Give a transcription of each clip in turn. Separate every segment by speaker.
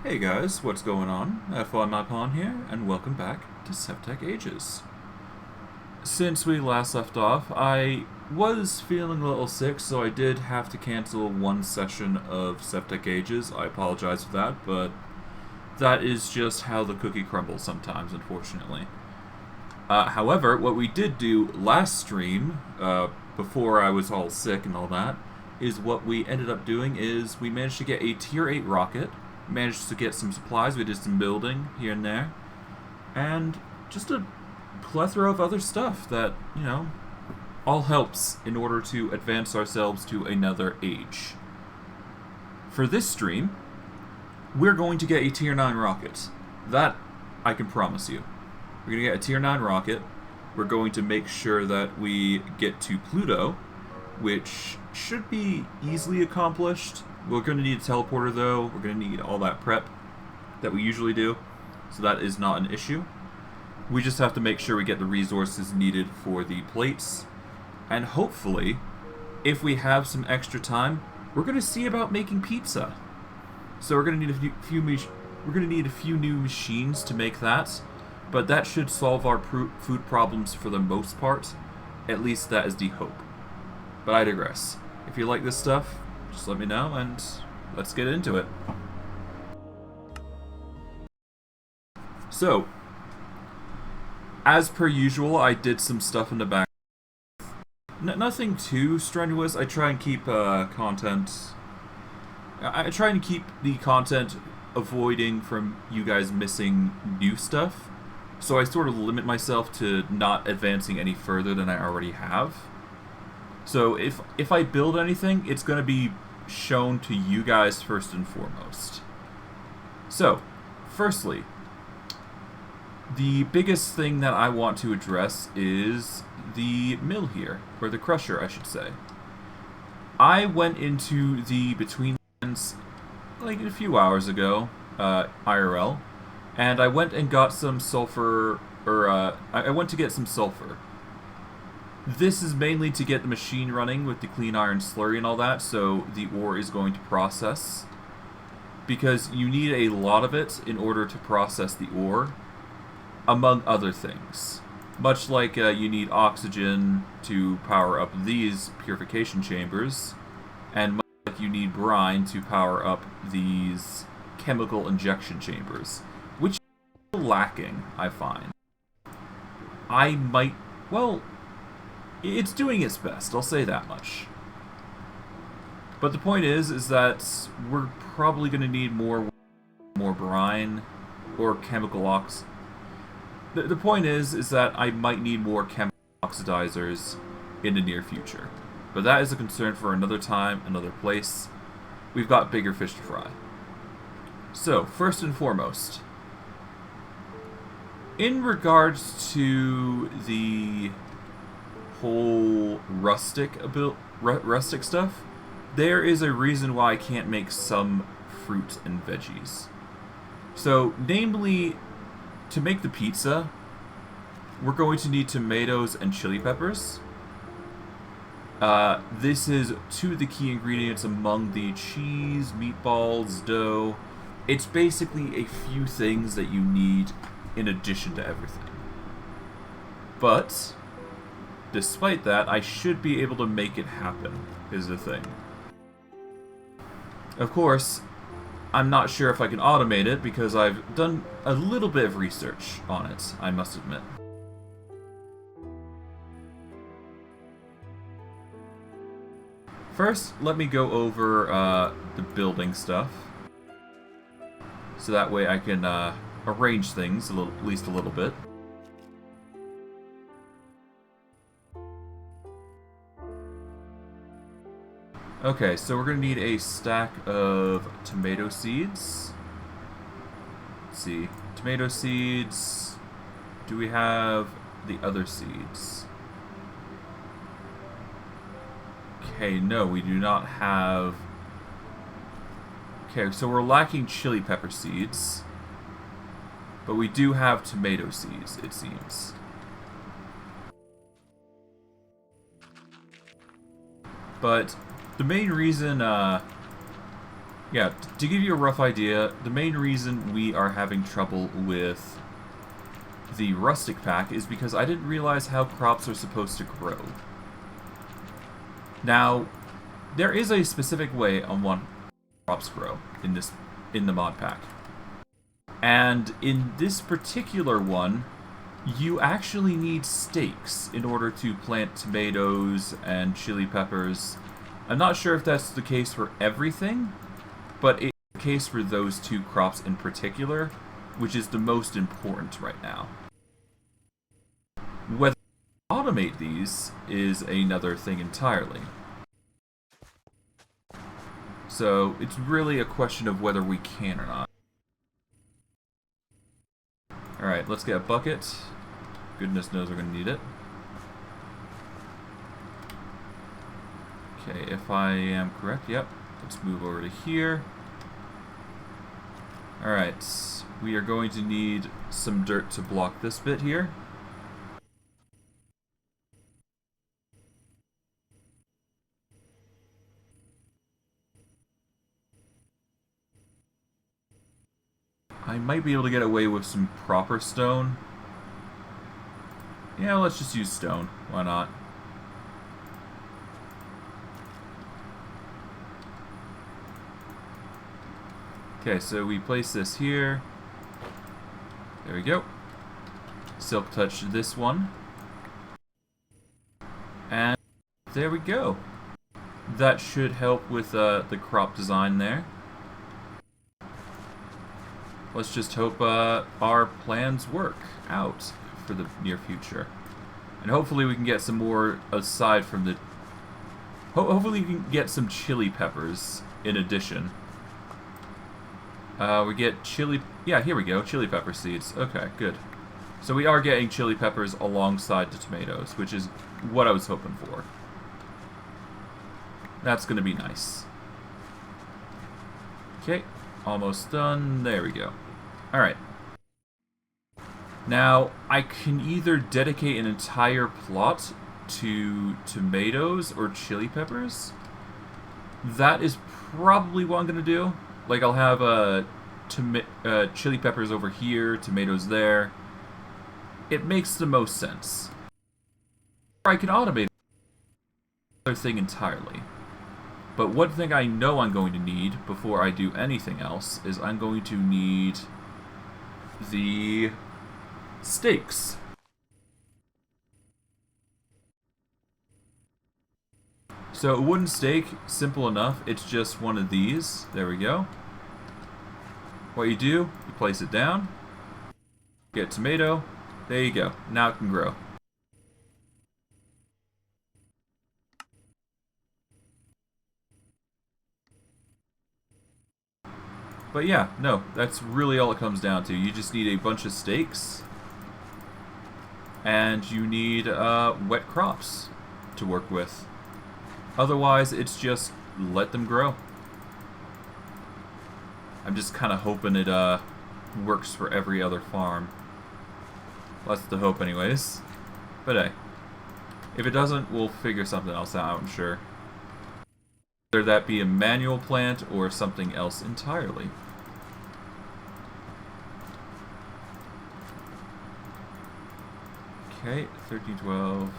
Speaker 1: Hey guys, what's going on? F1 here, and welcome back to Sevtech Ages. Since we last left off, I was feeling a little sick, so I did have to cancel one session of Sevtech Ages. I apologize for that, but that is just how the cookie crumbles sometimes, unfortunately. However, what we did do last stream, before I was all sick and all that, is what we ended up doing is we managed to get a tier 8 rocket, managed to get some supplies, we did some building here and there, and just a plethora of other stuff that, all helps in order to advance ourselves to another age. For this stream, we're going to get a tier 9 rocket. That I can promise you. We're going to get a tier 9 rocket. We're going to make sure that we get to Pluto, which should be easily accomplished. We're going to need a teleporter, though. We're going to need all that prep that we usually do, so that is not an issue. We just have to make sure we get the resources needed for the plates, and hopefully, if we have some extra time, we're going to see about making pizza. So we're going to need a few new machines to make that, but that should solve our food problems for the most part. At least that is the hope. But I digress. If you like this stuff, just let me know, and let's get into it. So, as per usual, I did some stuff in the back. Nothing too strenuous. I try and keep content... I try and keep the content avoiding from you guys missing new stuff. So I sort of limit myself to not advancing any further than I already have. So if I build anything, it's going to be shown to you guys first and foremost. So, firstly, the biggest thing that I want to address is the mill here, or the crusher, I should say. I went into the between lands like a few hours ago, IRL, and I went and got some sulfur, I went to get some sulfur. This is mainly to get the machine running with the clean iron slurry and all that, so the ore is going to process. Because you need a lot of it in order to process the ore, among other things. Much like you need oxygen to power up these purification chambers, and much like you need brine to power up these chemical injection chambers, which is lacking, I find. It's doing its best, I'll say that much. But the point is that we're probably going to need more brine or chemical ox. The point is that I might need more chemical oxidizers in the near future. But that is a concern for another time, another place. We've got bigger fish to fry. So, first and foremost, in regards to the whole rustic stuff, there is a reason why I can't make some fruit and veggies. So, namely, to make the pizza, we're going to need tomatoes and chili peppers. This is two of the key ingredients among the cheese, meatballs, dough. It's basically a few things that you need in addition to everything. But despite that, I should be able to make it happen, is the thing. Of course, I'm not sure if I can automate it because I've done a little bit of research on it, I must admit. First, let me go over the building stuff, so that way I can arrange things at least a little bit. Okay, so we're going to need a stack of tomato seeds. Let's see. Tomato seeds. Do we have the other seeds? Okay, no, we do not have... Okay, so we're lacking chili pepper seeds. But we do have tomato seeds, it seems. But the main reason, Yeah, to give you a rough idea, the main reason we are having trouble with the rustic pack is because I didn't realize how crops are supposed to grow. Now, there is a specific way on what crops grow in the mod pack. And in this particular one, you actually need stakes in order to plant tomatoes and chili peppers. I'm not sure if that's the case for everything, but it's the case for those two crops in particular, which is the most important right now. Whether to automate these is another thing entirely. So it's really a question of whether we can or not. Alright, let's get a bucket. Goodness knows we're going to need it. Okay, if I am correct, yep. Let's move over to here. Alright, we are going to need some dirt to block this bit here. I might be able to get away with some proper stone. Yeah, let's just use stone. Why not? Okay, so we place this here. There we go. Silk touch this one. And there we go. That should help with the crop design there. Let's just hope our plans work out for the near future. And hopefully we can get some more aside from the... hopefully we can get some chili peppers in addition. We get chili... yeah, here we go. Chili pepper seeds. Okay, good. So we are getting chili peppers alongside the tomatoes, which is what I was hoping for. That's going to be nice. Okay, almost done. There we go. Alright. Now, I can either dedicate an entire plot to tomatoes or chili peppers. That is probably what I'm going to do. Like, I'll have chili peppers over here, tomatoes there. It makes the most sense. Or I can automate another thing entirely. But one thing I know I'm going to need before I do anything else is I'm going to need the stakes. So a wooden stake, simple enough. It's just one of these. There we go. What you do, you place it down, get a tomato, there you go. Now it can grow. But yeah, no, that's really all it comes down to. You just need a bunch of stakes, and you need wet crops to work with. Otherwise, it's just let them grow. I'm just kind of hoping it works for every other farm. Well, that's the hope anyways. But hey, if it doesn't, we'll figure something else out, I'm sure. Whether that be a manual plant or something else entirely. Okay, 13, 12.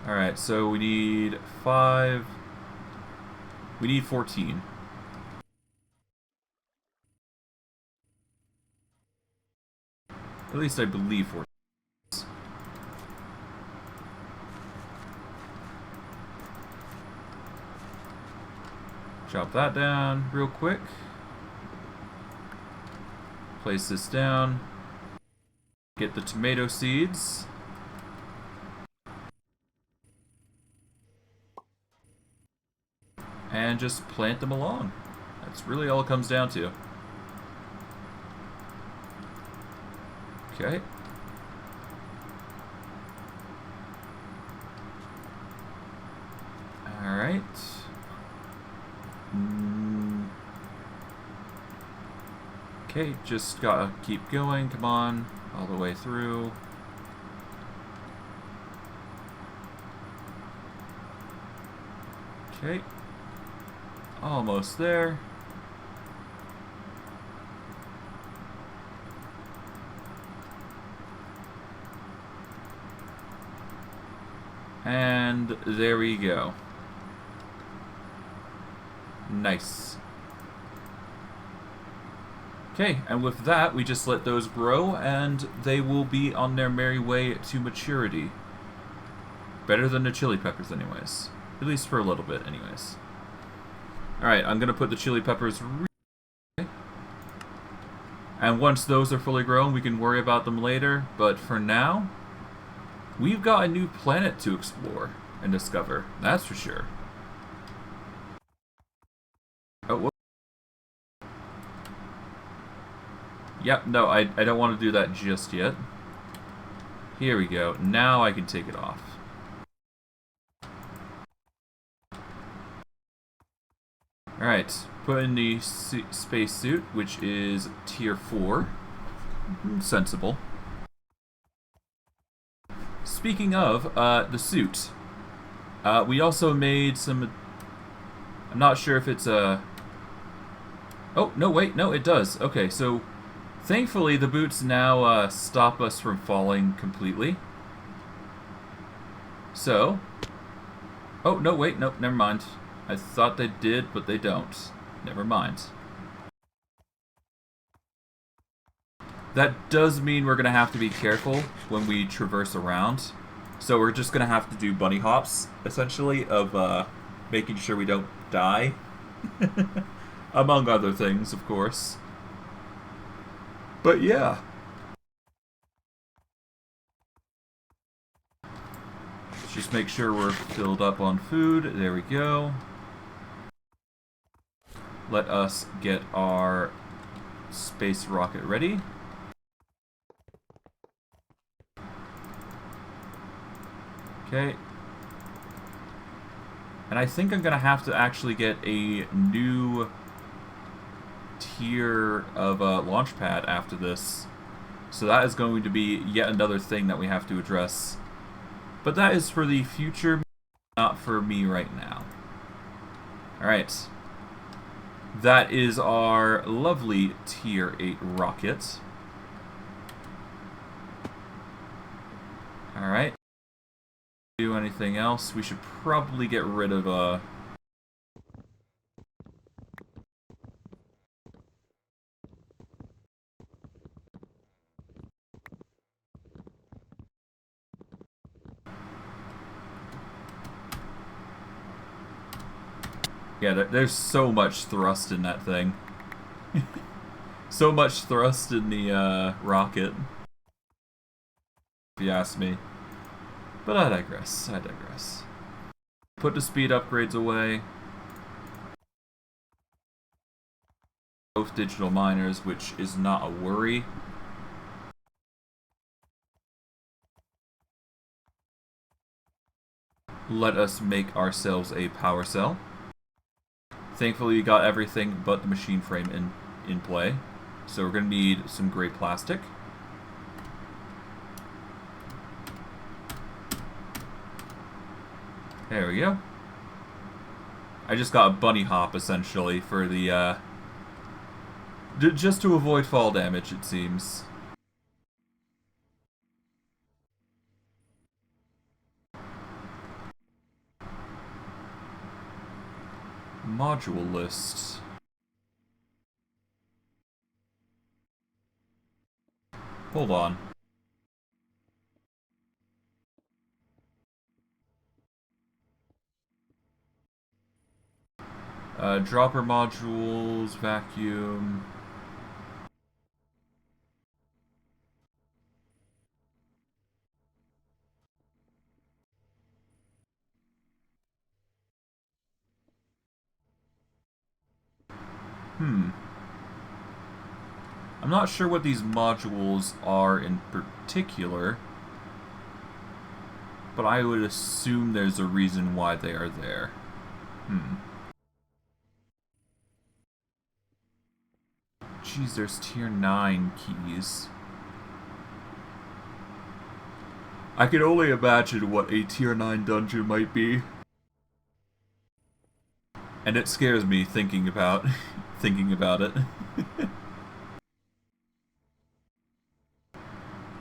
Speaker 1: Alright, so we need 5. We need 14. At least I believe 14. Chop that down real quick. Place this down. Get the tomato seeds. And just plant them along. That's really all it comes down to. Okay. Alright. Okay, just gotta keep going, come on, all the way through. Okay. Almost there. And there we go. Nice. Okay, and with that, we just let those grow, and they will be on their merry way to maturity. Better than the chili peppers, anyways. At least for a little bit, anyways. Alright, I'm going to put the chili peppers... And once those are fully grown, we can worry about them later. But for now, we've got a new planet to explore and discover. That's for sure. Oh, whoops. Yep, no, I don't want to do that just yet. Here we go. Now I can take it off. Alright, put in the spacesuit, which is tier 4. Sensible. Speaking of the suit, we also made some... I'm not sure if it's a... Oh, no, wait, no, it does. Okay, so thankfully the boots now stop us from falling completely. So... Oh, no, wait, nope, never mind. I thought they did, but they don't. Never mind. That does mean we're going to have to be careful when we traverse around. So we're just going to have to do bunny hops, essentially, of making sure we don't die. Among other things, of course. But yeah. Let's just make sure we're filled up on food. There we go. Let us get our space rocket ready. Okay. And I think I'm going to have to actually get a new tier of launch pad after this. So that is going to be yet another thing that we have to address. But that is for the future, not for me right now. Alright. That is our lovely tier 8 rocket. Alright. Do anything else? We should probably get rid of yeah, there's so much thrust in that thing. So much thrust in the rocket. If you ask me. But I digress. I digress. Put the speed upgrades away. Both digital miners, which is not a worry. Let us make ourselves a power cell. Thankfully, we got everything but the machine frame in play. So we're going to need some great plastic. There we go. I just got a bunny hop, essentially, for the, just to avoid fall damage, it seems. Module list. Hold on. Dropper modules, vacuum. I'm not sure what these modules are in particular, but I would assume there's a reason why they are there. Geez, there's tier 9 keys. I can only imagine what a tier 9 dungeon might be. And it scares me thinking about thinking about it.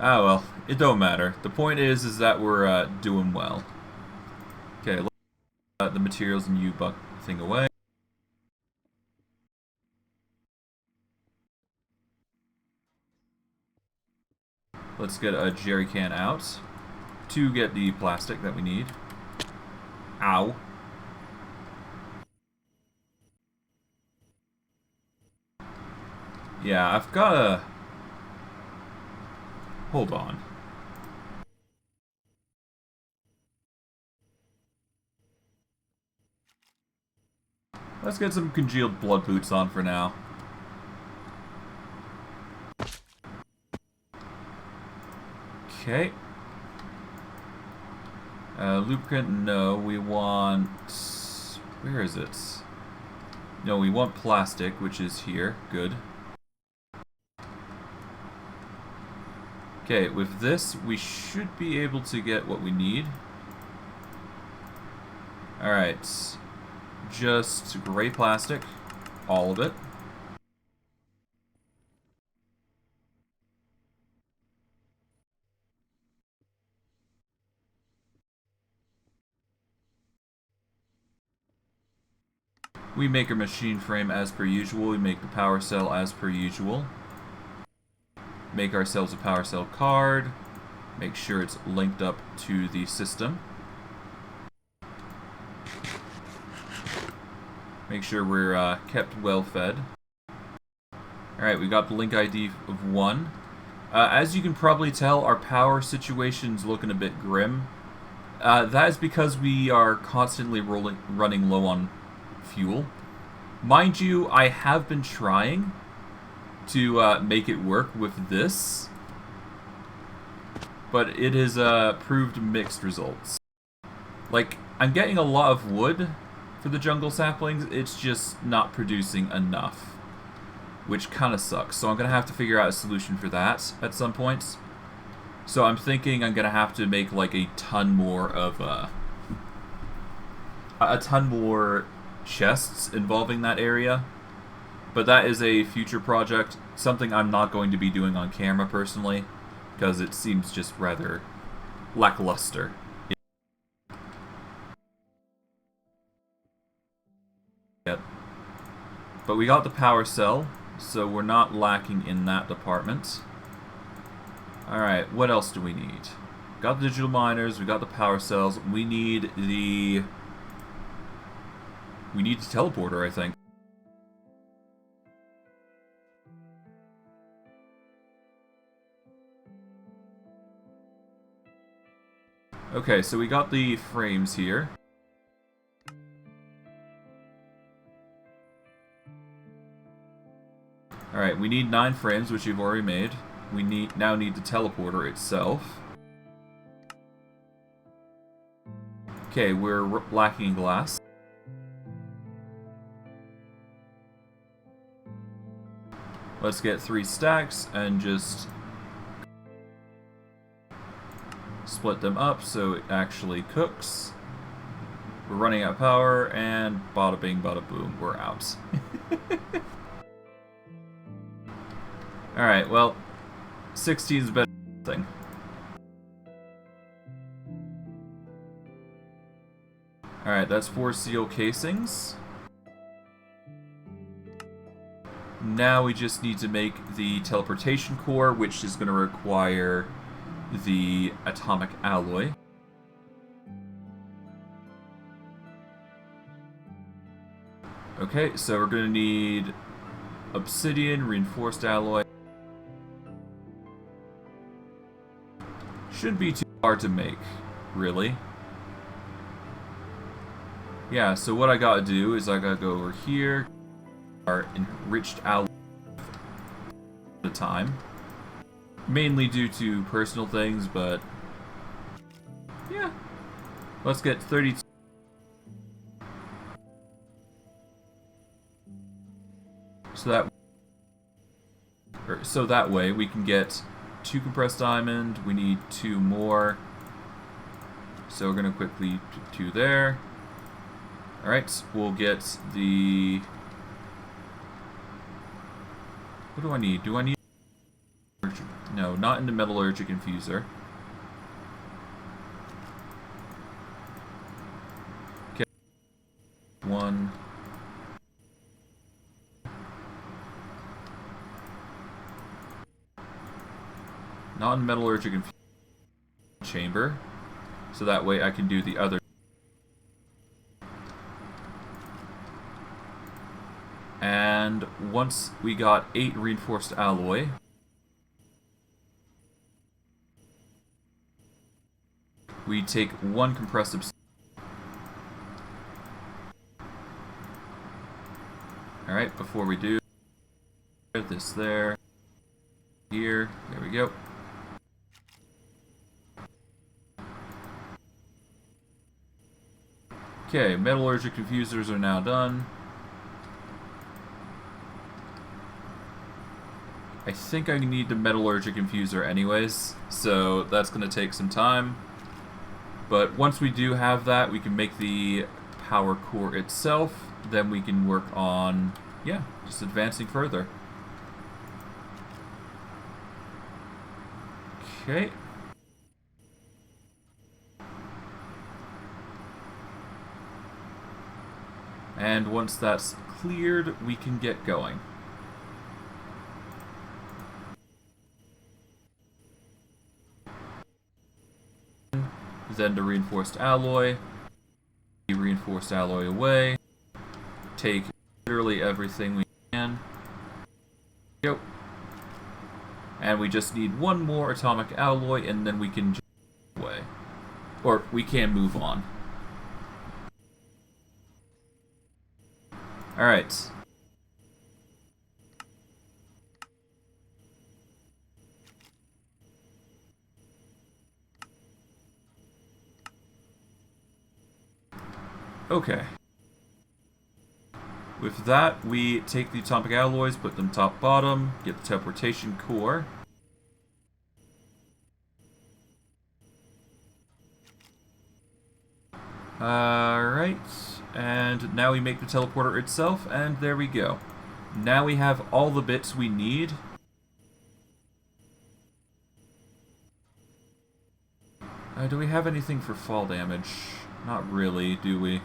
Speaker 1: Ah well, it don't matter. The point is that we're doing well. Okay, let's put the materials and U-buck thing away. Let's get a jerry can out to get the plastic that we need. Ow. Yeah, I've gotta... Hold on. Let's get some congealed blood boots on for now. Okay. Lubricant, no. We want... Where is it? No, we want plastic, which is here. Good. Okay, with this, we should be able to get what we need. Alright. Just gray plastic. All of it. We make our machine frame as per usual. We make the power cell as per usual. Make ourselves a power cell card. Make sure it's linked up to the system. Make sure we're kept well fed. Alright, we got the link ID of 1. As you can probably tell, our power situation's looking a bit grim. That is because we are constantly running low on fuel. Mind you, I have been trying to make it work with this, but it has proved mixed results. Like, I'm getting a lot of wood for the jungle saplings, it's just not producing enough, which kind of sucks. So I'm going to have to figure out a solution for that at some point. So I'm thinking I'm going to have to make like a ton more of a ton more chests involving that area. But that is a future project, something I'm not going to be doing on camera personally, because it seems just rather lackluster. Yep. But we got the power cell, so we're not lacking in that department. Alright, what else do we need? Got the digital miners, we got the power cells, we need the teleporter, I think. Okay, so we got the frames here. Alright, we need 9 frames, which we've already made. We now need the teleporter itself. Okay, we're lacking glass. Let's get 3 stacks and just split them up so it actually cooks. We're running out of power, and bada bing, bada boom, we're out. Alright, well, 16 is better than nothing. Alright, that's 4 steel casings. Now we just need to make the teleportation core, which is going to require the atomic alloy. Okay, so we're going to need obsidian, reinforced alloy. Shouldn't be too hard to make, really. Yeah, so what I gotta do is I gotta go over here, our enriched alloy at a time. Mainly due to personal things, but yeah. Let's get 32. So that way we can get 2 compressed diamond. We need 2 more. So we're gonna quickly put 2 there. Alright, we'll get the... What do I need? Do I need... No, not in the metallurgic infuser. Okay. One. Not in metallurgic infuser chamber. So that way I can do the other. And once we got 8 reinforced alloy, we take 1 compressed obsidian. Alright, before we do this there, here, there we go. Okay, metallurgic diffusers are now done. I think I need the metallurgic infuser anyways, so that's going to take some time. But once we do have that, we can make the power core itself. Then we can work on, yeah, just advancing further. Okay. And once that's cleared, we can get going. Then the reinforced alloy. Reinforced alloy away. Take literally everything we can. Go. And we just need 1 more atomic alloy, and then we can jump away. Or we can move on. Alright. Okay. With that, we take the atomic alloys, put them top bottom, get the teleportation core. Alright, and now we make the teleporter itself, and there we go. Now we have all the bits we need. Do we have anything for fall damage? Not really, do we?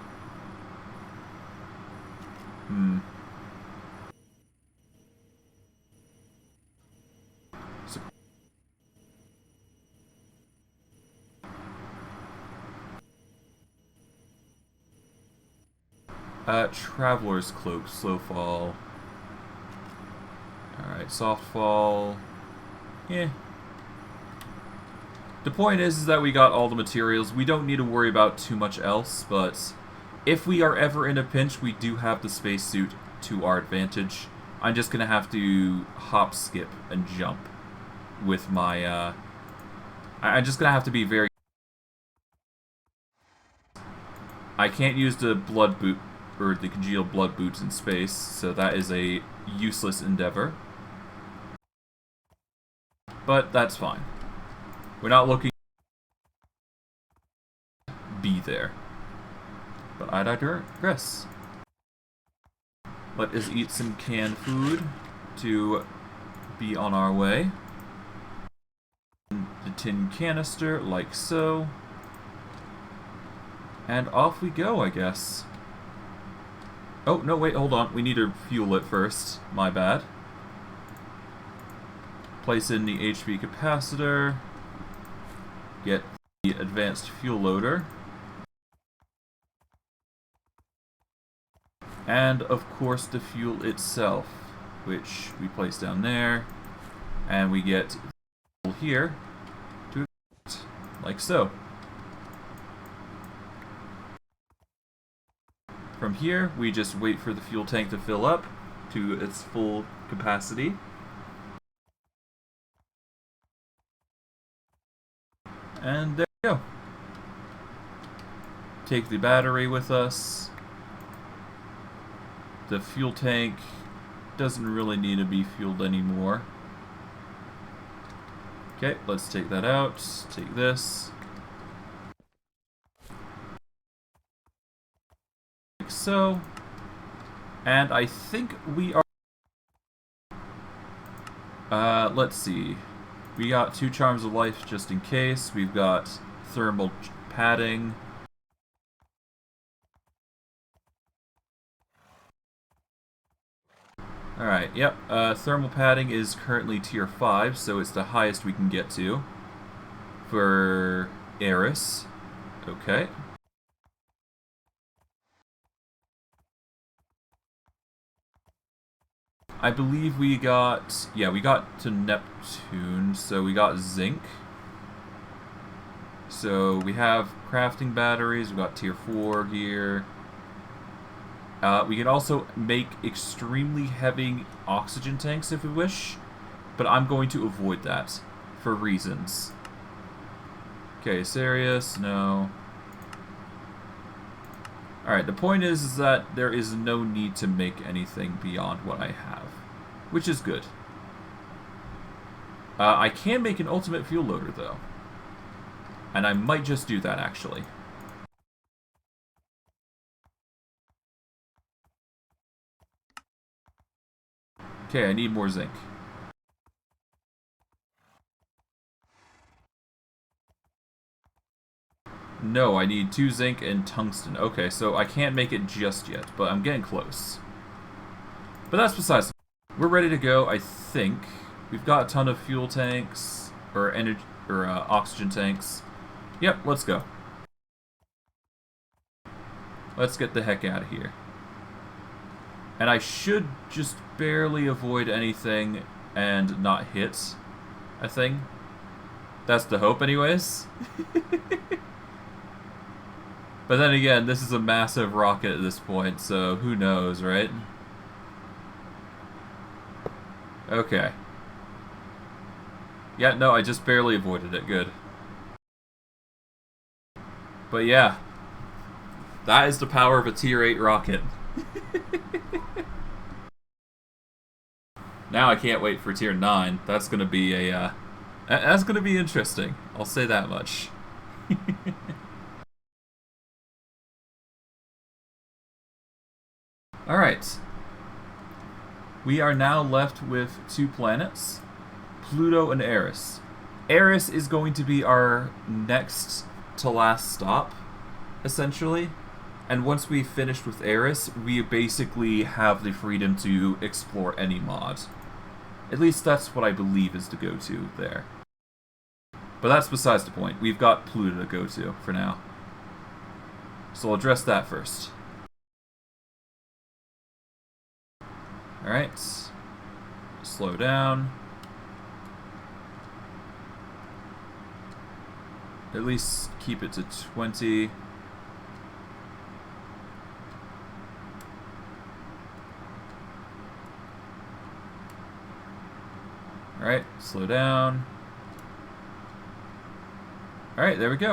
Speaker 1: Traveler's Cloak, slow fall. Alright, soft fall. Yeah. The point is that we got all the materials. We don't need to worry about too much else, but if we are ever in a pinch, we do have the spacesuit to our advantage. I'm just gonna have to hop, skip, and jump with my, I'm just gonna have to be very... I can't use the blood boot, or the congealed blood boots in space, so that is a useless endeavor. But that's fine. We're not looking to be there. But I digress. Let us eat some canned food to be on our way. The tin canister, like so. And off we go, I guess. Oh, no, wait, hold on. We need to fuel it first. My bad. Place in the HP capacitor. Get the advanced fuel loader. And, of course, the fuel itself, which we place down there. And we get fuel here to like so. From here, we just wait for the fuel tank to fill up to its full capacity. And there we go. Take the battery with us. The fuel tank doesn't really need to be fueled anymore. Okay, let's take that out. Take this. like so. And I think we are... let's see. We got 2 Charms of Life just in case. We've got thermal padding. Alright, yep. Thermal padding is currently tier 5, so it's the highest we can get to for Eris. Okay. I believe we got... yeah, we got to Neptune, so we got zinc. So we have crafting batteries, we got tier 4 gear. We can also make extremely heavy oxygen tanks if we wish, but I'm going to avoid that for reasons. Okay, Sirius, no. Alright, the point is that there is no need to make anything beyond what I have, which is good. I can make an ultimate fuel loader, though. And I might just do that, actually. Okay, I need more zinc. No, I need 2 zinc and tungsten. Okay, so I can't make it just yet, but I'm getting close. But that's besides the point. We're ready to go, I think. We've got a ton of fuel tanks, or energy, or oxygen tanks. Yep, let's go. Let's get the heck out of here. And I should just barely avoid anything and not hit a thing. That's the hope anyways. But then again, this is a massive rocket at this point, so who knows, right? Okay. Yeah, no, I just barely avoided it. Good. But yeah. That is the power of a tier 8 rocket. Now I can't wait for tier 9. That's gonna be a, that's gonna be interesting. I'll say that much. Alright. We are now left with 2 planets, Pluto and Eris. Eris is going to be our next to last stop, essentially. And once we've finished with Eris, we basically have the freedom to explore any mod. At least that's what I believe is the go-to there. But that's besides the point. We've got Pluto to go to for now. So I'll address that first. Alright. Slow down. At least keep it to 20. Alright, slow down. Alright, there we go.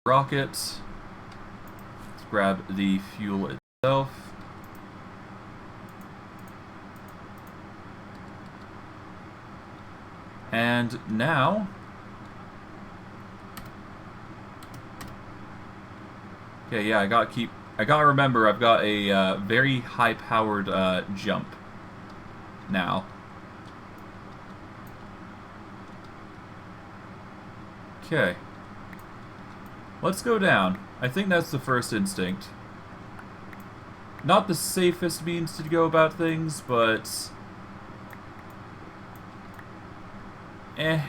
Speaker 1: Rocket. Let's grab the fuel itself. And now... okay, yeah, I gotta remember I've got a very high-powered jump now. Okay. Let's go down. I think that's the first instinct. Not the safest means to go about things, but... Okay.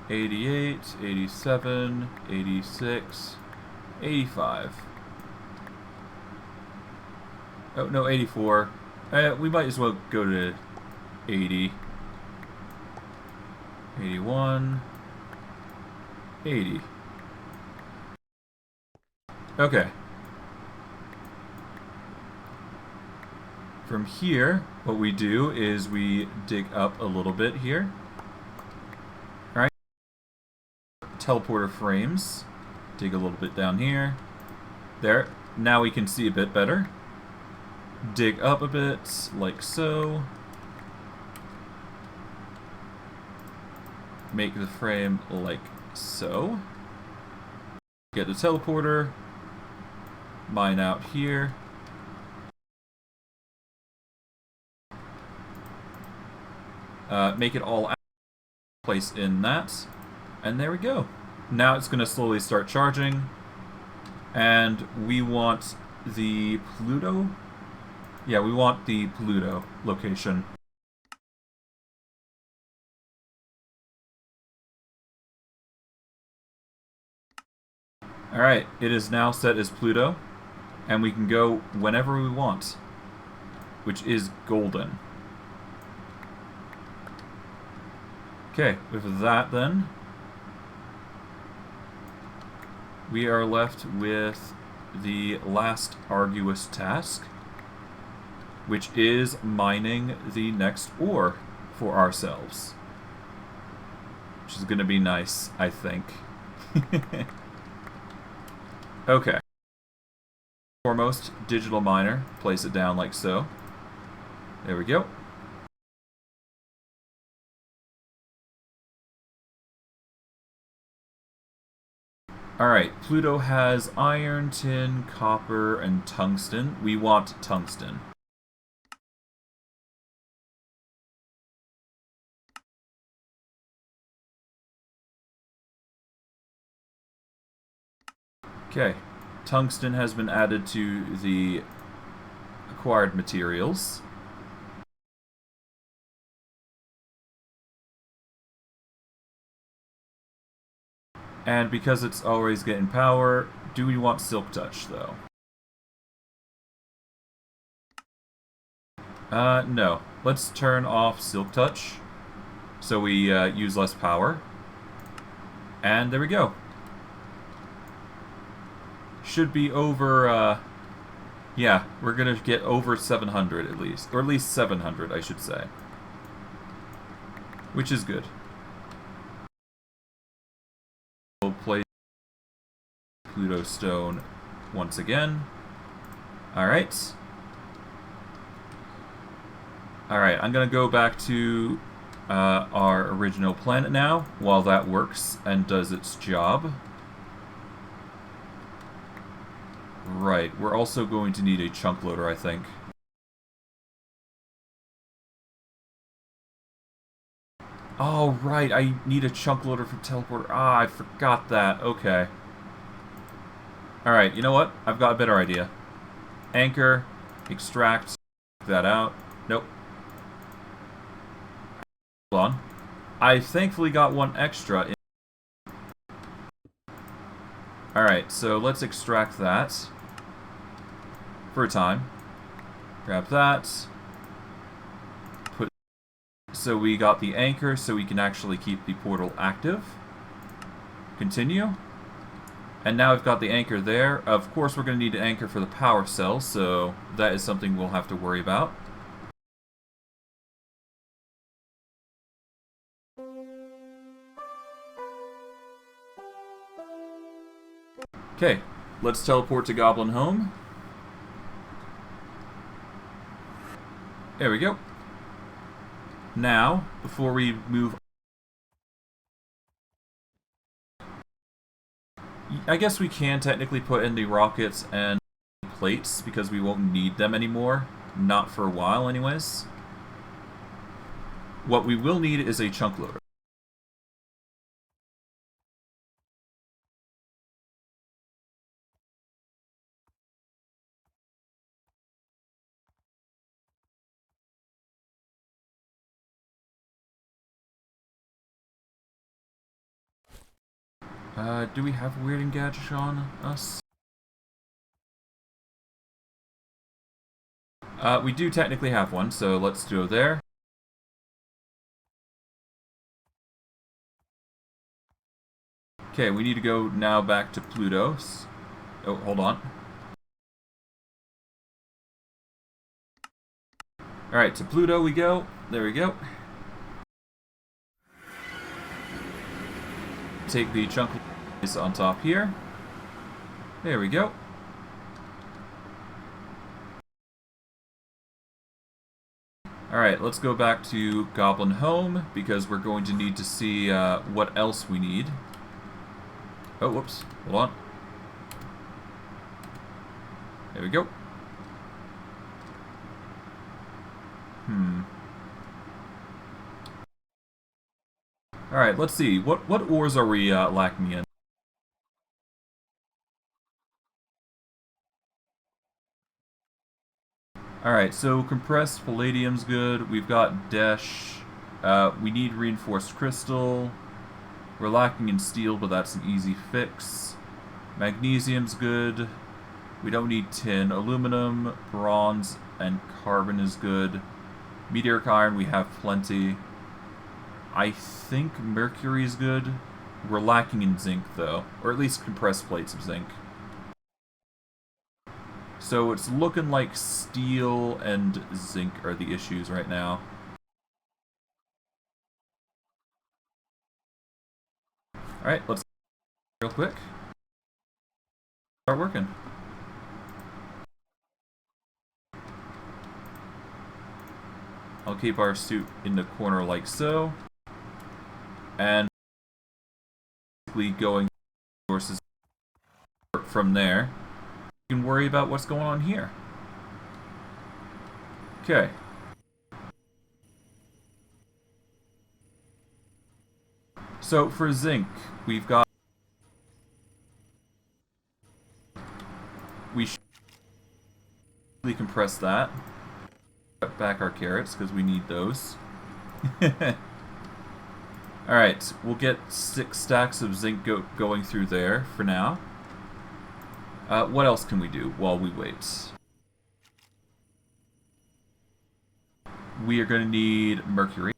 Speaker 1: 88, 87, 86, 85. Oh, no, 84. We might as well go to 80. 81. 80. Okay. From here, what we do is we dig up a little bit here. Alright. Teleporter frames. Dig a little bit down here. There. Now we can see a bit better. Dig up a bit, like so. make the frame like so. Get the teleporter. Mine out here. Make it all out. Place in that. And there we go. Now it's going to slowly start charging. And we want the Pluto? Yeah, we want the Pluto location. Alright, it is now set as Pluto. And we can go whenever we want. Which is golden. Okay, with that then, we are left with the last arduous task, which is mining the next ore for ourselves. Which is going to be nice, I think. Okay. Foremost, digital miner, place it down like so. There we go. Alright, Pluto has iron, tin, copper, and tungsten. We want tungsten. Okay, tungsten has been added to the acquired materials. And because it's always getting power, do we want Silk Touch, though? No. Let's turn off Silk Touch, so we use less power. And there we go. Should be over, yeah, we're gonna get over 700 at least. Or at least 700, I should say. Which is good. We'll place Pluto Stone once again. Alright. Alright, I'm gonna go back to our original planet now, while that works and does its job. Right, we're also going to need a chunk loader, I think. Oh, right, I need a chunk loader for teleporter. Ah, I forgot that. Okay. Alright, you know what? I've got a better idea. Anchor, extract, that out. Nope. Hold on. I thankfully got one extra. Alright, so let's extract that. For a time. Grab that. Put. So we got the anchor, so we can actually keep the portal active. Continue. And now we've got the anchor there. Of course, we're going to need an anchor for the power cell, so that is something we'll have to worry about. Okay, let's teleport to Goblin home. There we go. Now, before we move, I guess we can technically put in the rockets and plates because we won't need them anymore. Not for a while, anyways. What we will need is a chunk loader. Do we have Weird and Gadget on us? We do technically have one, so let's go there. Okay, we need to go now back to Pluto's. Oh, hold on. Alright, to Pluto we go. There we go. Take the chunk on top here. There we go. Alright, let's go back to Goblin Home, because we're going to need to see what else we need. Oh, whoops. Hold on. There we go. Alright, let's see. What ores are we lacking in? Alright, so compressed palladium's good. We've got Desh. We need reinforced crystal. We're lacking in steel, but that's an easy fix. Magnesium's good. We don't need tin. Aluminum, bronze, and carbon is good. Meteoric iron, we have plenty. I think mercury is good. We're lacking in zinc, though. Or at least compressed plates of zinc. So it's looking like steel and zinc are the issues right now. Alright, let's real quick. Start working. I'll keep our suit in the corner like so. And going sources from there. You can worry about what's going on here. Okay. So for zinc, we've got... We should compress that. Cut back our carrots, because we need those. Alright, we'll get 6 stacks of zinc going through there for now. What else can we do while we wait? We are going to need mercury.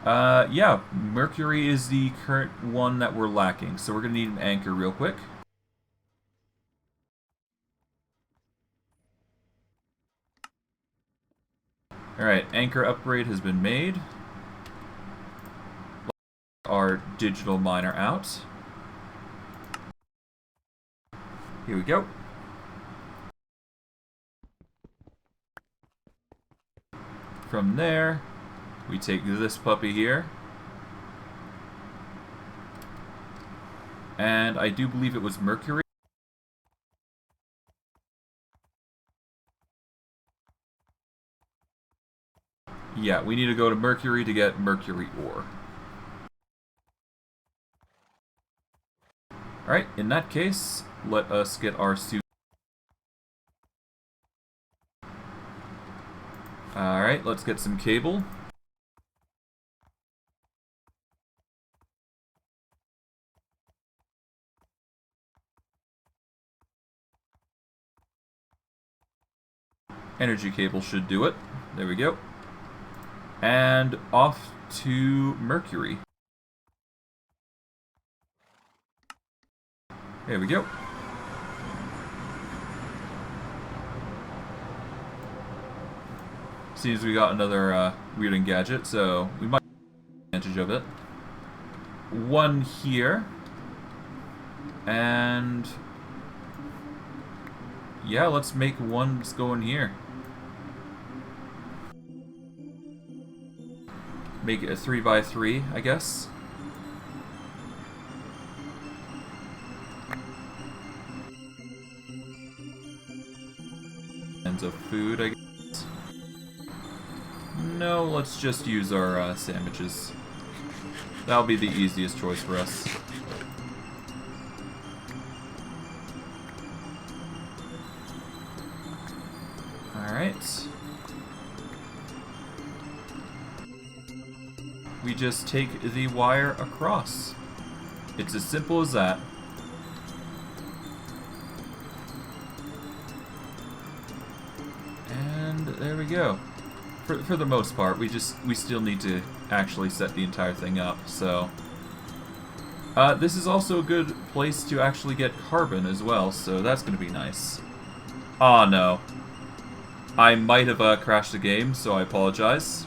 Speaker 1: Yeah, mercury is the current one that we're lacking, so we're going to need an anchor real quick. Alright, anchor upgrade has been made. Our digital miner out. Here we go. From there, we take this puppy here. And I do believe it was mercury. Yeah, we need to go to mercury to get mercury ore. Alright, in that case, let us get our suit. Alright, let's get some cable. Energy cable should do it. There we go. And off to mercury. There we go. Seems we got another weird gadget, so we might take advantage of it. One here. And yeah, let's make one that's going here. Make it a 3x3, I guess. Ends of food, I guess. No, let's just use our sandwiches. That'll be the easiest choice for us. Alright. We just take the wire across. It's as simple as that. And there we go. For the most part, we still need to actually set the entire thing up, so... this is also a good place to actually get carbon as well, so that's going to be nice. Aw, no. I might have crashed the game, so I apologize.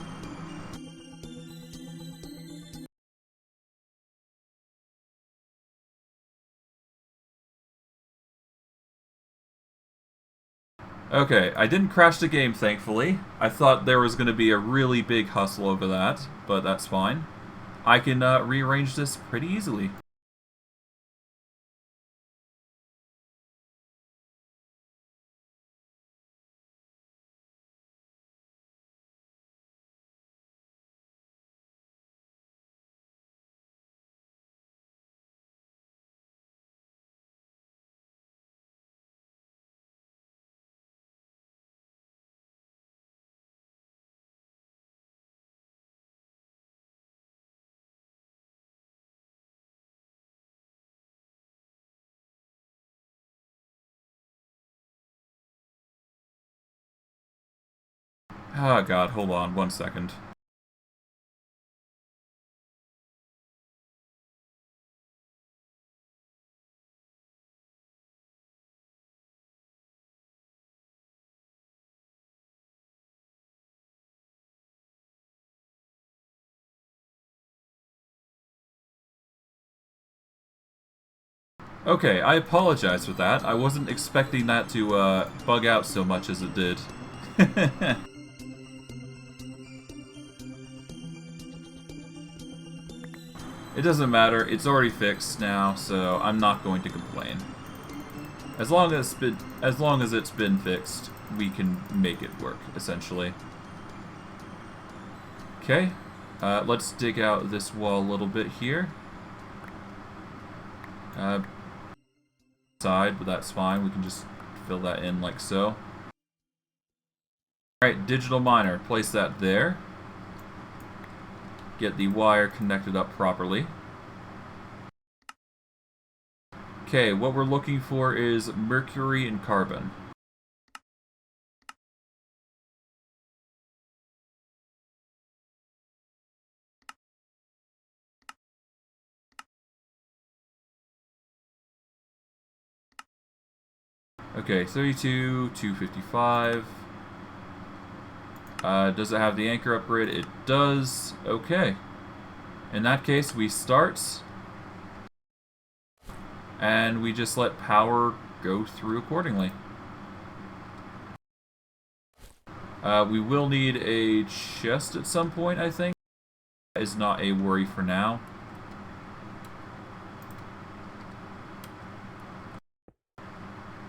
Speaker 1: Okay, I didn't crash the game, thankfully. I thought there was going to be a really big hustle over that, but that's fine. I can rearrange this pretty easily. Oh god, hold on 1 second. Okay, I apologize for that. I wasn't expecting that to bug out so much as it did. It doesn't matter, it's already fixed now, so I'm not going to complain. As long as it's been fixed, we can make it work, essentially. Okay, let's dig out this wall a little bit here. Side, but that's fine. We can just fill that in like so. Alright, digital miner. Place that there. Get the wire connected up properly. Okay, what we're looking for is mercury and carbon. Okay, 32, 255. Does it have the anchor upgrade? It does. Okay. In that case, we start. And we just let power go through accordingly. We will need a chest at some point, I think. That is not a worry for now.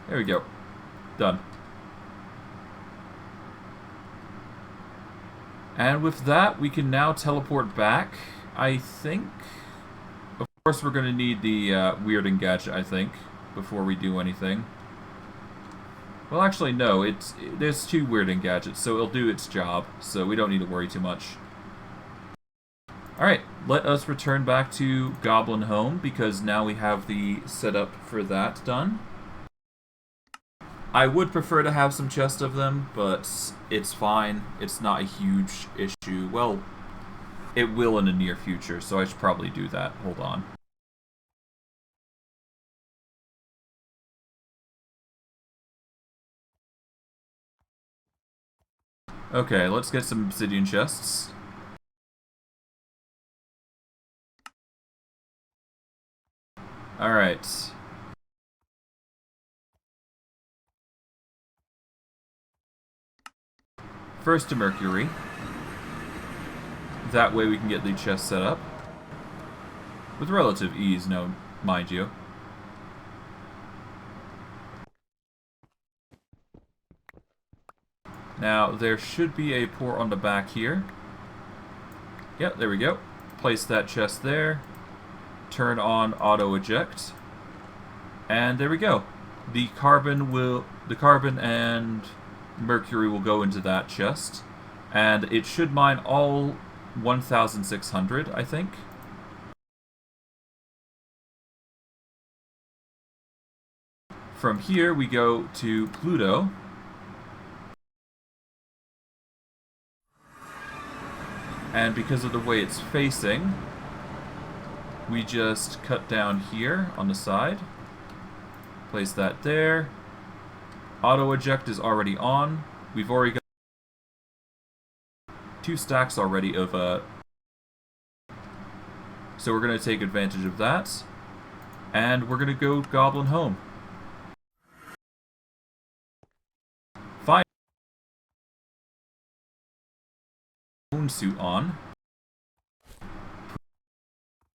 Speaker 1: There we go. Done. And with that, we can now teleport back, I think. Of course, we're going to need the weird gadget, I think, before we do anything. Well, actually, no. There's 2 weird gadgets, so it'll do its job, so we don't need to worry too much. Alright, let us return back to Goblin Home, because now we have the setup for that done. I would prefer to have some chests of them, but it's fine. It's not a huge issue. Well, it will in the near future, so I should probably do that. Hold on. Okay, let's get some obsidian chests. Alright. First to mercury. That way we can get the chest set up. With relative ease, no, mind you. Now, there should be a port on the back here. Yep, there we go. Place that chest there. Turn on auto eject. And there we go. The carbon and mercury will go into that chest. And it should mine all 1,600, I think. From here, we go to Pluto. And because of the way it's facing, we just cut down here on the side. Place that there. Auto eject is already on. We've already got 2 stacks already of so we're going to take advantage of that. And we're going to go Goblin Home. clone suit on.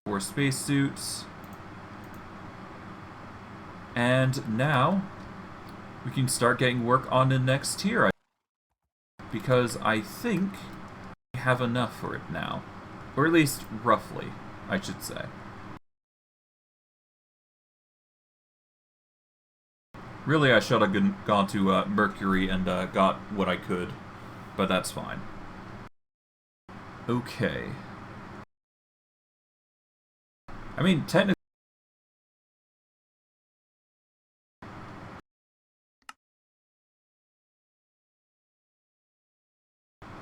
Speaker 1: 4 spacesuits. And now we can start getting work on the next tier. Because I think we have enough for it now. Or at least roughly, I should say. Really, I should have gone to Mercury and got what I could. But that's fine. Okay. I mean, technically...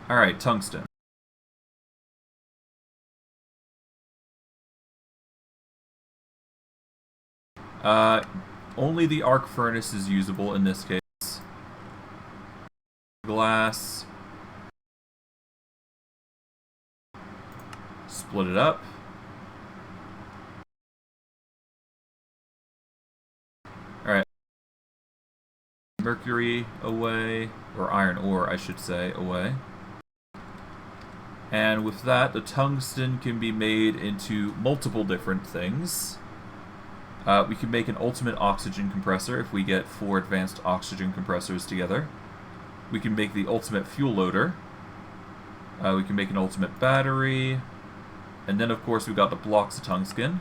Speaker 1: Alright, tungsten. Only the arc furnace is usable in this case. Glass. Split it up. Alright. Mercury away, or iron ore, I should say, away. And with that, the tungsten can be made into multiple different things. We can make an ultimate oxygen compressor if we get 4 advanced oxygen compressors together. We can make the ultimate fuel loader. We can make an ultimate battery. And then, of course, we've got the blocks of tungsten.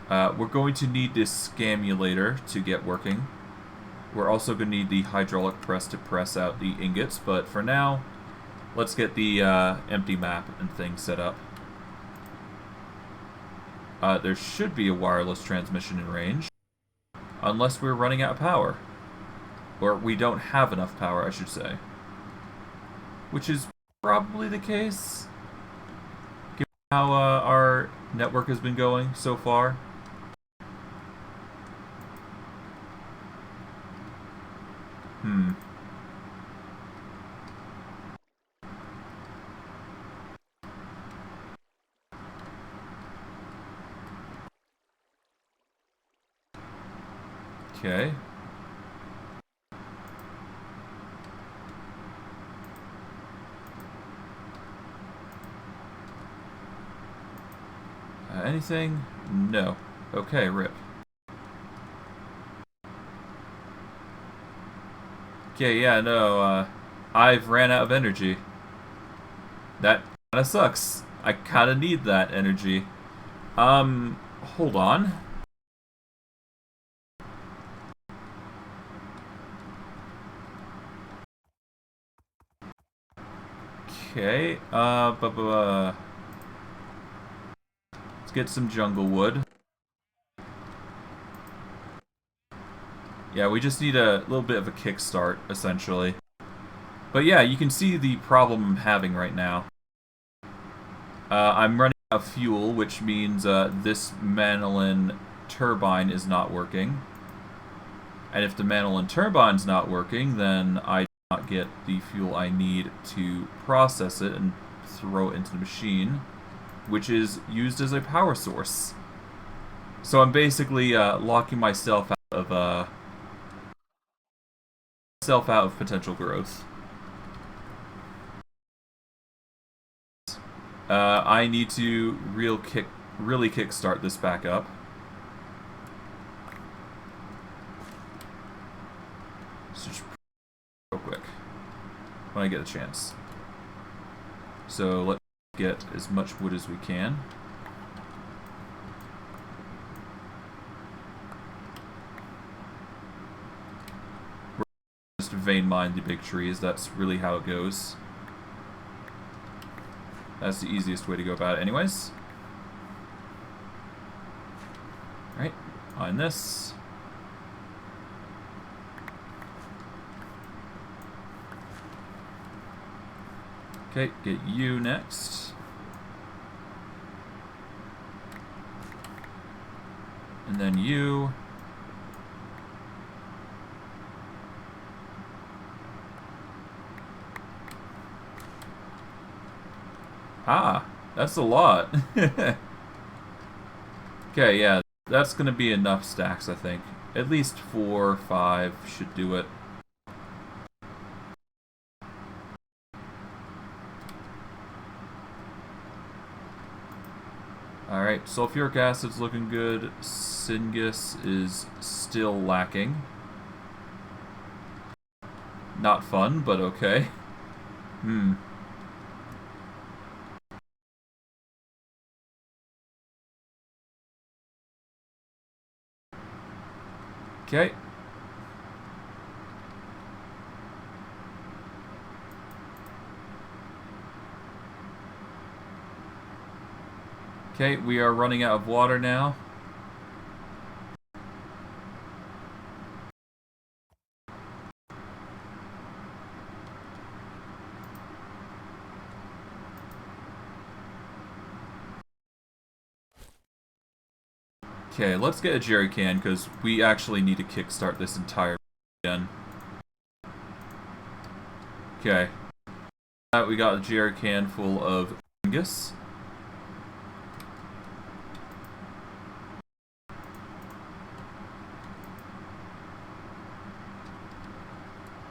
Speaker 1: We're going to need this scamulator to get working. We're also going to need the hydraulic press to press out the ingots, but for now, let's get the empty map and things set up. There should be a wireless transmission in range, unless we're running out of power. Or we don't have enough power, I should say. Which is probably the case, given how our network has been going so far. Okay. Anything? No. Okay, rip. Okay, yeah, no, I've ran out of energy. That kinda sucks. I kinda need that energy. Hold on. Okay, let's get some jungle wood. Yeah, we just need a little bit of a kickstart, essentially. But yeah, you can see the problem I'm having right now. I'm running out of fuel, which means this Manolin turbine is not working. And if the Manolin turbine's not working, then I do not get the fuel I need to process it and throw it into the machine, which is used as a power source. So I'm basically locking myself out of potential growth. I need to really kickstart this back up. So just real quick when I get a chance. So let's get as much wood as we can. We're just vein mine the big trees. That's really how it goes. That's the easiest way to go about it anyways. Alright, on this. Okay, get you next. And then you. Ah, that's a lot. Okay, yeah, that's gonna be enough stacks, I think. At least 4 or 5 should do it. Alright, sulfuric acid's looking good. Syngus is still lacking. Not fun, but okay. Okay. Okay, we are running out of water now. Okay, let's get a jerry can, because we actually need to kickstart this entire again. Okay. We got a jerry can full of fungus.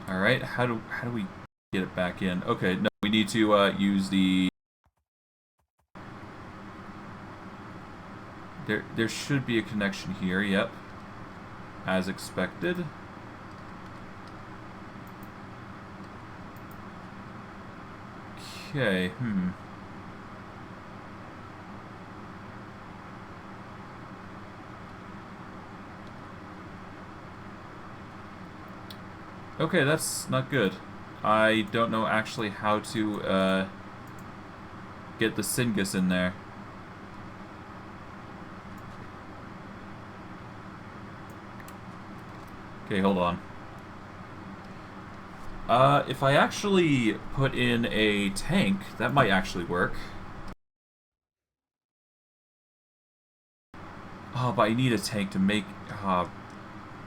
Speaker 1: Alright, how do we get it back in? Okay, no, we need to use the... There should be a connection here, yep. As expected. Okay, Okay, that's not good. I don't know actually how to get the syngus in there. Okay, hold on. If I actually put in a tank, that might actually work. Oh, but I need a tank to make...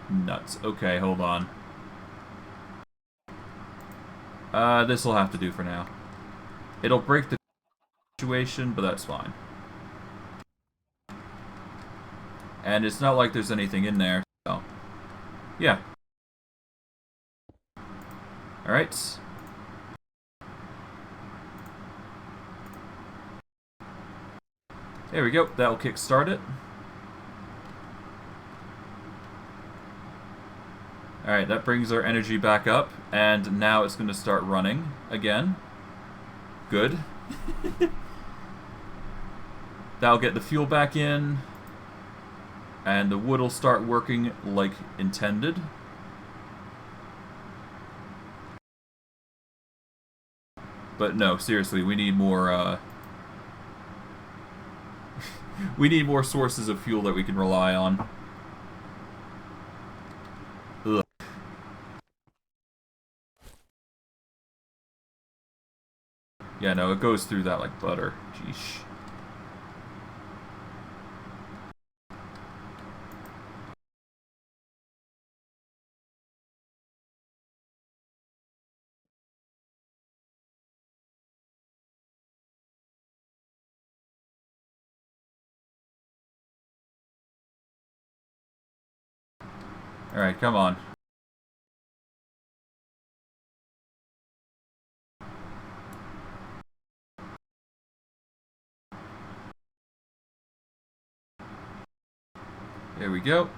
Speaker 1: nuts. Okay, hold on. This'll have to do for now. It'll break the situation, but that's fine. And it's not like there's anything in there, so... yeah. Alright. There we go. That'll kickstart it. Alright, that brings our energy back up, and now it's going to start running again. Good. That'll get the fuel back in, and the wood will start working like intended. But no, seriously, we need more, we need more sources of fuel that we can rely on. Ugh. Yeah, no, it goes through that like butter. Jeesh. Alright, come on. There we go.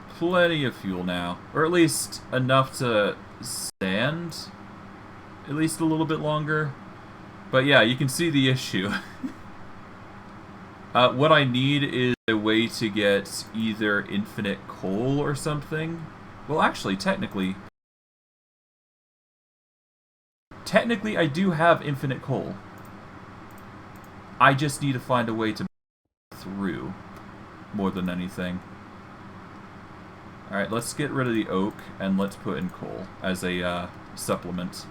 Speaker 1: Plenty of fuel now. Or at least enough to stand at least a little bit longer. But yeah, you can see the issue. What I need is a way to get either infinite coal or something. Well, actually, technically, I do have infinite coal. I just need to find a way to through more than anything. Alright, let's get rid of the oak and let's put in coal as a supplement.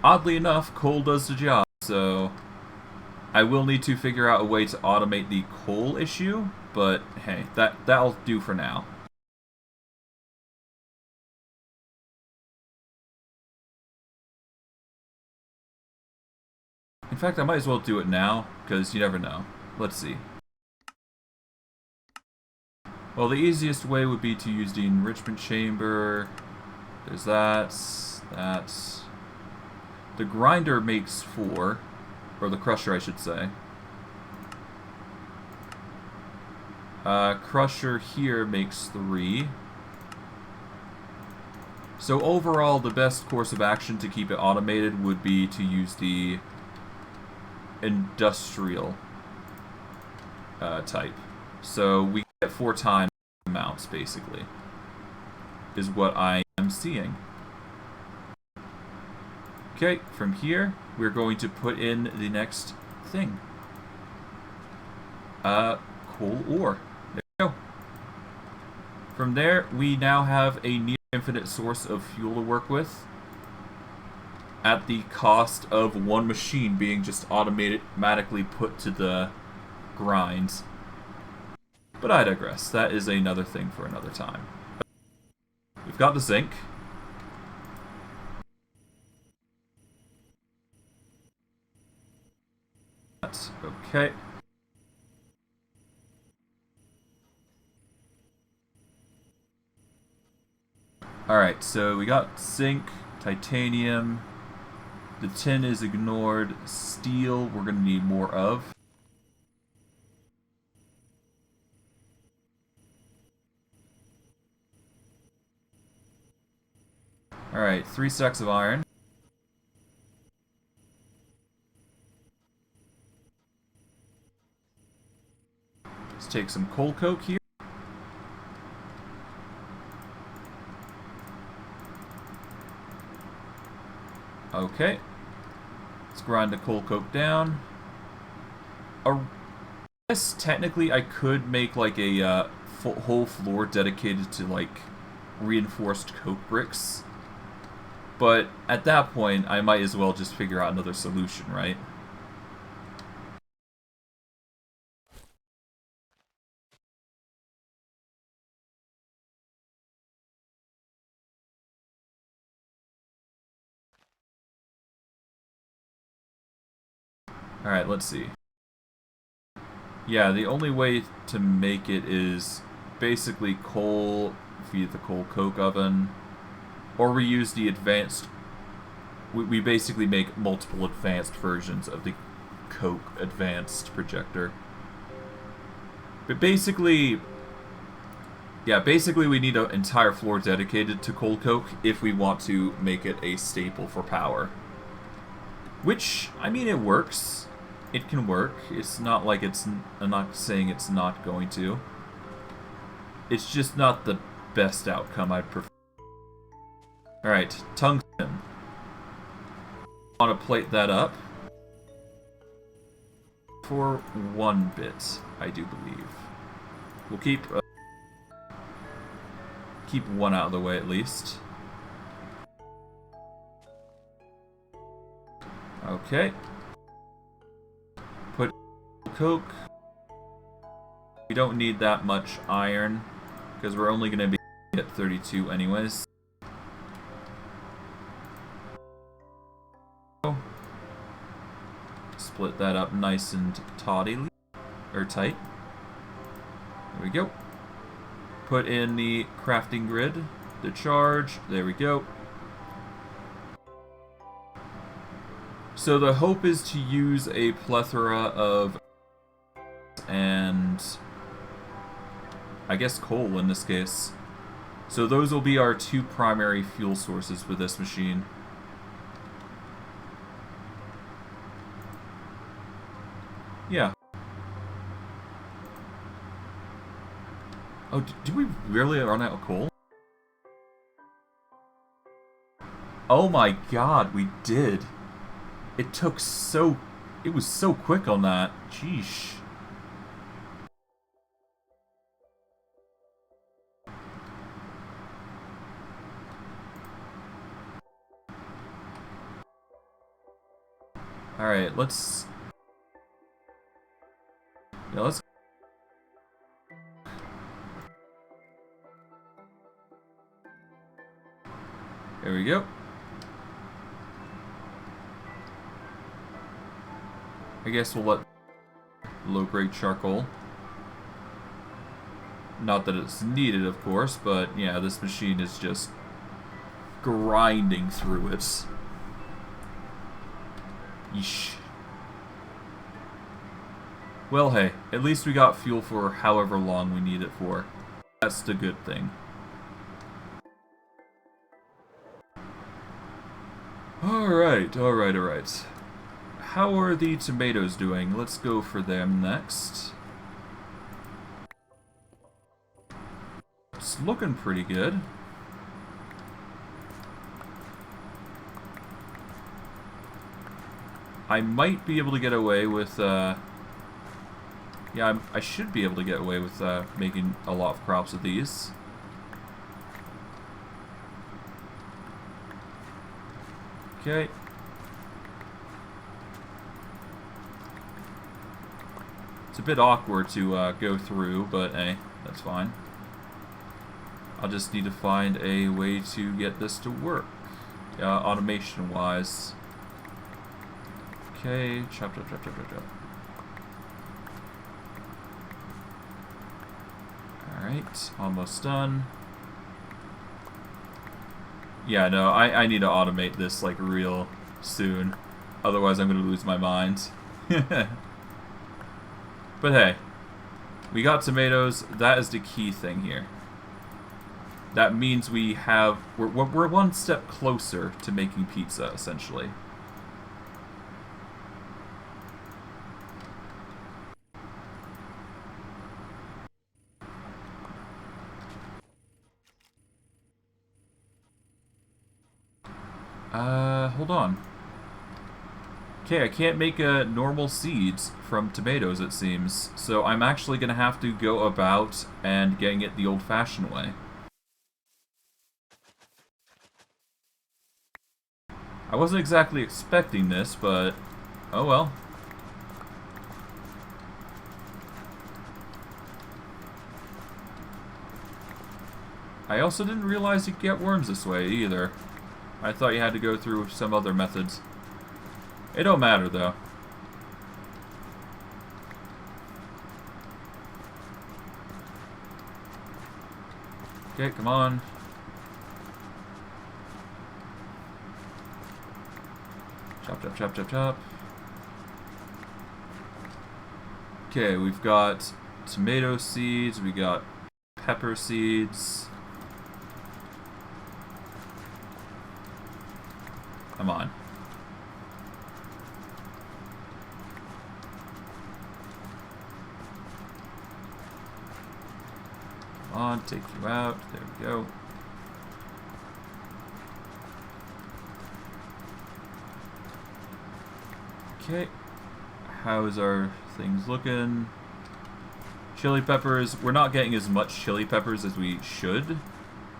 Speaker 1: Oddly enough, coal does the job, so I will need to figure out a way to automate the coal issue, but hey, that'll do for now. In fact, I might as well do it now, because you never know. Let's see. Well, the easiest way would be to use the enrichment chamber. There's that. That. The grinder makes 4. Or the crusher, I should say. Crusher here makes 3. So overall, the best course of action to keep it automated would be to use the industrial type. So we get 4 times amounts, basically, is what I am seeing. Okay, from here, we're going to put in the next thing. Coal ore. There we go. From there, we now have a near infinite source of fuel to work with, at the cost of one machine being just automatically put to the grind. But I digress. That is another thing for another time. We've got the zinc. That's okay. Alright, so we got zinc, titanium. The tin is ignored. Steel, we're going to need more of. Alright, 3 stacks of iron. Let's take some coal coke here. Okay. Let's grind the coal coke down. I guess technically I could make like a whole floor dedicated to like reinforced coke bricks. But at that point, I might as well just figure out another solution, right? Alright, let's see. Yeah, the only way to make it is basically coal, feed the coal coke oven, or we use the advanced... We basically make multiple advanced versions of the coke advanced projector. But basically... Yeah, basically we need an entire floor dedicated to coal coke if we want to make it a staple for power. Which, I mean, it works. It can work. It's not like it's... I'm not saying it's not going to. It's just not the best outcome I'd prefer. Alright, tungsten. I want to plate that up. For 1 bit, I do believe. We'll keep... keep 1 out of the way at least. Okay. Put coke. We don't need that much iron, because we're only going to be at 32 anyways. Split that up nice and tautly, or tight. There we go. Put in the crafting grid, the charge, there we go. So the hope is to use a plethora of, and I guess coal in this case. So those will be our 2 primary fuel sources for this machine. Yeah. Oh, did we really run out of coal? Oh my god, we did. It took so... It was so quick on that. Sheesh. Alright, let's... Yeah, let's... There we go. I guess we'll let low-grade charcoal. Not that it's needed, of course, but yeah, this machine is just grinding through it. Yeesh. Well, hey, at least we got fuel for however long we need it for. That's the good thing. Alright, alright, alright. How are the tomatoes doing? Let's go for them next. It's looking pretty good. I might be able to get away with, yeah, I should be able to get away with making a lot of crops of these. Okay. It's a bit awkward to go through, but hey, that's fine. I'll just need to find a way to get this to work, automation-wise. Okay, chop, chop, chop, chop, chop, chop. Alright, almost done. Yeah, no, I need to automate this, like, real soon. Otherwise, I'm going to lose my mind. But hey, we got tomatoes. That is the key thing here. That means we're one step closer to making pizza, essentially. Hold on. Okay, I can't make normal seeds from tomatoes, it seems. So I'm actually going to have to go about and getting it the old-fashioned way. I wasn't exactly expecting this, but oh well. I also didn't realize you could get worms this way, either. I thought you had to go through some other methods. It don't matter, though. Okay, come on. Chop, chop, chop, chop, chop. Okay, we've got tomato seeds, we got pepper seeds. Come on. Come on, take you out. There we go. Okay. How's our things looking? Chili peppers. We're not getting as much chili peppers as we should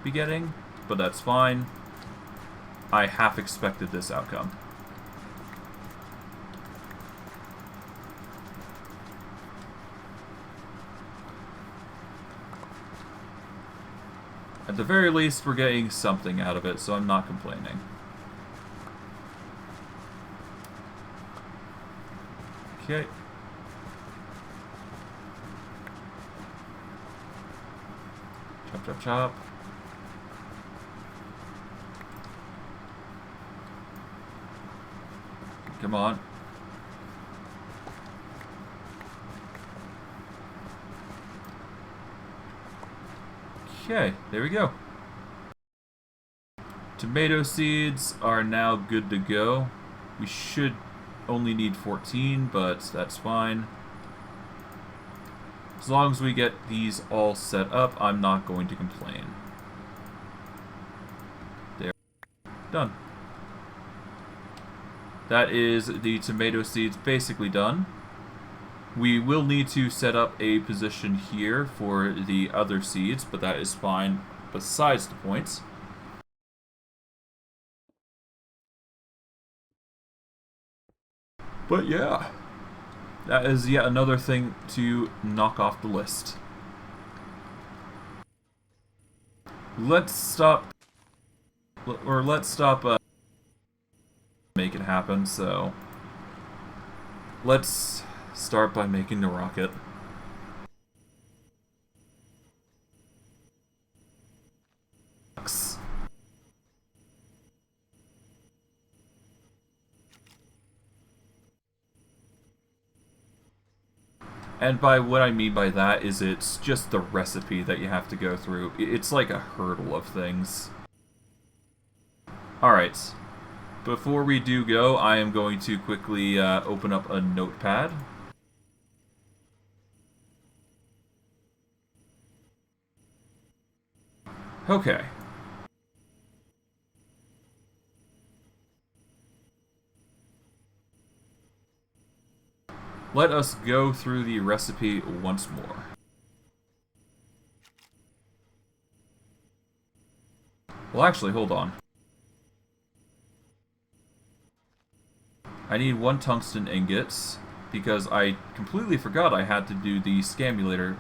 Speaker 1: be getting, but that's fine. I half expected this outcome. At the very least, we're getting something out of it, so I'm not complaining. Okay. Chop, chop, chop. Come on. Okay, there we go. Tomato seeds are now good to go. We should only need 14, but that's fine. As long as we get these all set up, I'm not going to complain. There. Done. That is the tomato seeds basically done. We will need to set up a position here for the other seeds, but that is fine besides the point. But yeah, that is yet another thing to knock off the list. Let's stop make it happen, so let's start by making the rocket. And by what I mean by that is it's just the recipe that you have to go through. It's like a hurdle of things. Alright. Before we do go, I am going to quickly open up a notepad. Okay. Let us go through the recipe once more. Well, actually, hold on. I need 1 tungsten ingots, because I completely forgot I had to do the scamulator.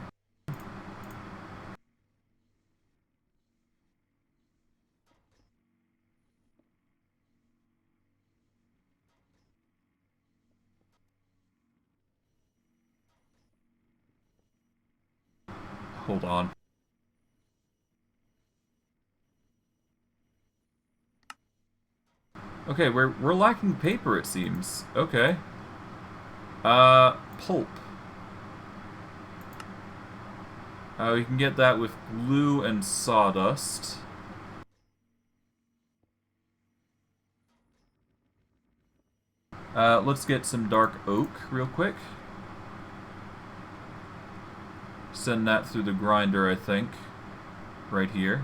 Speaker 1: Hold on. Okay, we're lacking paper, it seems. Okay. Pulp. We can get that with glue and sawdust. Let's get some dark oak real quick. Send that through the grinder, I think. Right here.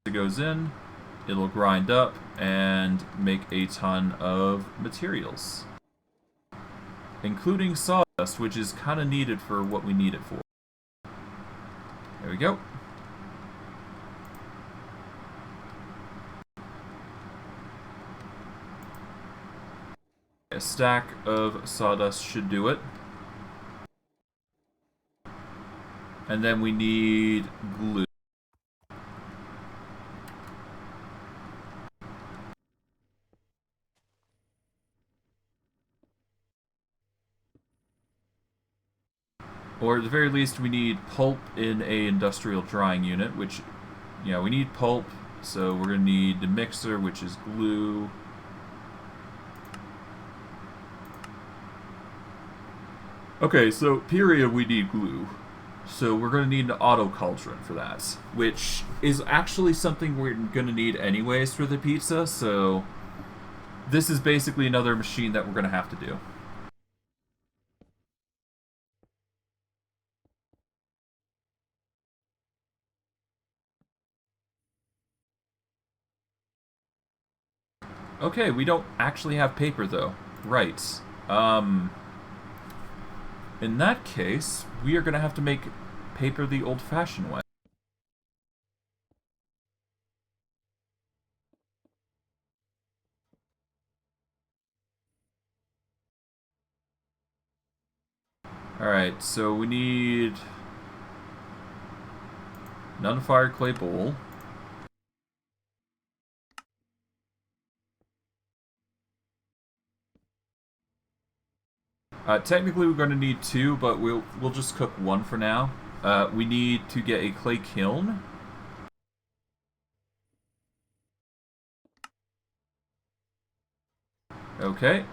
Speaker 1: It goes in, it'll grind up and make a ton of materials. Including sawdust, which is kind of needed for what we need it for. There we go. A stack of sawdust should do it. And then we need glue. Or at the very least, we need pulp in a industrial drying unit, which, yeah, we need pulp, so we're going to need the mixer, which is glue. Okay, so period, we need glue. So we're going to need an Auto Cauldron for that, which is actually something we're going to need anyways for the pizza, so this is basically another machine that we're going to have to do. Okay, we don't actually have paper, though. Right. In that case, we are going to have to make paper the old-fashioned way. Alright, so we need nullifier clay bowl. Technically we're going to need 2, but we'll just cook 1 for now. We need to get a clay kiln. Okay.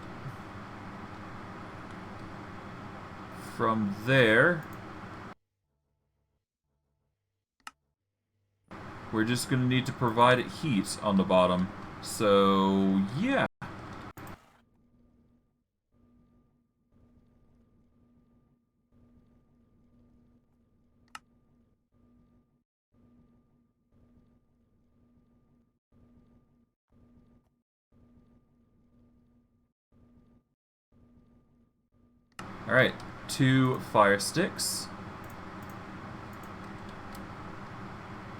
Speaker 1: From there, we're just going to need to provide it heat on the bottom. So, yeah. Alright, 2 fire sticks.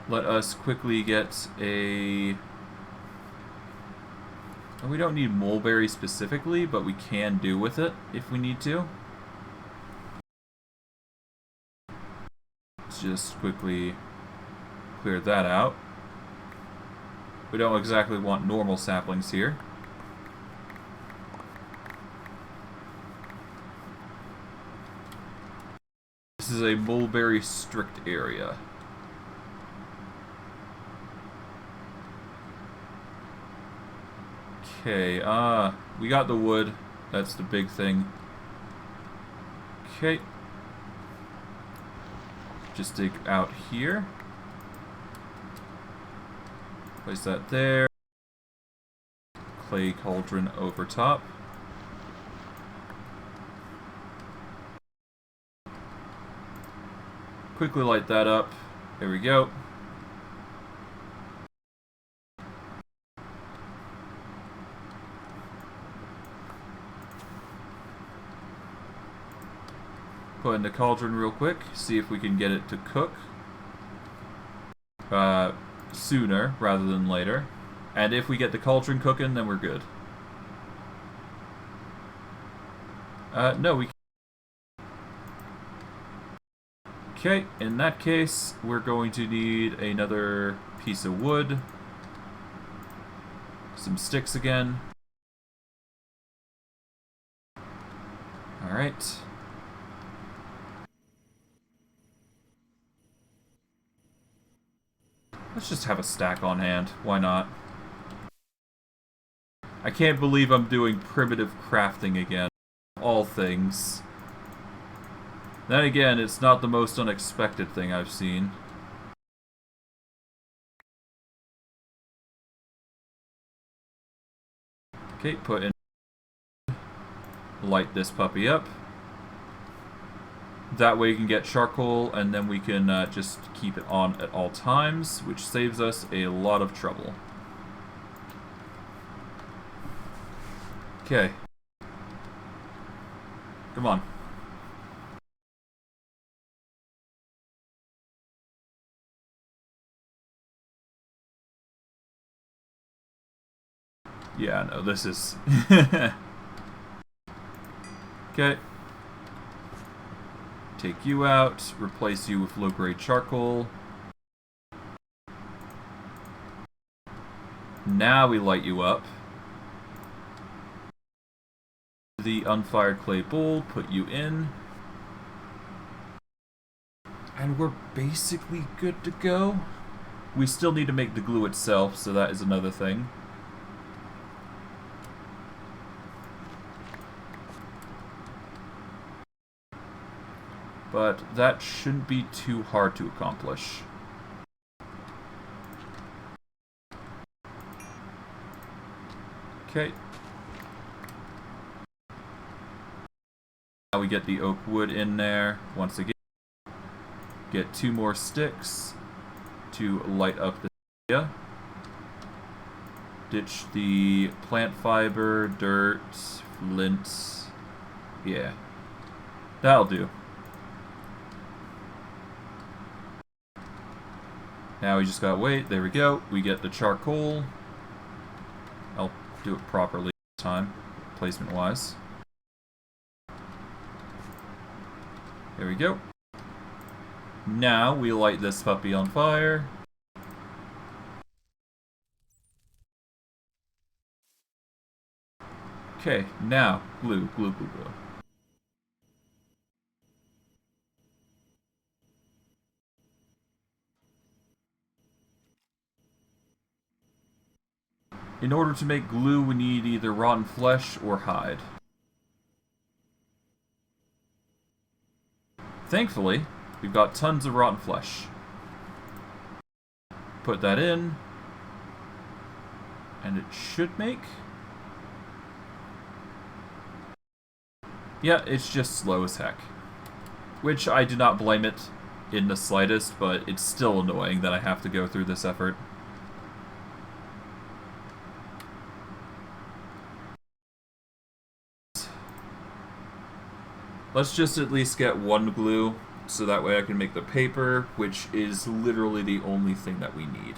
Speaker 1: Let us quickly get a... We don't need mulberry specifically, but we can do with it if we need to. Let's just quickly clear that out. We don't exactly want normal saplings here. This is a mulberry strict area. Okay, we got the wood. That's the big thing. Okay. Just dig out here. Place that there. Clay cauldron over top. Quickly light that up. There we go. Put in the cauldron real quick. See if we can get it to cook. Sooner rather than later. And if we get the cauldron cooking, then we're good. No, we can't. Okay, in that case, we're going to need another piece of wood. Some sticks again. Alright. Let's just have a stack on hand. Why not? I can't believe I'm doing primitive crafting again. All things. Then again, it's not the most unexpected thing I've seen. Okay, put in... Light this puppy up. That way you can get charcoal, and then we can just keep it on at all times, which saves us a lot of trouble. Okay. Come on. Yeah, no, this is... Okay. Take you out, replace you with low-grade charcoal. Now we light you up. The unfired clay bowl, put you in. And we're basically good to go. We still need to make the glue itself, so that is another thing. But that shouldn't be too hard to accomplish. Okay. Now we get the oak wood in there once again. Get 2 more sticks to light up the area. Ditch the plant fiber, dirt, flint. Yeah. That'll do. Now we just gotta wait. There we go. We get the charcoal. I'll do it properly this time, placement-wise. There we go. Now we light this puppy on fire. Okay, now glue, glue, glue, glue. In order to make glue, we need either rotten flesh or hide. Thankfully, we've got tons of rotten flesh. Put that in. And it should make... Yeah, it's just slow as heck. Which I do not blame it in the slightest, but it's still annoying that I have to go through this effort. Let's just at least get 1 glue, so that way I can make the paper, which is literally the only thing that we need.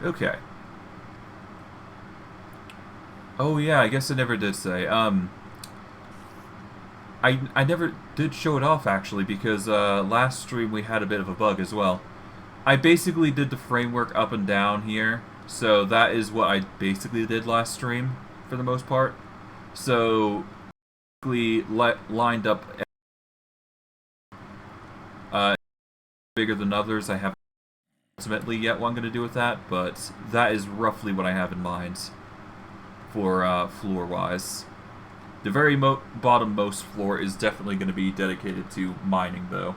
Speaker 1: Okay. Oh yeah, I guess I never did say. I never did show it off, actually, because last stream we had a bit of a bug as well. I basically did the framework up and down here, so that is what I basically did last stream, for the most part. So, basically lined up bigger than others. I haven't ultimately yet what I'm going to do with that, but that is roughly what I have in mind for floor-wise. The very bottom-most floor is definitely going to be dedicated to mining, though.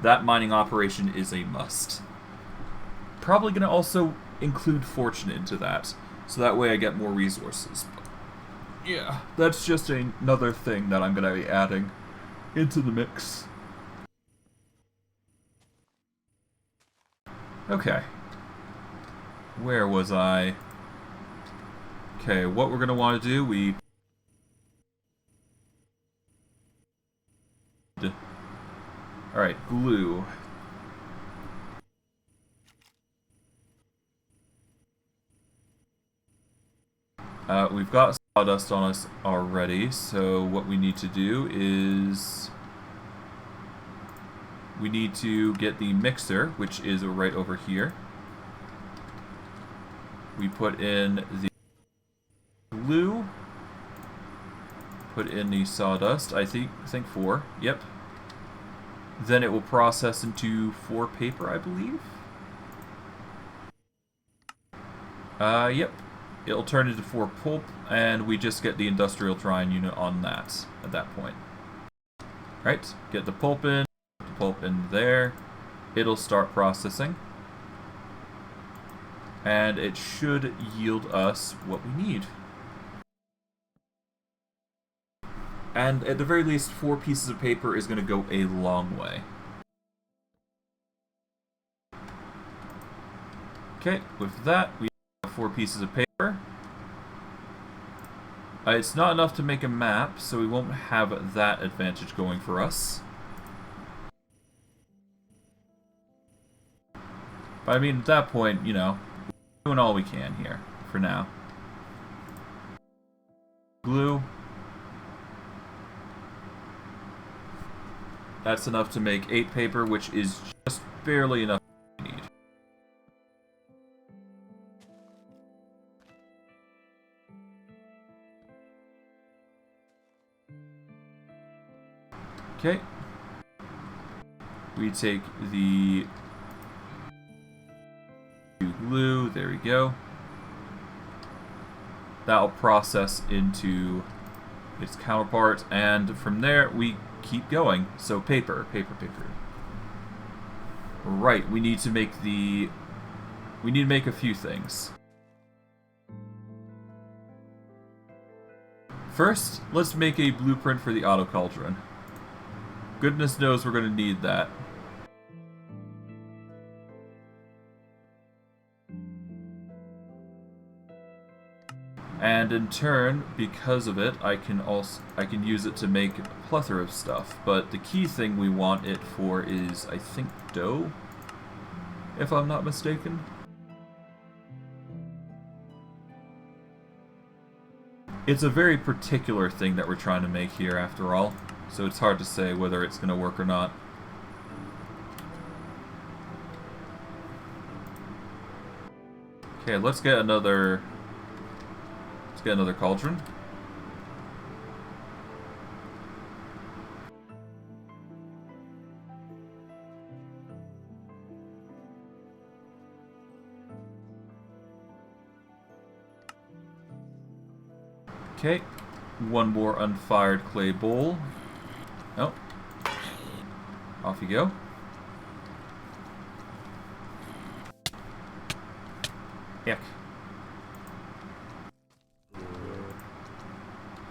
Speaker 1: That mining operation is a must. Probably going to also include fortune into that, so that way I get more resources. Yeah, that's just another thing that I'm going to be adding into the mix. Okay. Where was I? Okay, what we're going to want to do, Alright, glue. We've got sawdust on us already, so what we need to do is we need to get the mixer, which is right over here. We put in the glue, put in the sawdust, I think 4, yep. Then it will process into 4 paper, I believe. Yep. It'll turn into 4 pulp, and we just get the industrial drying unit on that at that point. Right, get the pulp in there. It'll start processing. And it should yield us what we need. And at the very least, 4 pieces of paper is going to go a long way. Okay, with that, we have 4 pieces of paper. It's not enough to make a map, so we won't have that advantage going for us. But I mean, at that point, you know, we're doing all we can here, for now. Glue. That's enough to make 8 paper, which is just barely enough we need. Okay. We take the glue, there we go. That'll process into its counterpart, and from there we keep going. So paper. Right, we need to make a few things. First, let's make a blueprint for the Auto Cauldron. Goodness knows we're going to need that. And in turn, because of it, I can use it to make a plethora of stuff. But the key thing we want it for is, I think, dough, if I'm not mistaken. It's a very particular thing that we're trying to make here, after all, so it's hard to say whether it's going to work or not. Okay, let's get another cauldron. Okay, one more unfired clay bowl. Oh, off you go. Heck.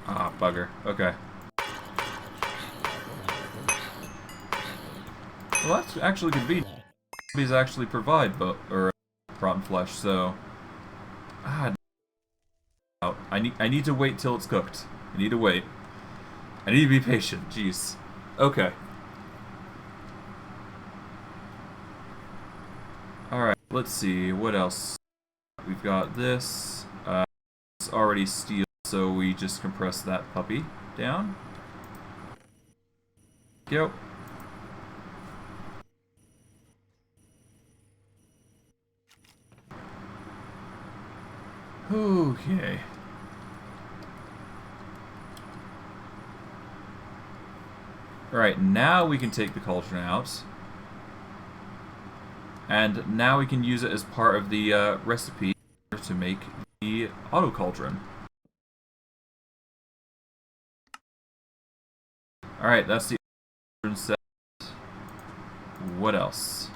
Speaker 1: Ah, bugger. Okay. Well, that's actually convenient. These actually provide rotten flesh, so I need to wait till it's cooked. I need to wait. I need to be patient. Jeez. Okay. All right. Let's see what else. We've got this. It's already steel, so we just compress that puppy down. Go. Okay. Alright, now we can take the cauldron out. And now we can use it as part of the recipe to make the Auto Cauldron. Alright, that's the set. What else?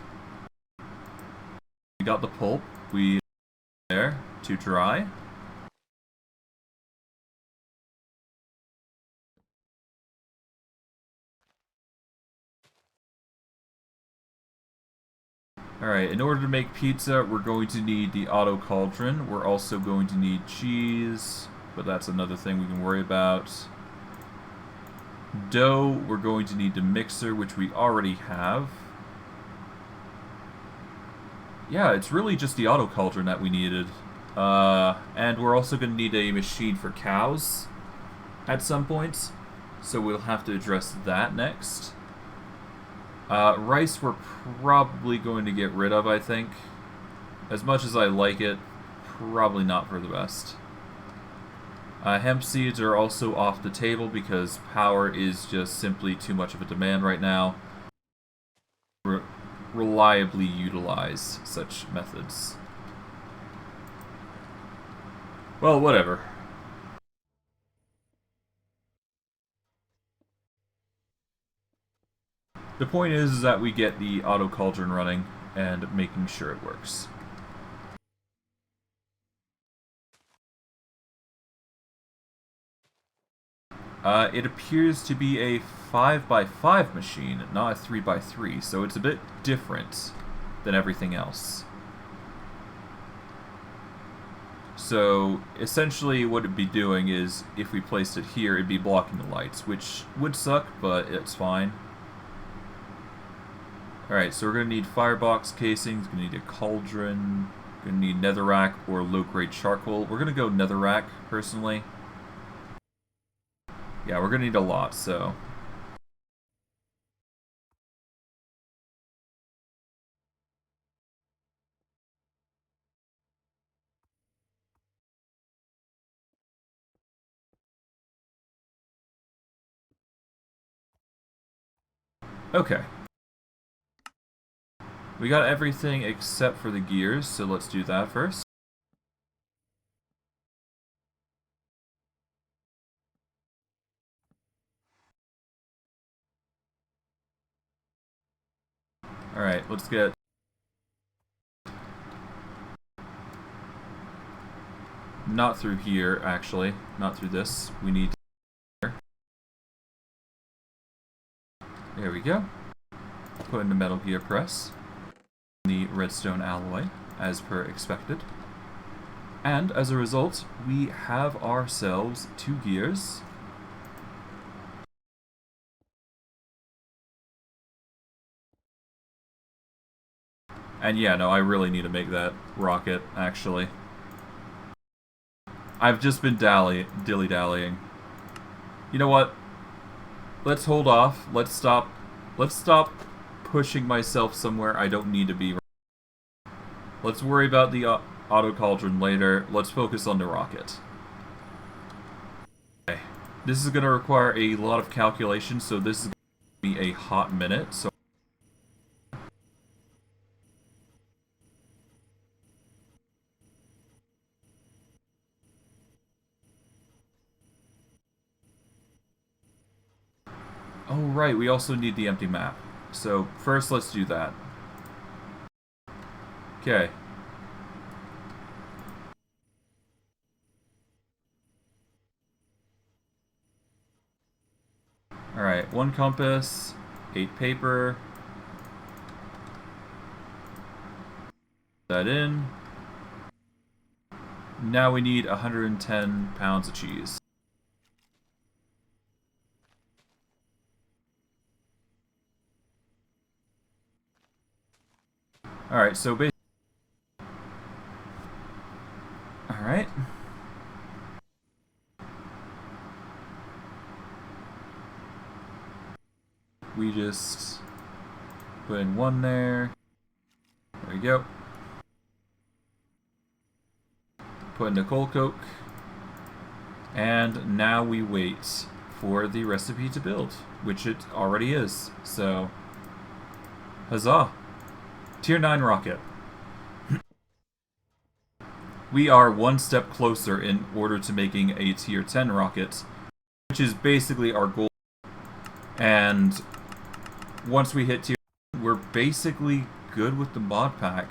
Speaker 1: We got the pulp. We there to dry. Alright, in order to make pizza, we're going to need the Auto Cauldron. We're also going to need cheese, but that's another thing we can worry about. Dough, we're going to need the mixer, which we already have. Yeah, it's really just the Auto Cauldron that we needed. And we're also going to need a machine for cows at some point, so we'll have to address that next. Rice we're probably going to get rid of, I think. As much as I like it, probably not for the best. Hemp seeds are also off the table because power is just simply too much of a demand right now. Reliably utilize such methods. Well, whatever. The point is that we get the Auto Cauldron running and making sure it works. It appears to be a 5x5 machine, not a 3x3, so it's a bit different than everything else. So, essentially what it'd be doing is, if we placed it here, it'd be blocking the lights, which would suck, but it's fine. Alright, so we're going to need firebox casings, going to need a cauldron, going to need netherrack or low-grade charcoal. We're going to go netherrack, personally. Yeah, we're going to need a lot, so... Okay. We got everything except for the gears, so let's do that first. Alright, let's get... Not through here, actually. Not through this. We need... There we go. Put in the metal gear press. The redstone alloy, as per expected. And as a result, we have ourselves 2 gears. And yeah, no, I really need to make that rocket, actually. I've just been dilly-dallying. You know what? Let's hold off. Let's stop pushing myself somewhere I don't need to be. Let's worry about the Auto Cauldron later. Let's focus on the rocket. Okay. This is going to require a lot of calculation, so this is going to be a hot minute. So oh, right, we also need the empty map. So, first let's do that. Okay. Alright, 1 compass, 8 paper. That in. Now we need 110 pounds of cheese. Alright, so basically... Alright. We just put in 1 there. There we go. Put in the coal coke. And now we wait for the recipe to build, which it already is. So, huzzah! Tier 9 rocket. We are one step closer in order to making a Tier 10 rocket, which is basically our goal. And once we hit Tier 10, we're basically good with the mod pack.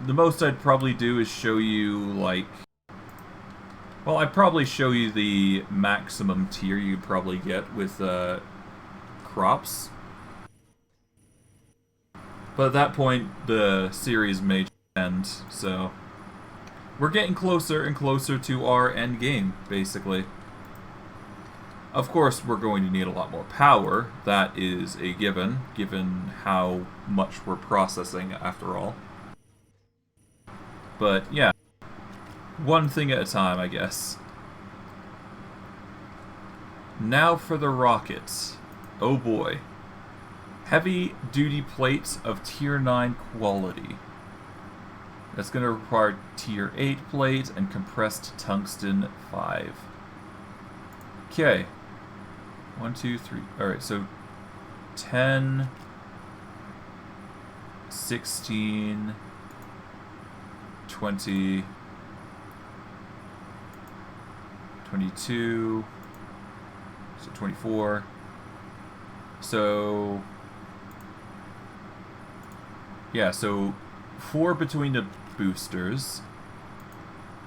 Speaker 1: The most I'd probably do is show you, like... Well, I'd probably show you the maximum tier you'd probably get with crops. But at that point, the series may end, so... We're getting closer and closer to our end game, basically. Of course, we're going to need a lot more power. That is a given how much we're processing, after all. But, yeah. One thing at a time, I guess. Now for the rockets. Oh boy. Heavy-duty plates of Tier 9 quality. That's going to require Tier 8 plate and compressed tungsten 5. Okay. 1, 2, 3. Alright, so 10, 16, 20, 22, so 24. So, yeah, so 4 between the boosters,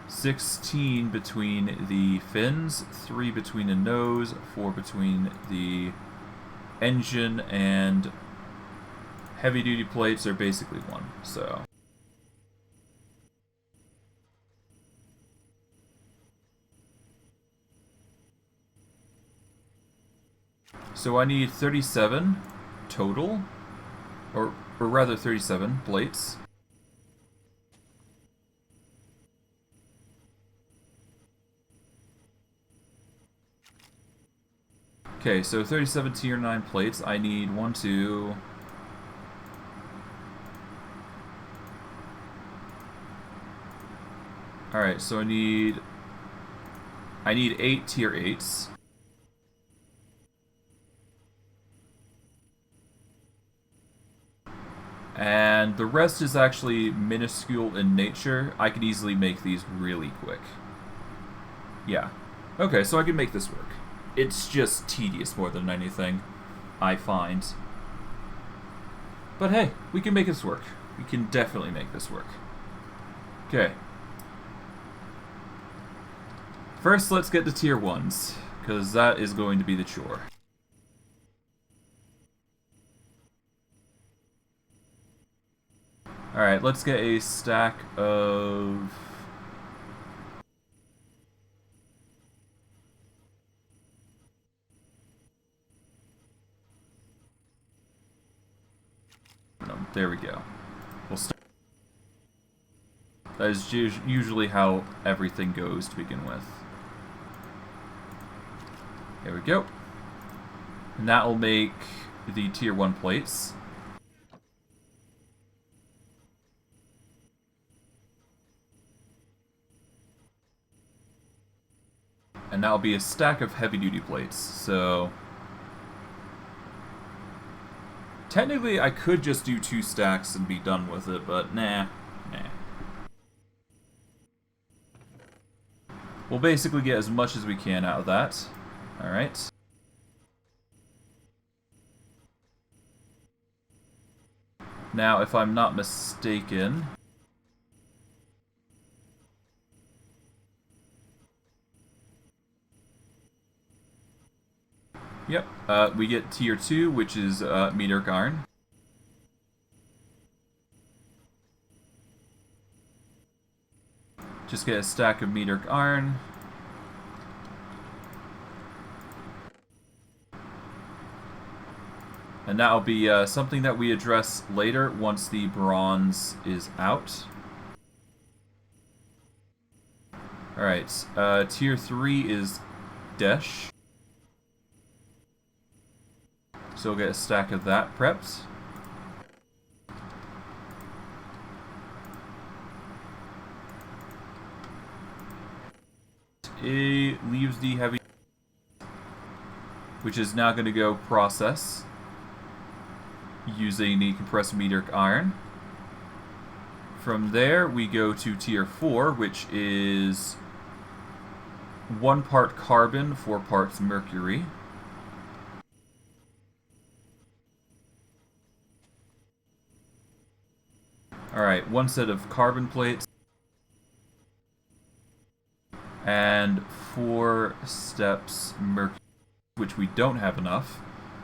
Speaker 1: 16 between the fins, 3 between the nose, 4 between the engine, and heavy-duty plates are basically 1, so... So I need 37 total, or rather 37 plates. Okay, so 37 Tier 9 plates. I need 1, 2... Alright, so I need 8 Tier 8s. And the rest is actually minuscule in nature. I could easily make these really quick. Yeah. Okay, so I can make this work. It's just tedious more than anything, I find. But hey, we can make this work. We can definitely make this work. Okay. First, let's get to Tier 1s, because that is going to be the chore. Alright, let's get a stack of... No, there we go. We'll start. That is usually how everything goes to begin with. There we go. And that will make the Tier 1 plates. And that'll be a stack of heavy-duty plates, so... Technically, I could just do 2 stacks and be done with it, but nah. We'll basically get as much as we can out of that. Alright. Now, if I'm not mistaken... Yep, we get Tier 2, which is meteoric iron. Just get a stack of meteoric iron. And that'll be something that we address later once the bronze is out. Alright, Tier 3 is Desh. So we'll get a stack of that prepped. It leaves the heavy, which is now going to go process. using the compressed meteoric iron. From there, we go to tier 4, which is 1 part carbon, 4 parts mercury. Alright, 1 set of carbon plates. And 4 steps mercury, which we don't have enough,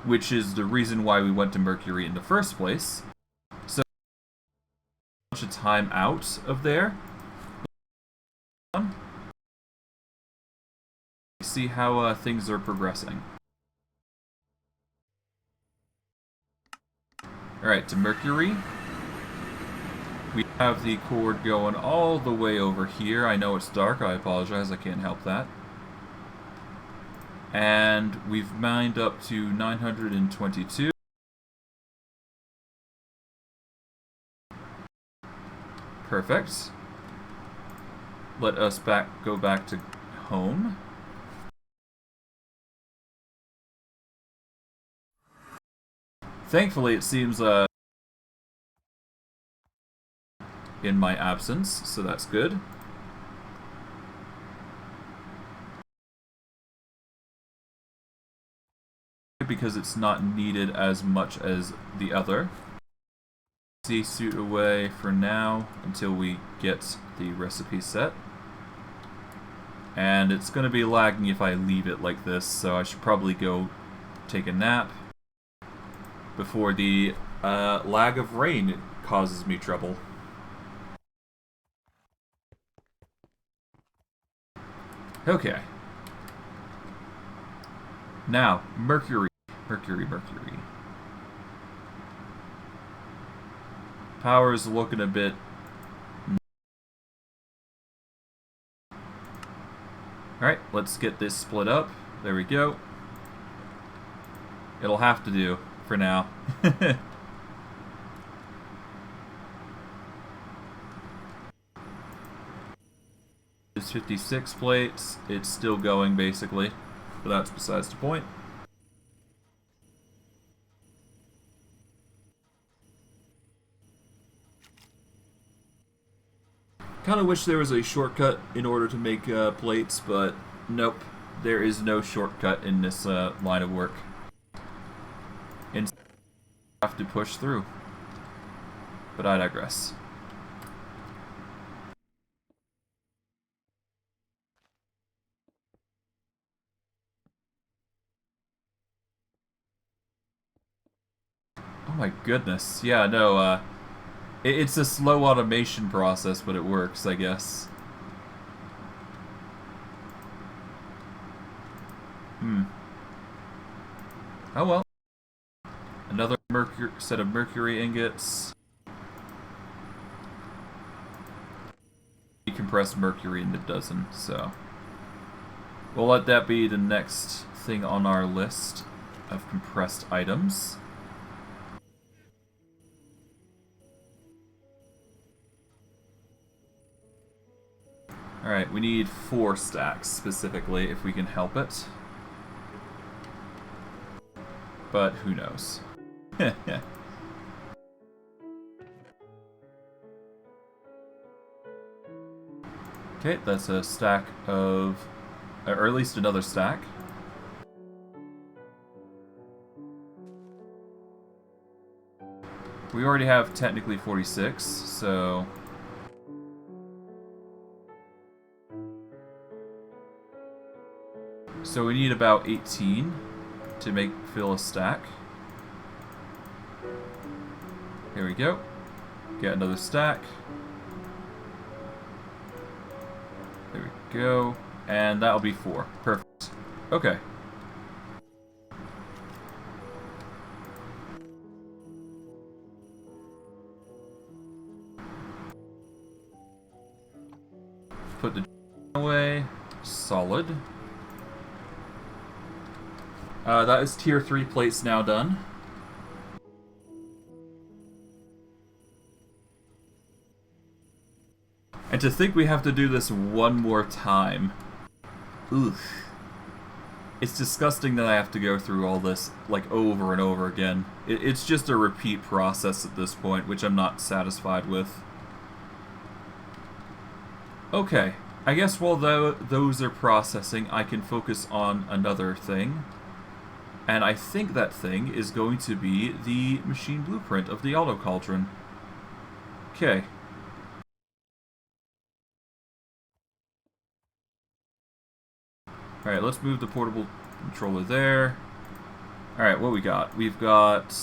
Speaker 1: which is the reason why we went to mercury in the first place. So, a bunch of time out of there. See how things are progressing. Alright, to mercury. We have the cord going all the way over here. I know it's dark, I apologize, I can't help that. And we've mined up to 922. Perfect. Let us go back to home. Thankfully, it seems in my absence, so that's good. Because it's not needed as much as the other. C suit away for now until we get the recipe set. And it's going to be lagging if I leave it like this, so I should probably go take a nap before the lag of rain causes me trouble. Okay. Now, mercury. Mercury. Power is looking a bit... Alright, let's get this split up. There we go. It'll have to do for now. It's 56 plates. It's still going, basically. But that's besides the point. Kind of wish there was a shortcut in order to make plates, but nope. There is no shortcut in this line of work. Instead, you have to push through. But I digress. Oh my goodness. Yeah, no, it's a slow automation process, but it works, I guess. Oh well. Another set of mercury ingots. Compressed mercury in the dozen, so we'll let that be the next thing on our list of compressed items. Alright, we need 4 stacks specifically if we can help it. But who knows? Okay, that's a stack of... or at least another stack. We already have technically 46, so... So we need about 18 to fill a stack. Here we go. Get another stack. There we go. And that'll be 4. Perfect. Okay. Put the away. Solid. That is tier 3 plates now done. And to think we have to do this one more time. Oof. It's disgusting that I have to go through all this, like, over and over again. It's just a repeat process at this point, which I'm not satisfied with. Okay, I guess while those are processing, I can focus on another thing. And I think that thing is going to be the machine blueprint of the Auto Cauldron. Okay. Alright, let's move the portable controller there. Alright, what we got? We've got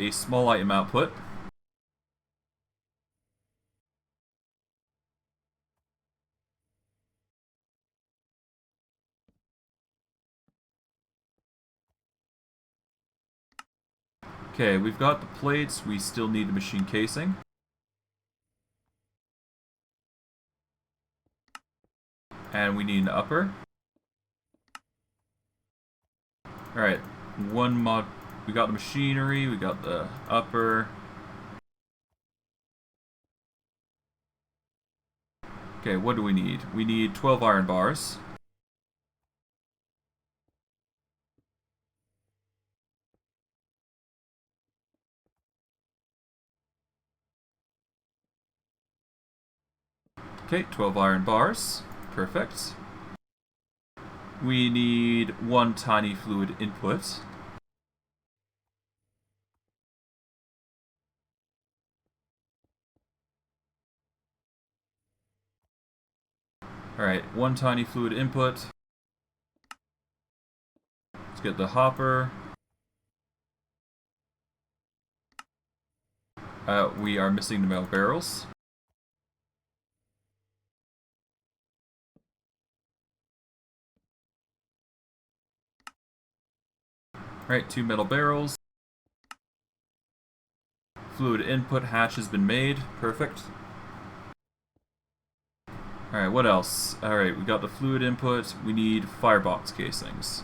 Speaker 1: a small item output. Okay, we've got the plates. We still need the machine casing. And we need an upper. Alright, one mod. We got the machinery, we got the upper. Okay, what do we need? We need 12 iron bars. Okay, 12 iron bars. Perfect. We need one tiny fluid input. Alright, one tiny fluid input. Let's get the hopper. We are missing the metal barrels. Alright, 2 metal barrels. Fluid input hatch has been made. Perfect. Alright, what else? Alright, we got the fluid input. We need firebox casings.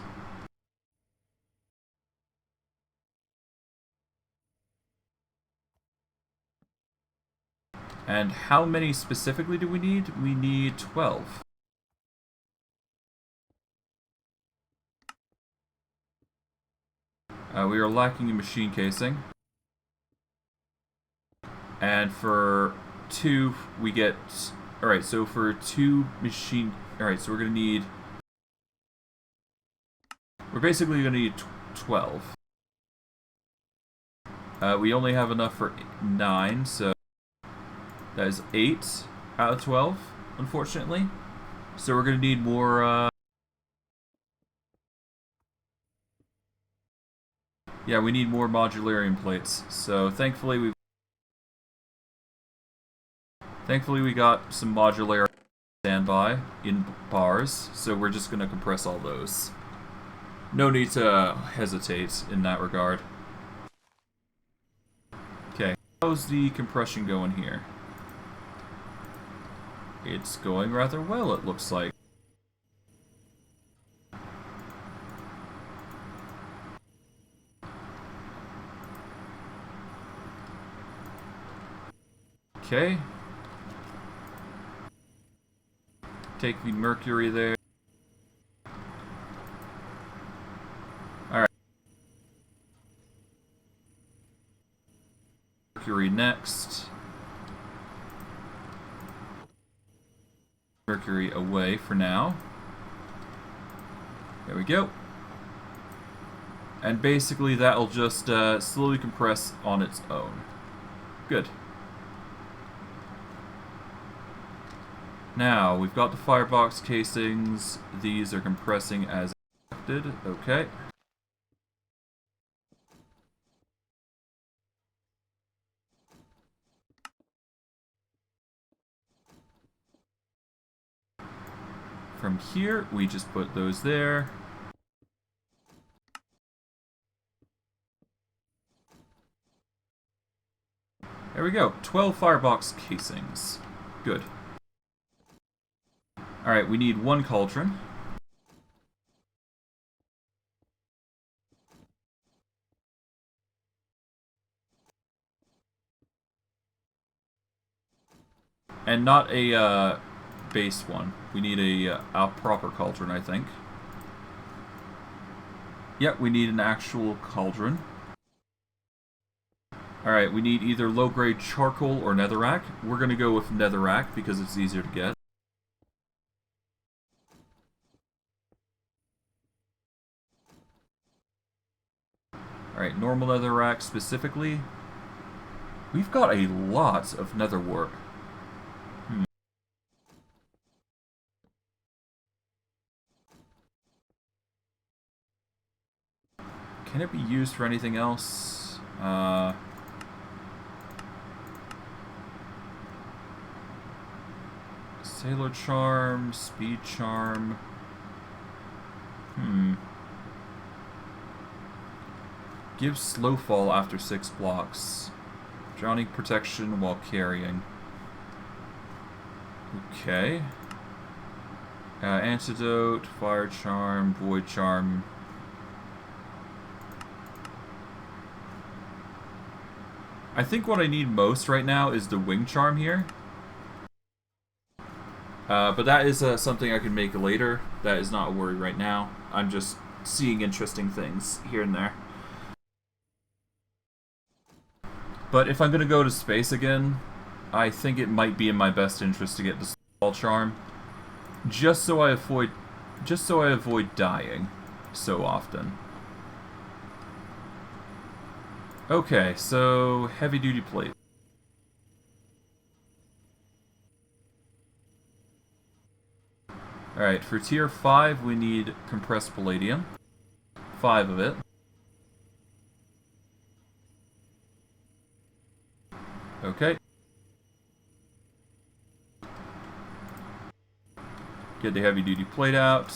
Speaker 1: And how many specifically do we need? We need 12. We are lacking a machine casing. And for 2, we get... Alright, so for 2 machine... Alright, so we're going to need... We're basically going to need 12. We only have enough for 9, so... That is 8 out of 12, unfortunately. So we're going to need more... Yeah, we need more modularium plates. So thankfully we got some modular standby in bars, so we're just gonna compress all those. No need to hesitate in that regard. Okay, how's the compression going here? It's going rather well, it looks like. Okay. Take the mercury there. Alright. Mercury next. Mercury away for now. There we go. And basically that'll just slowly compress on its own. Good. Now, we've got the firebox casings. These are compressing as expected. Okay. From here, we just put those there. There we go. 12 firebox casings. Good. Alright, we need 1 cauldron. And not a base one. We need a proper cauldron, I think. Yep, we need an actual cauldron. Alright, we need either low-grade charcoal or netherrack. We're going to go with netherrack because it's easier to get. Alright, normal netherrack specifically. We've got a lot of nether wart. Can it be used for anything else? Sailor Charm, Speed Charm. Give slow fall after 6 blocks. Drowning protection while carrying. Okay. Antidote, Fire Charm, Void Charm. I think what I need most right now is the Wing Charm here. But that is something I can make later. That is not a worry right now. I'm just seeing interesting things here and there. But if I'm going to go to space again, I think it might be in my best interest to get the Small Charm. Just so I avoid dying so often. Okay, so heavy duty plate. Alright, for tier 5 we need compressed palladium. 5 of it. Okay. Get the heavy duty plate out.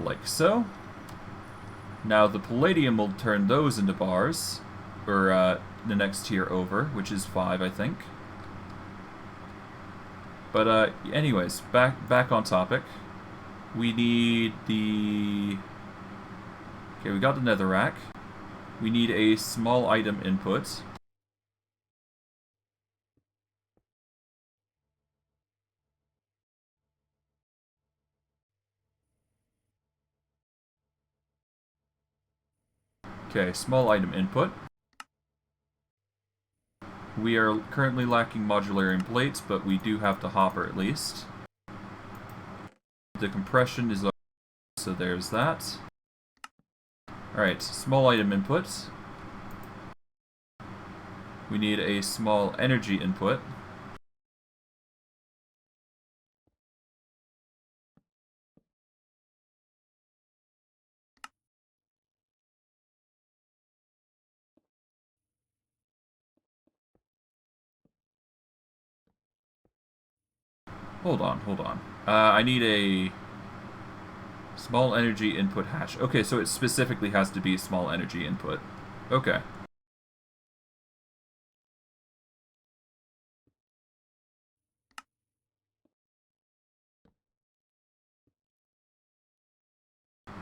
Speaker 1: Like so. Now the palladium will turn those into bars, or the next tier over, which is 5, I think. But anyways, back on topic. We need the... Okay, we got the netherrack. We need a small item input. Okay, small item input. We are currently lacking modularium plates, but we do have the hopper at least. The compression is... so there's that. Alright, small item input. We need a small energy input. Hold on. I need a small energy input hash. Okay, so it specifically has to be small energy input. Okay.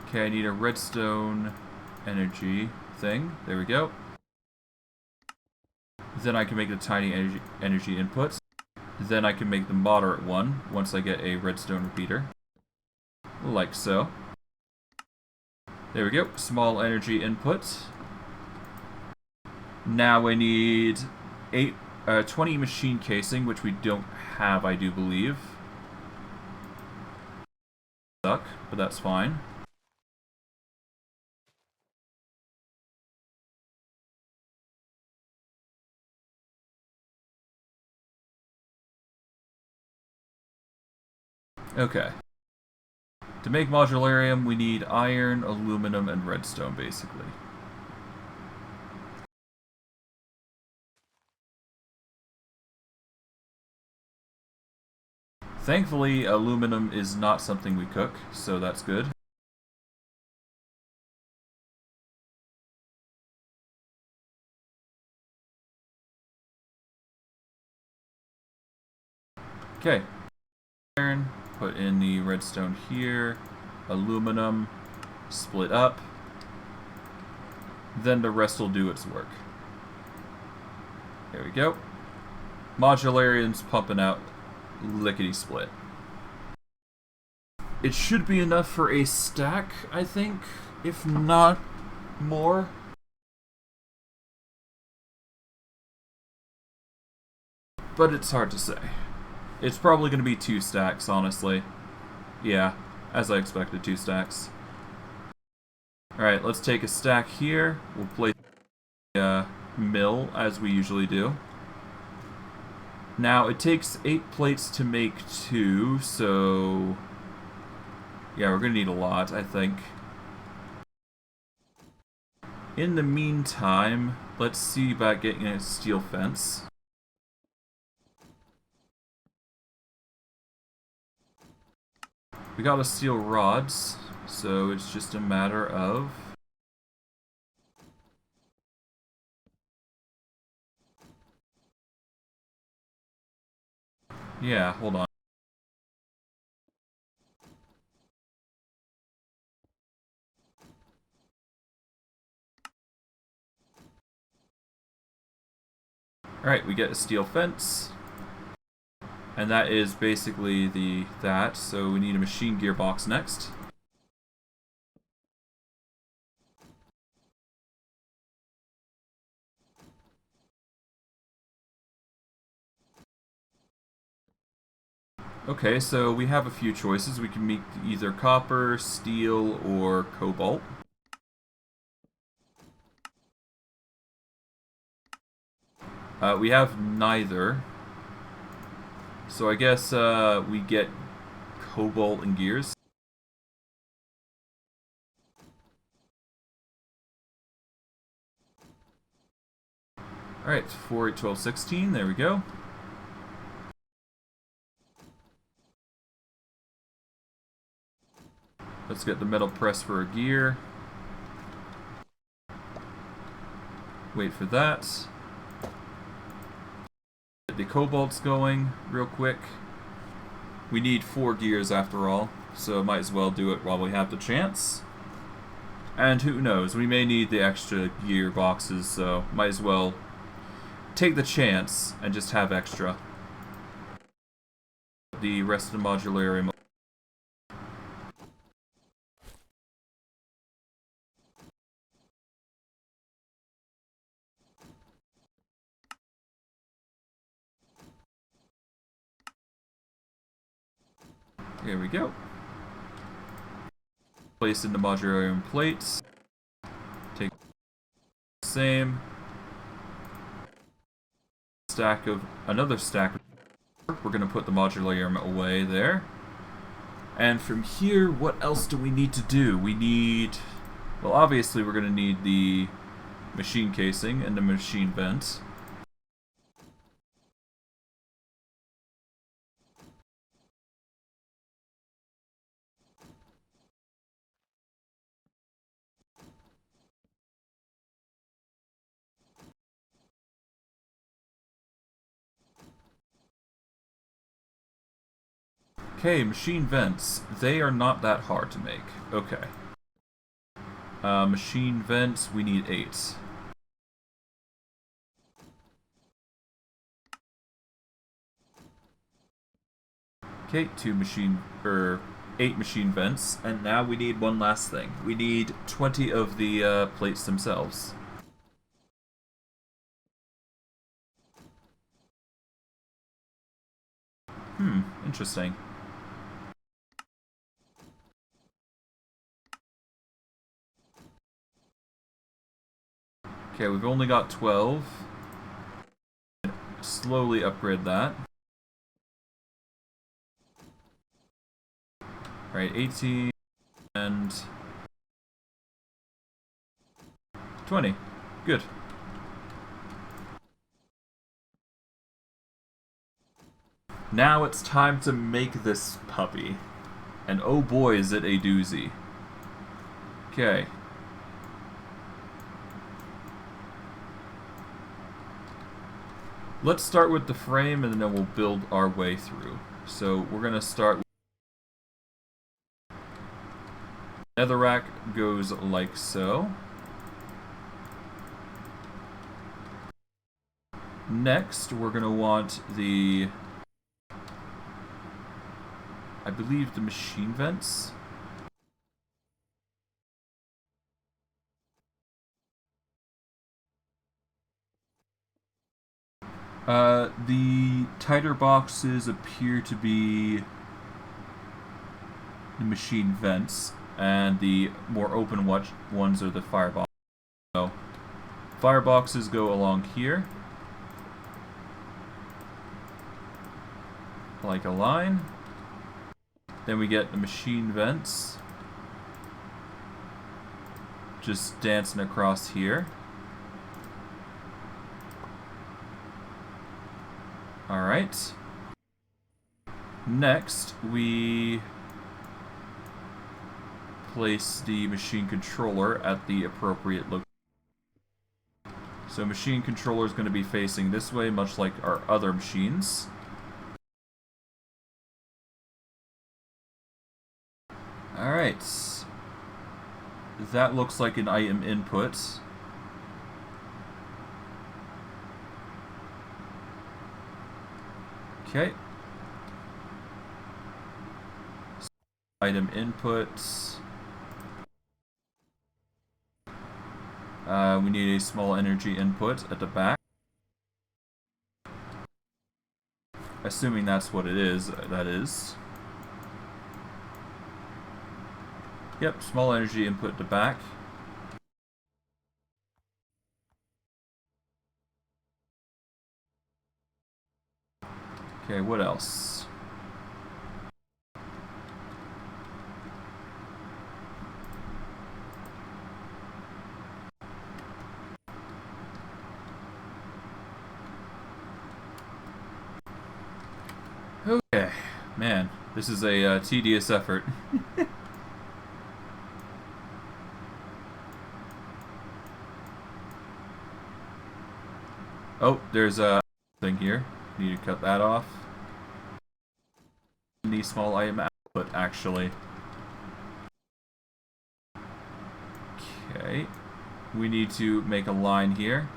Speaker 1: Okay, I need a redstone energy thing. There we go. Then I can make the tiny energy inputs. Then I can make the moderate one once I get a redstone repeater. Like so. There we go. Small energy input. Now we need 20 machine casing, which we don't have, I do believe. Suck, but that's fine. Okay. To make modularium, we need iron, aluminum, and redstone, basically. Thankfully, aluminum is not something we cook, so that's good. Okay. Iron, put in the redstone here, aluminum, split up. Then the rest will do its work. There we go. Modularium's pumping out lickety-split. It should be enough for a stack, I think, if not more. But it's hard to say. It's probably going to be 2 stacks, honestly. Yeah, as I expected, 2 stacks. Alright, let's take a stack here. We'll place the mill, as we usually do. Now, it takes 8 plates to make 2, so... yeah, we're going to need a lot, I think. In the meantime, let's see about getting a steel fence. We got a steel rods, so it's just a matter of... yeah, hold on. Alright, we get a steel fence. And that is basically that, so we need a machine gearbox next. Okay, so we have a few choices. We can make either copper, steel, or cobalt. We have neither. So I guess we get cobalt and gears. Alright, 4, 8, 12, 16, there we go. Let's get the metal press for a gear. Wait for that. Get the cobalt's going real quick. We need 4 gears after all, so might as well do it while we have the chance. And who knows, we may need the extra gear boxes, so might as well take the chance and just have extra. The rest of the modular area. Here we go. Place in the modular area plates. Take the same. Stack of another stack. We're gonna put the modular area away there. And from here, what else do we need to do? We need... well, obviously we're gonna need the machine casing and the machine vent. Okay, machine vents. They are not that hard to make. Okay. Machine vents, we need 8. Okay, 8 machine vents, and now we need one last thing. We need 20 of the plates themselves. Interesting. Okay, we've only got 12. Slowly upgrade that. Alright, 18 and 20. Good. Now it's time to make this puppy. And oh boy, is it a doozy. Okay. Let's start with the frame and then we'll build our way through. So we're going to start with netherrack goes like so. Next, we're going to want the I believe, the machine vents. The tighter boxes appear to be the machine vents, and the more open ones are the fireboxes. So, fireboxes go along here, like a line. Then we get the machine vents, just dancing across here. Alright. Next, we place the machine controller at the appropriate location. So machine controller is going to be facing this way, much like our other machines. Alright. That looks like an item input. Okay. Item inputs. We need a small energy input at the back. Assuming that's what it is, that is. Yep, small energy input at the back. Okay, what else? Okay, man, this is a tedious effort. Oh, there's a thing here. Need to cut that off. The small item output, actually. Okay, we need to make a line here.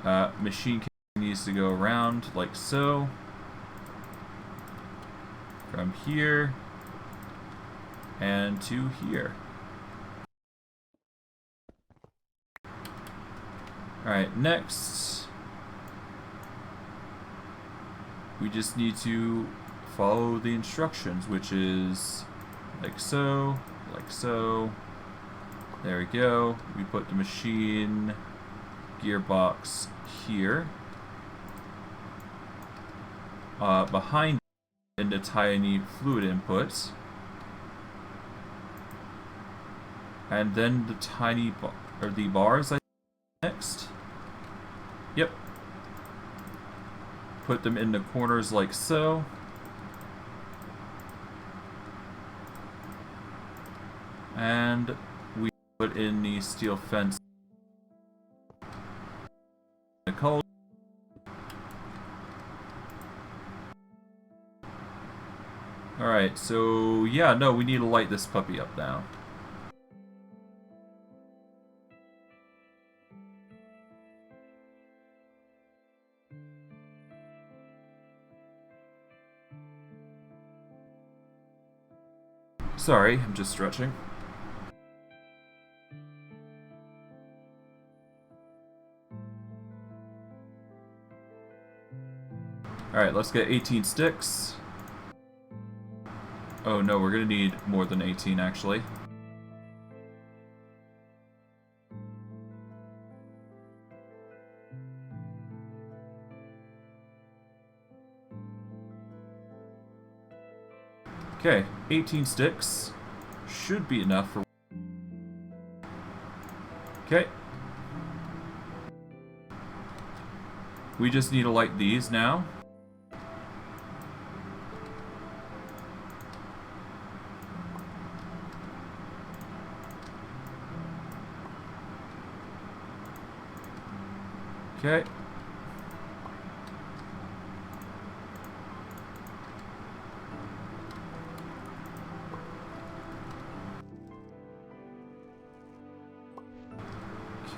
Speaker 1: Machine needs to go around like so. From here and to here. Alright, next we just need to follow the instructions, which is like so, like so. There we go. We put the machine gearbox here. Behind in the tiny fluid inputs, and then the tiny the bars next. Yep. Put them in the corners like so. And we put in the steel fence. The cauldron. Alright, so yeah, no, we need to light this puppy up now. Sorry, I'm just stretching. Alright, let's get 18 sticks. Oh no, we're gonna need more than 18 actually. Okay, 18 sticks should be enough for... Okay. We just need to light these now. Okay.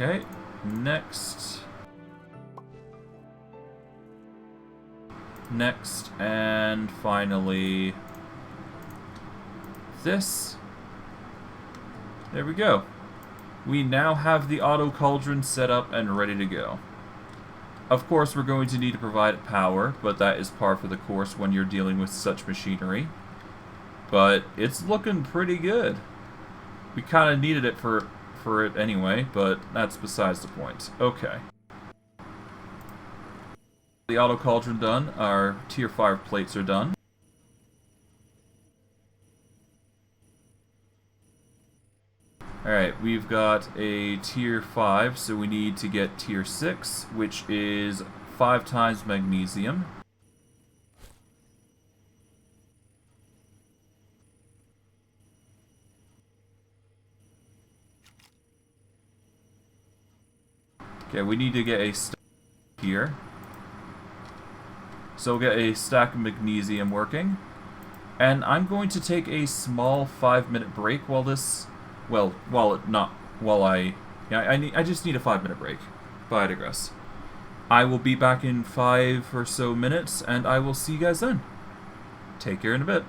Speaker 1: Okay, next. Next, and finally, this. There we go. We now have the Auto Cauldron set up and ready to go. Of course, we're going to need to provide power, but that is par for the course when you're dealing with such machinery. But it's looking pretty good. We kind of needed it for it anyway, but that's besides the point. Okay. The Auto Cauldron done. Our tier 5 plates are done. Alright, we've got a tier 5, so we need to get tier 6, which is 5 times magnesium. Okay, we need to get a stack here. So we'll get a stack of magnesium working. And I'm going to take a small 5-minute break while this... Well, I just need a 5-minute break. But I digress. I will be back in 5 or so minutes, and I will see you guys then. Take care in a bit.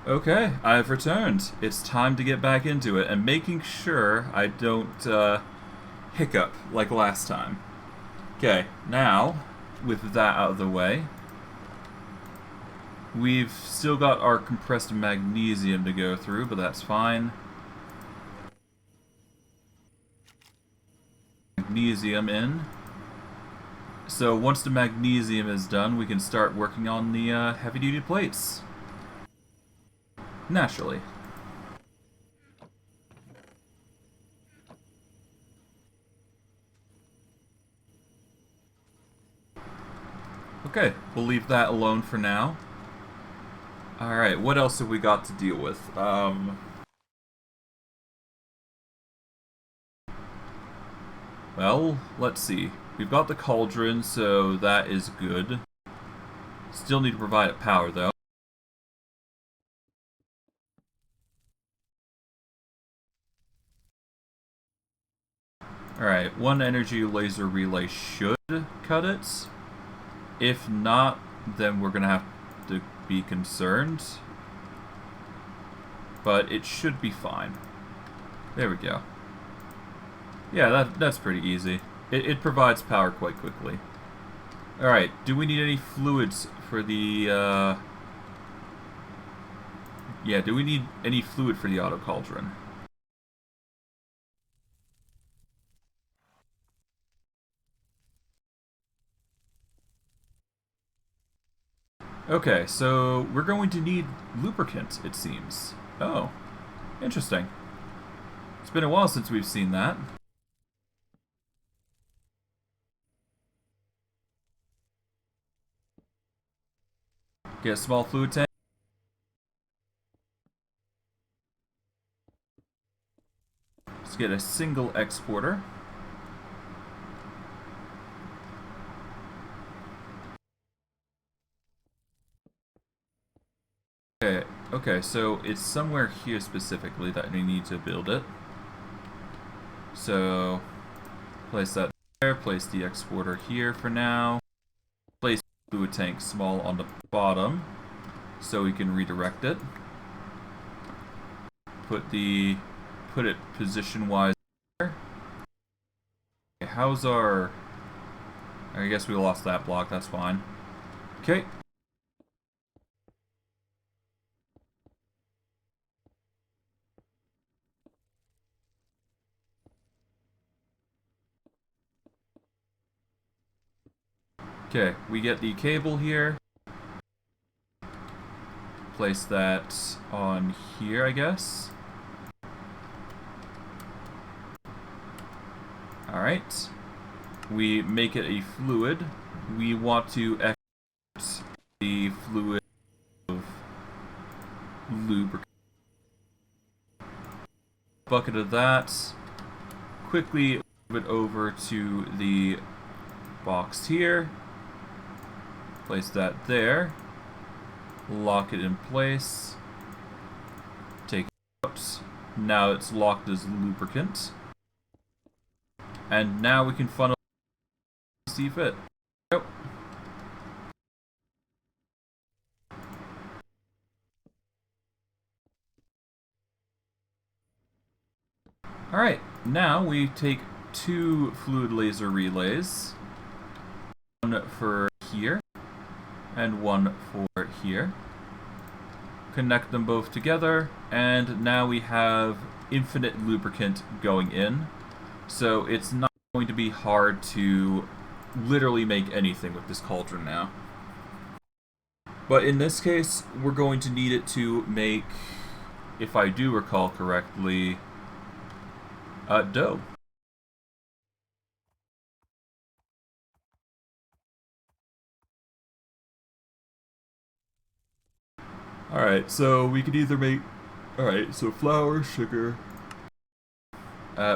Speaker 1: Okay, I've returned. It's time to get back into it, and making sure I don't hiccup like last time. Okay, now, with that out of the way, we've still got our compressed magnesium to go through, but that's fine. Magnesium in. So once the magnesium is done, we can start working on the heavy-duty plates. Naturally. Okay, we'll leave that alone for now. Alright, what else have we got to deal with? Well, let's see. We've got the cauldron, so that is good. Still need to provide it power, though. Alright, one energy laser relay should cut it. If not, then we're gonna have to be concerned. But it should be fine. There we go. Yeah, that's pretty easy. It provides power quite quickly. Alright, do we need any fluids for the, Yeah, do we need any fluid for the Auto Cauldron? Okay, so we're going to need lubricant, it seems. Oh, interesting. It's been a while since we've seen that. Get a small fluid tank. Let's get a single exporter. Okay, so it's somewhere here specifically that we need to build it. So, place that there, place the exporter here for now. Place the fluid tank small on the bottom so we can redirect it. Put it position-wise there. Okay, how's our... I guess we lost that block, that's fine. Okay. Okay, we get the cable here. Place that on here, I guess. Alright. We make it a fluid. We want to export the fluid of lubricant. Bucket of that. Quickly move it over to the box here. Place that there. Lock it in place. Take it out. Now it's locked as lubricant. And now we can funnel see fit. Yep. Alright, now we take two fluid laser relays. One for here, and one for here. Connect them both together, and now we have infinite lubricant going in. So it's not going to be hard to literally make anything with this cauldron now. But in this case, we're going to need it to make, if I do recall correctly, dough. Alright, so we could either make... Alright, so flour, sugar...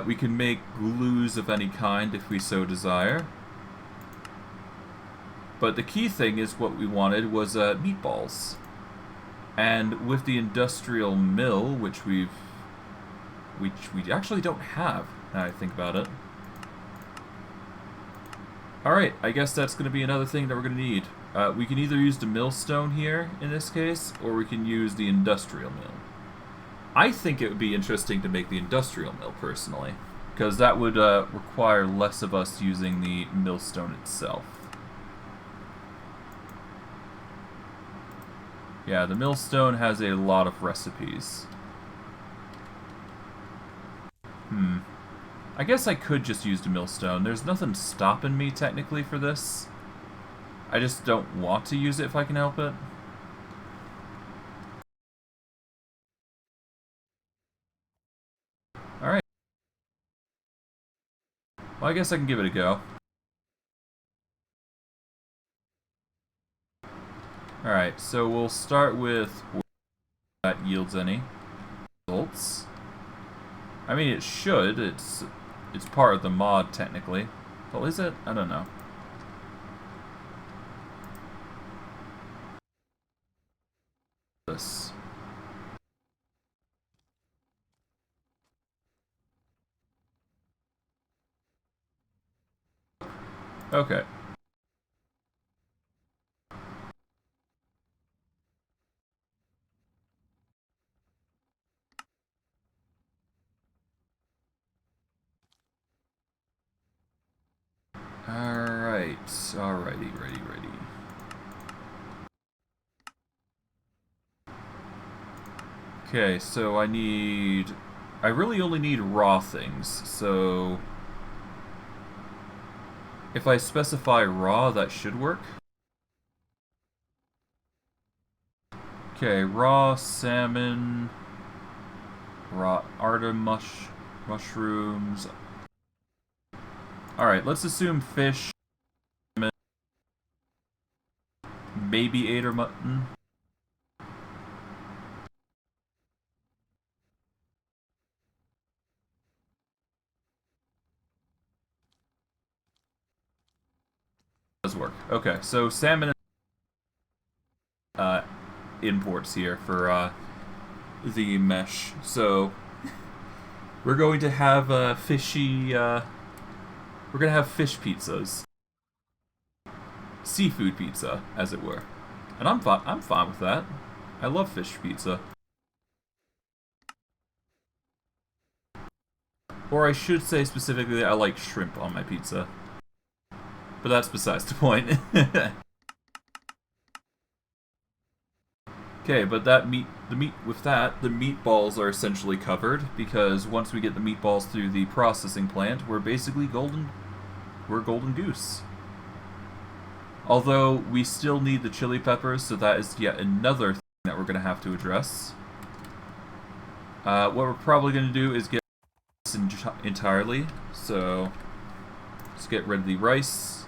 Speaker 1: we can make glues of any kind if we so desire. But the key thing is what we wanted was meatballs. And with the industrial mill, which we actually don't have, now I think about it. Alright, I guess that's going to be another thing that we're going to need. We can either use the millstone here, in this case, or we can use the industrial mill. I think it would be interesting to make the industrial mill, personally, because that would require less of us using the millstone itself. Yeah, the millstone has a lot of recipes. I guess I could just use the millstone. There's nothing stopping me, technically, for this. I just don't want to use it if I can help it. Alright. Well, I guess I can give it a go. Alright, so we'll start with whether that yields any results. I mean, it should. It's part of the mod, technically. Well, is it? I don't know. This. Okay. Alright. Alrighty, ready. Okay, so I really only need raw things, so if I specify raw, that should work. Okay, raw salmon, raw mushrooms. Alright, let's assume fish, maybe 8 or mutton. Does work. Okay, so salmon imports here for the mesh. So we're going to have fishy. We're gonna have fish pizzas, seafood pizza, as it were, and I'm fine with that. I love fish pizza. Or I should say specifically, I like shrimp on my pizza. But that's besides the point. Okay, but the meatballs are essentially covered, because once we get the meatballs through the processing plant, we're basically golden. We're golden goose. Although, we still need the chili peppers, so that is yet another thing that we're going to have to address. What we're probably going to do is get this entirely, so let's get rid of the rice.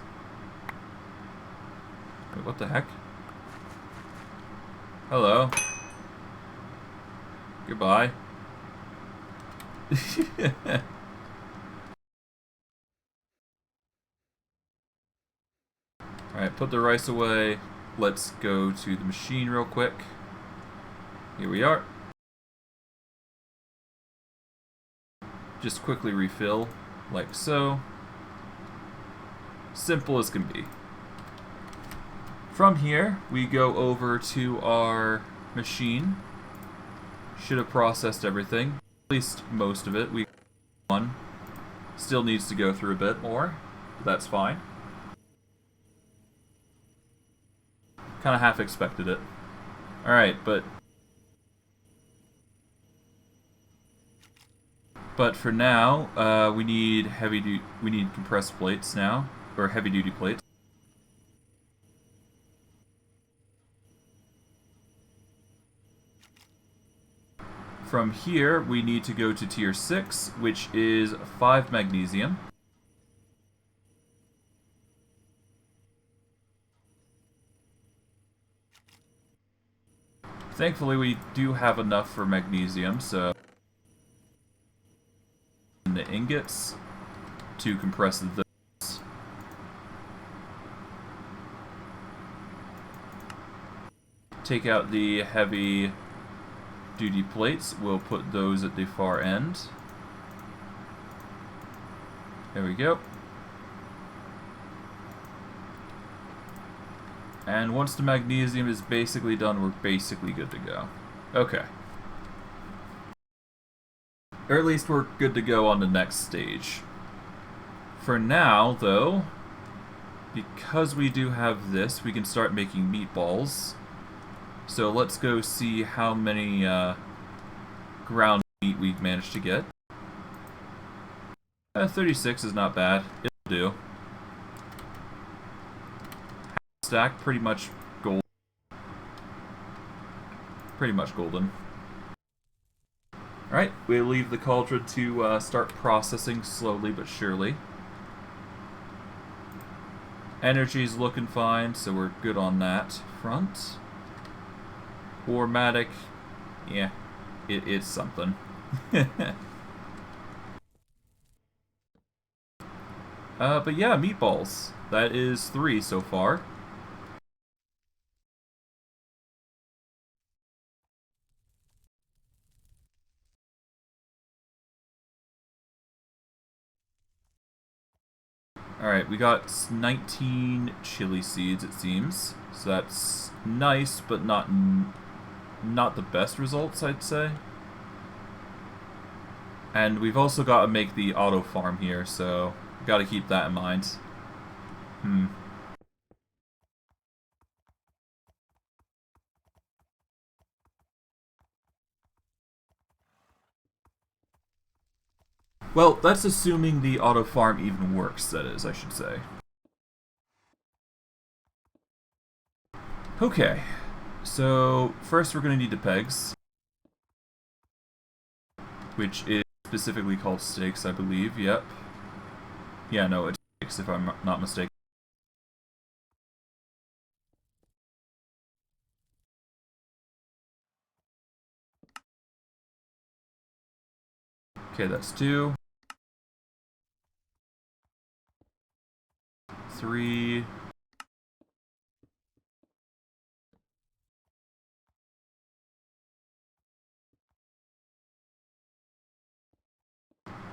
Speaker 1: Wait, what the heck? Hello. Goodbye. Alright, put the rice away. Let's go to the machine real quick. Here we are. Just quickly refill, like so. Simple as can be. From here, we go over to our machine. Should have processed everything. At least most of it. One still needs to go through a bit more. But that's fine. Kind of half expected it. Alright, but for now, we need compressed plates now, or heavy duty plates. From here, we need to go to tier 6, which is 5 magnesium. Thankfully, we do have enough for magnesium, so the ingots to compress those. Take out the heavy duty plates. We'll put those at the far end. There we go. And once the magnesium is basically done, we're basically good to go. Okay. Or at least we're good to go on the next stage. For now, though, because we do have this, we can start making meatballs. So let's go see how many ground meat we've managed to get. 36 is not bad. It'll do. Stack, pretty much gold. Pretty much golden. Alright, we leave the cauldron to start processing slowly but surely. Energy's looking fine, so we're good on that front. Warmatic, yeah, it's something. But yeah, meatballs. That is 3 so far. Alright, we got 19 chili seeds, it seems. So that's nice, but not the best results, I'd say. And we've also got to make the auto farm here, so got to keep that in mind. Well, that's assuming the auto farm even works, that is, I should say. Okay, so first we're going to need the pegs, which is specifically called stakes, I believe, yep. Yeah, no, it's stakes if I'm not mistaken. Okay, that's 2. 3.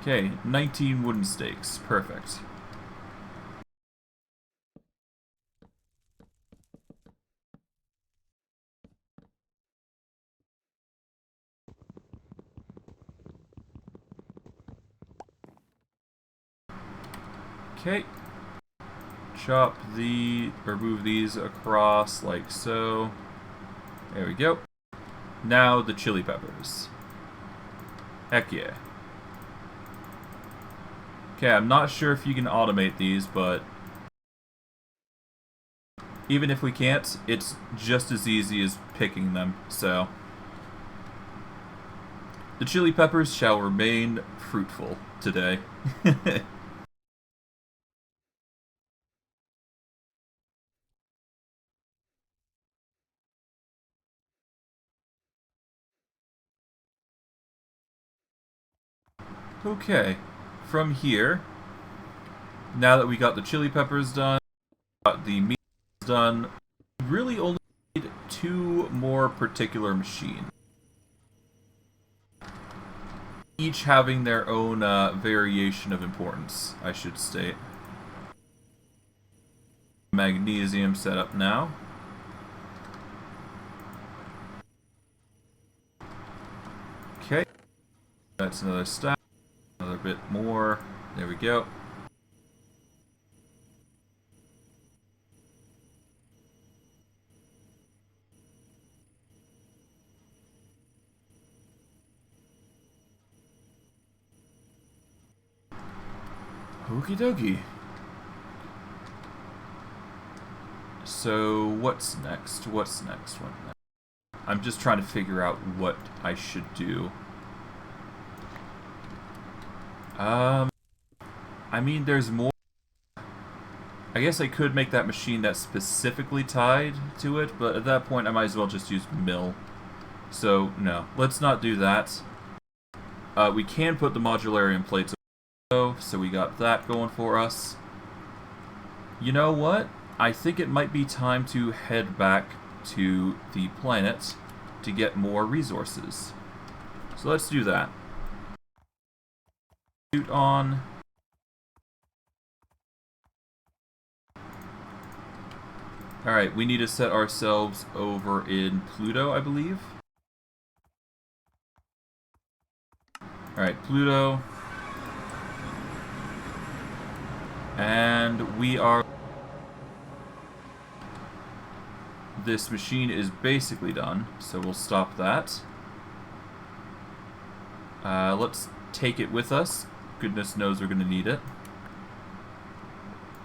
Speaker 1: Okay, 19 wooden stakes. Perfect. Okay. Chop or move these across like so. There we go. Now the chili peppers. Heck yeah. Okay, I'm not sure if you can automate these, but even if we can't, it's just as easy as picking them, so. The chili peppers shall remain fruitful today. Okay, from here, now that we got the chili peppers done, got the meat done, we really only need 2 more particular machines. Each having their own variation of importance, I should state. Magnesium set up now. Okay, that's another stack, another bit more. There we go. Okie dokie. So, what's next? What's next? What next? I'm just trying to figure out what I should do. I mean, there's more. I guess I could make that machine that's specifically tied to it, but at that point I might as well just use mill. So, no. Let's not do that. We can put the modularium plates away, so we got that going for us. You know what? I think it might be time to head back to the planet to get more resources. So let's do that. Suit on. Alright, we need to set ourselves over in Pluto, I believe. Alright, Pluto. And we are... This machine is basically done, so we'll stop that. Let's take it with us. Goodness knows we're going to need it.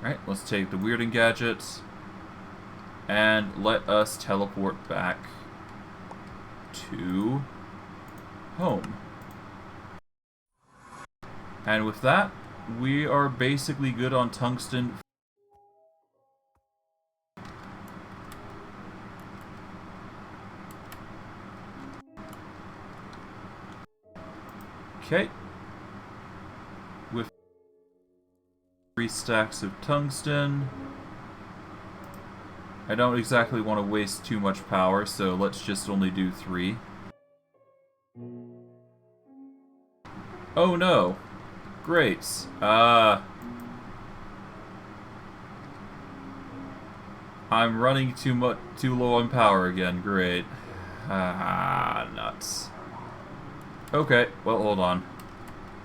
Speaker 1: Alright, let's take the weirding gadget. And let us teleport back to home. And with that, we are basically good on tungsten. Okay. With 3 stacks of tungsten. I don't exactly want to waste too much power, so let's just only do 3. Oh no! Great. I'm running too low on power again. Great. Nuts. Okay, well, hold on.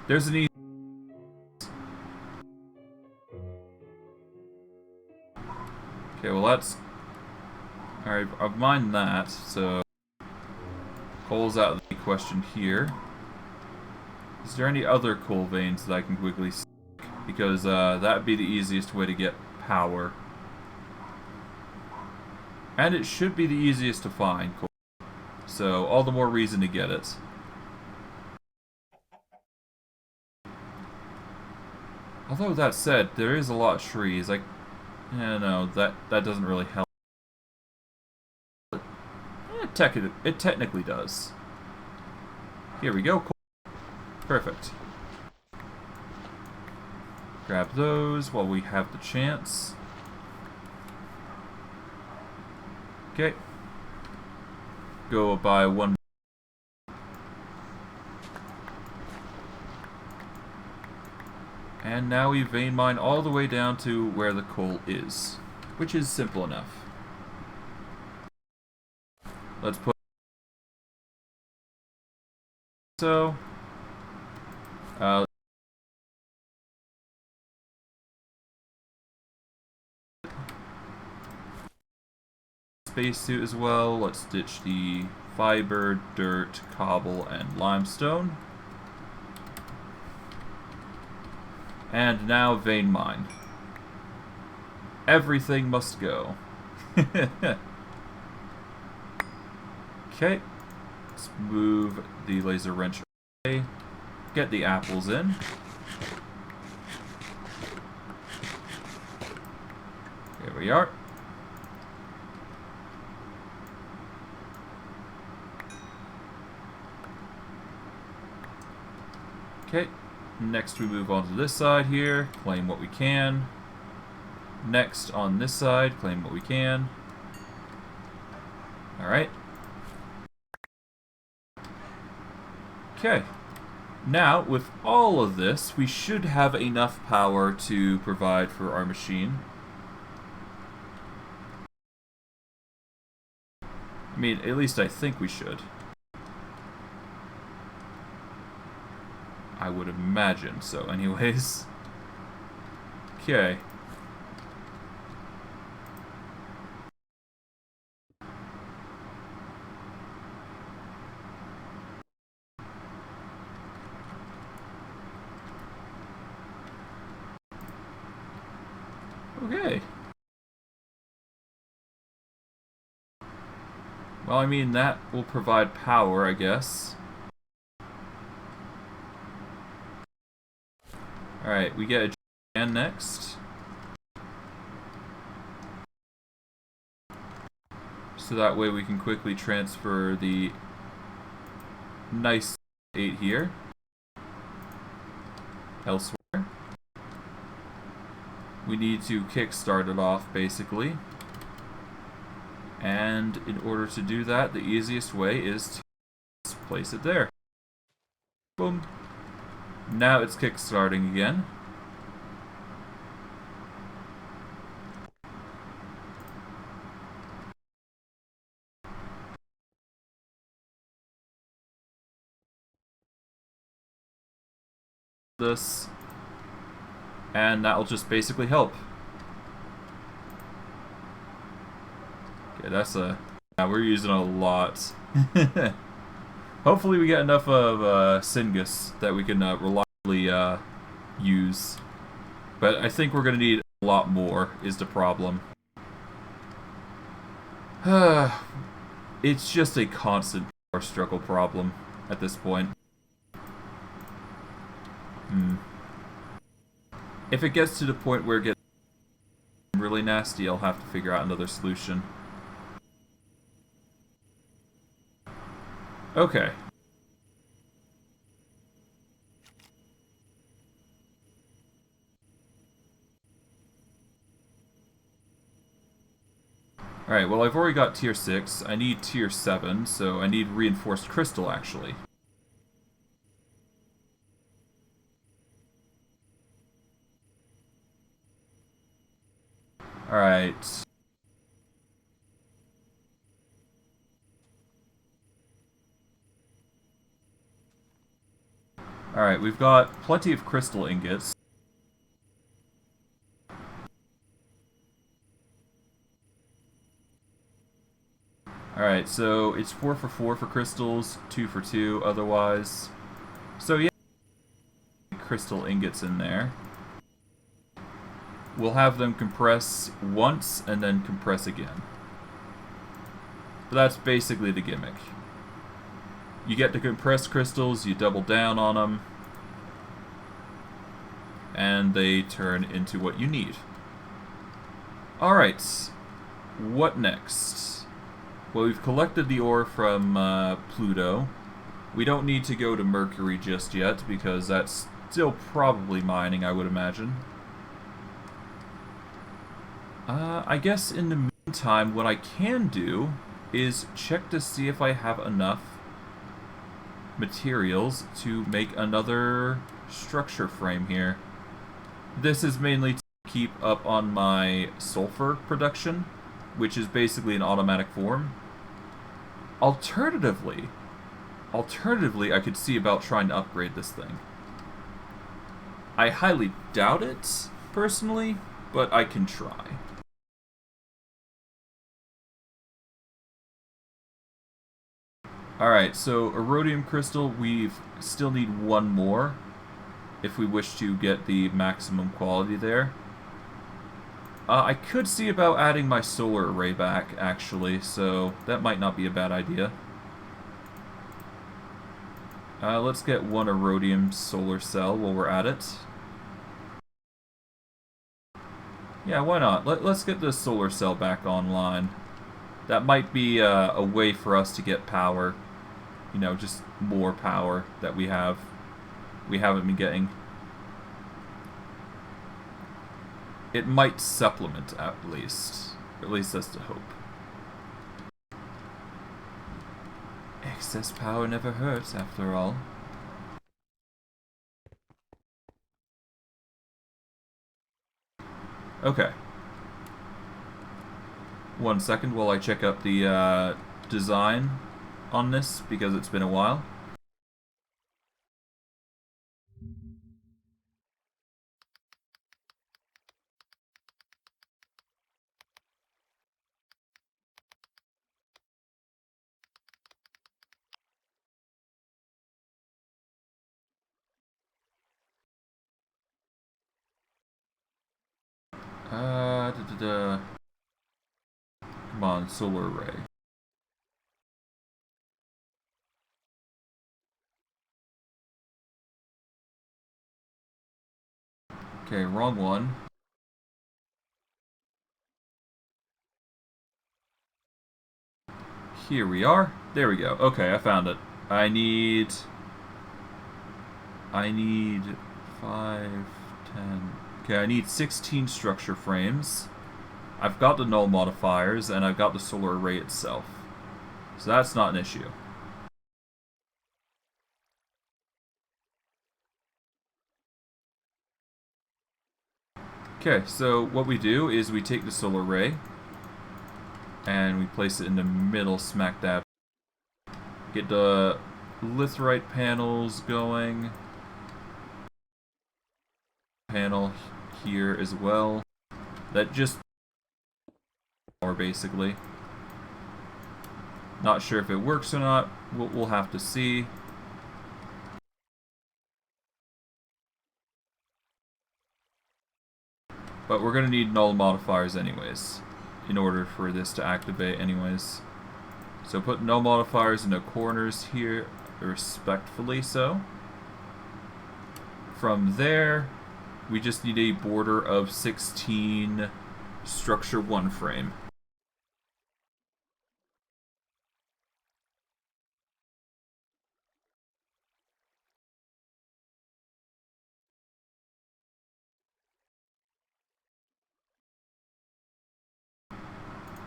Speaker 1: There's an easy... Okay, well, that's... Alright, I've mined that, so... Coal's out of the question here. Is there any other coal veins that I can quickly stick? Because that would be the easiest way to get power. And it should be the easiest to find coal. So, all the more reason to get it. Although that said, there is a lot of trees. Like, no, that doesn't really help. It technically does. Here we go. Cool. Perfect. Grab those while we have the chance. Okay. Go by one. And now we vein mine all the way down to where the coal is, which is simple enough. Let's put so spacesuit as well. Let's ditch the fiber, dirt, cobble, and limestone. And now vein mine. Everything must go. Okay. Let's move the laser wrench away. Get the apples in. Here we are. Okay. Next we move on to this side here, claim what we can. Next on this side, claim what we can. Alright. Okay. Now, with all of this, we should have enough power to provide for our machine. I mean, at least I think we should. I would imagine so anyways. Okay. Okay. Well, I mean, that will provide power, I guess. Alright, we get a Jan next. So that way we can quickly transfer the nice 8 here elsewhere. We need to kickstart it off, basically. And in order to do that, the easiest way is to place it there. Boom. Now it's kickstarting again. this. And that'll just basically help. Okay, that's a... Yeah, we're using a lot. Hopefully we get enough of Syngus that we can reliably use. But I think we're going to need a lot more, is the problem. It's just a constant power struggle problem at this point. If it gets to the point where it gets really nasty, I'll have to figure out another solution. Okay. Alright, well I've already got tier 6. I need tier 7, so I need reinforced crystal actually. Alright. Alright, we've got plenty of crystal ingots. Alright, so it's 4 for 4 for crystals, 2 for 2 otherwise. So yeah, crystal ingots in there. We'll have them compress once and then compress again. But that's basically the gimmick. You get the compressed crystals, you double down on them, and they turn into what you need. Alright, what next? Well, we've collected the ore from Pluto. We don't need to go to Mercury just yet, because that's still probably mining, I would imagine. I guess in the meantime, what I can do is check to see if I have enough materials to make another structure frame here. This is mainly to keep up on my sulfur production, which is basically an automatic form. Alternatively, I could see about trying to upgrade this thing. I highly doubt it, personally, but I can try. Alright, so Erodium Crystal, we still need one more if we wish to get the maximum quality there. I could see about adding my solar array back, actually, so that might not be a bad idea. Let's get one Erodium solar cell while we're at it. Yeah, why not? Let's get this solar cell back online. That might be a way for us to get power. You know, just more power that we haven't been getting. It might supplement, at least. At least that's the hope. Excess power never hurts, after all. Okay. 1 second while I check up the design on this, because it's been a while. Come on, solar array. Okay, wrong one. Here we are. There we go. Okay, I found it. I need 5, 10... Okay, I need 16 structure frames. I've got the null modifiers, and I've got the solar array itself. So that's not an issue. Okay, so what we do is we take the solar array, and we place it in the middle smack dab. Get the litherite panels going. panel here as well. That just power basically. Not sure if it works or not. We'll have to see. But we're going to need null modifiers anyways, in order for this to activate anyways. So put null modifiers in the corners here, respectfully so. From there, we just need a border of 16 structure 1 frame.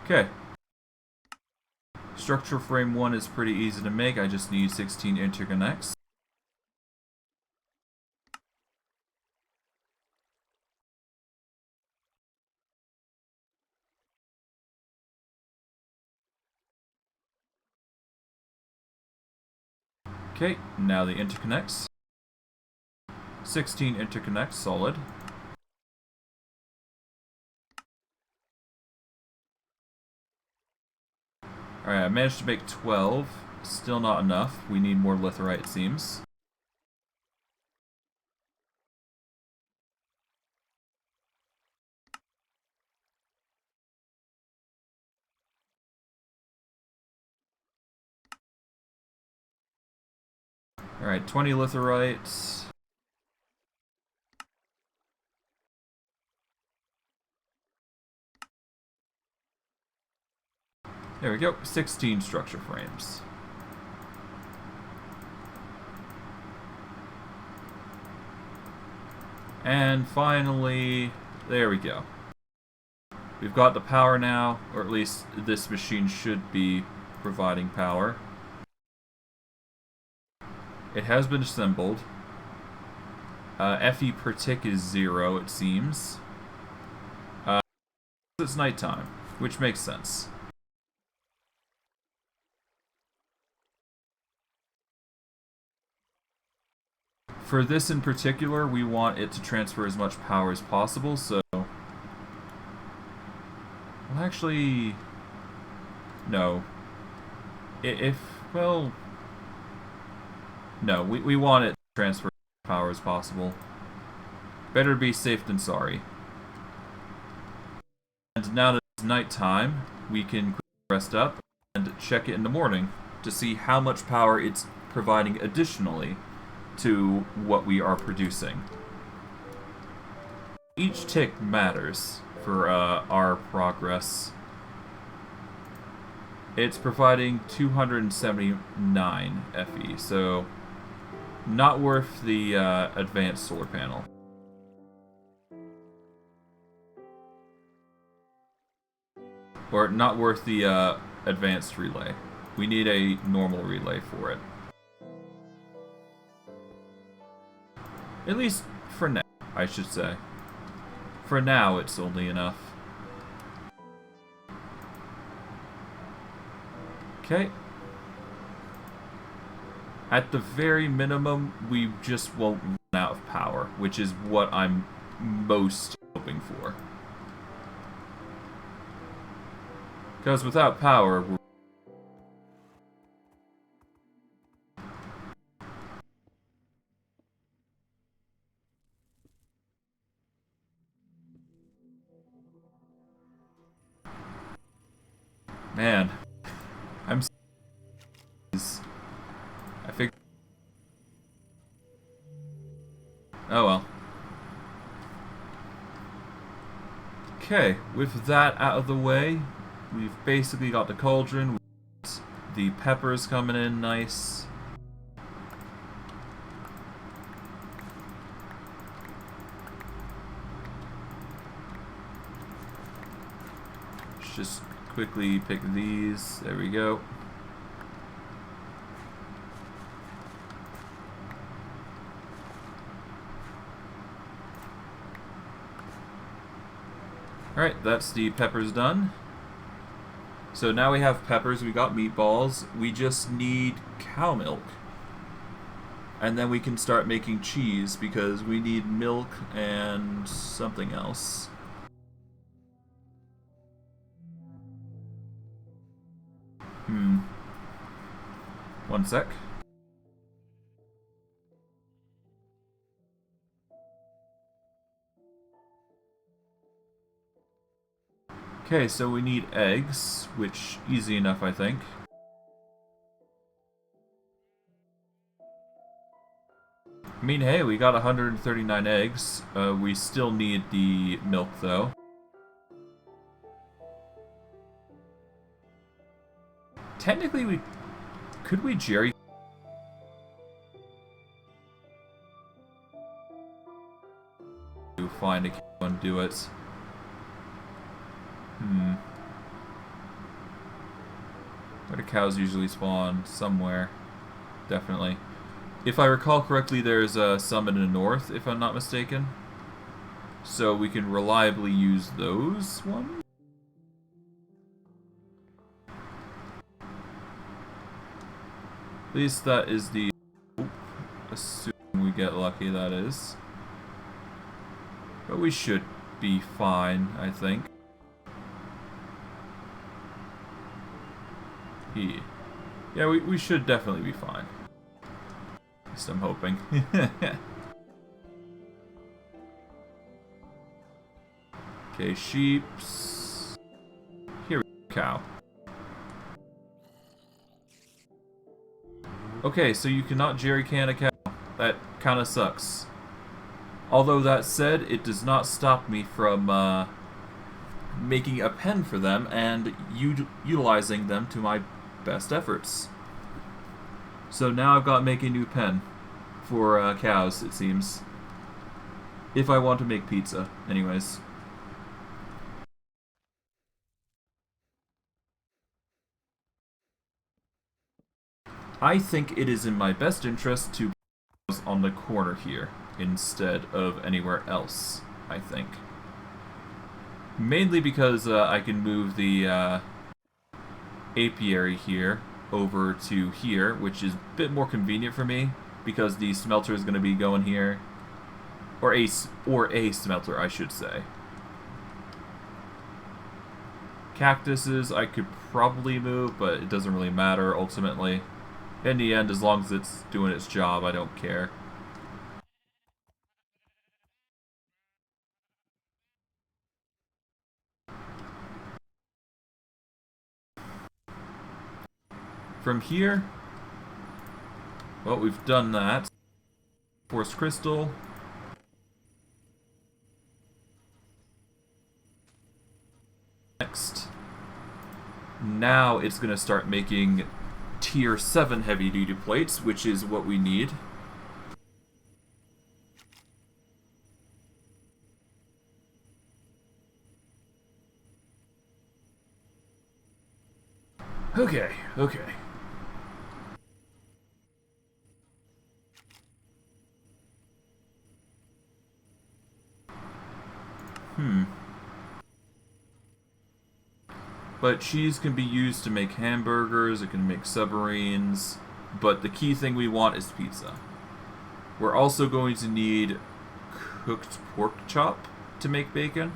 Speaker 1: Okay. Structure frame 1 is pretty easy to make. I just need 16 interconnects. Okay, now the interconnects. 16 interconnects, solid. Alright, I managed to make 12. Still not enough. We need more litherite, it seems. Alright, 20 litherite. There we go, 16 structure frames. And finally, there we go. We've got the power now, or at least this machine should be providing power. It has been assembled. FE per tick is 0, it seems. It's nighttime, which makes sense. For this in particular, we want it to transfer as much power as possible, so... Well, actually... No. Well... No, we want it to transfer as much power as possible. Better be safe than sorry. And now that it's nighttime, we can quickly rest up and check it in the morning to see how much power it's providing additionally to what we are producing. Each tick matters for our progress. It's providing 279 FE, so not worth the advanced solar panel. Or not worth the advanced relay. We need a normal relay for it. At least for now, I should say. For now, it's only enough. Okay. At the very minimum, we just won't run out of power, which is what I'm most hoping for. Because without power, we're... Man, I'm... I figured... Oh well. Okay, with that out of the way, we've basically got the cauldron, we've got the peppers coming in nice. Let's just quickly pick these. There we go. Alright, that's the peppers done. So now we have peppers, we got meatballs, we just need cow milk. And then we can start making cheese because we need milk and something else. One sec. Okay, so we need eggs, which easy enough, I think. I mean, hey, we got 139 eggs. We still need the milk, though. Technically, we... Could we jerry... Find a cow and do it. Where do cows usually spawn? Somewhere. Definitely. If I recall correctly, there's some in the north, if I'm not mistaken. So we can reliably use those ones? At least that is the... Assuming we get lucky, that is. But we should be fine, I think. Yeah, we should definitely be fine. At least I'm hoping. Okay, sheeps. Here we go, cow. Okay, so you cannot jerry can a cow. That kinda sucks. Although that said, it does not stop me from making a pen for them and utilizing them to my best efforts. So now I've got to make a new pen for cows, it seems. If I want to make pizza, anyways. I think it is in my best interest to put on the corner here instead of anywhere else, I think. Mainly because I can move the apiary here over to here, which is a bit more convenient for me because the smelter is going to be going here, or a smelter, I should say. Cactuses I could probably move, but it doesn't really matter ultimately. In the end, as long as it's doing its job, I don't care. From here, well, we've done that. Force crystal. Next. Now it's going to start making tier 7 heavy-duty plates, which is what we need. Okay. But cheese can be used to make hamburgers, it can make submarines, but the key thing we want is pizza. We're also going to need cooked pork chop to make bacon.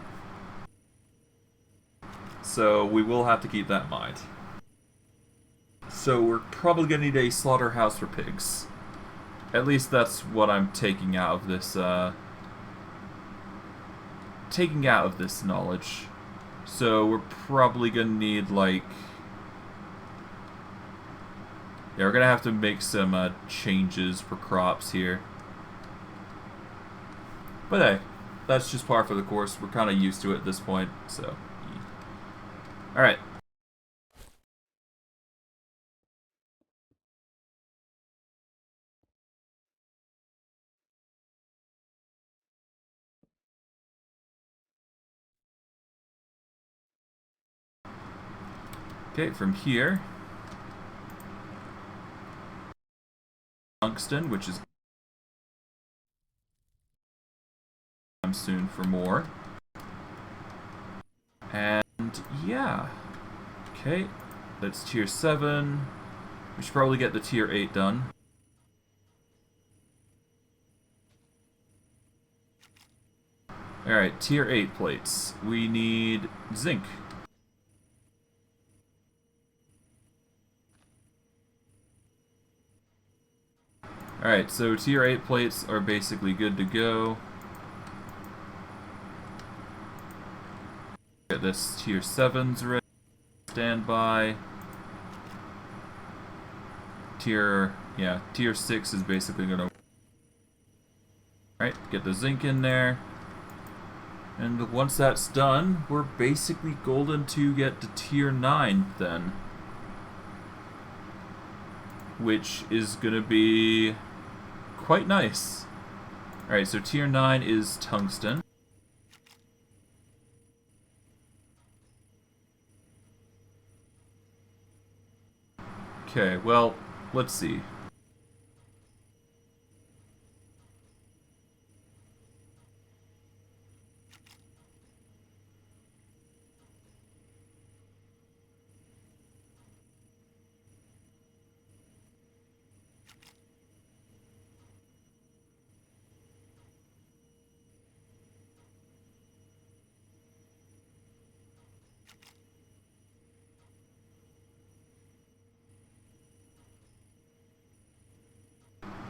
Speaker 1: So we will have to keep that in mind. So we're probably going to need a slaughterhouse for pigs. At least that's what I'm taking out of this, knowledge. So we're probably gonna need, like... Yeah, we're gonna have to make some changes for crops here. But hey, that's just par for the course. We're kind of used to it at this point, so... Alright. Okay, from here... Tungsten, which is... soon for more. And yeah. Okay, that's tier 7. We should probably get the tier 8 done. Alright, tier 8 plates. We need zinc. Alright, so tier 8 plates are basically good to go. Get this tier 7's ready. Standby. Tier 6 is basically gonna... Alright, get the zinc in there. And once that's done, we're basically golden to get to tier 9 then. Which is gonna be quite nice. Alright, so tier 9 is tungsten. Okay, well, let's see.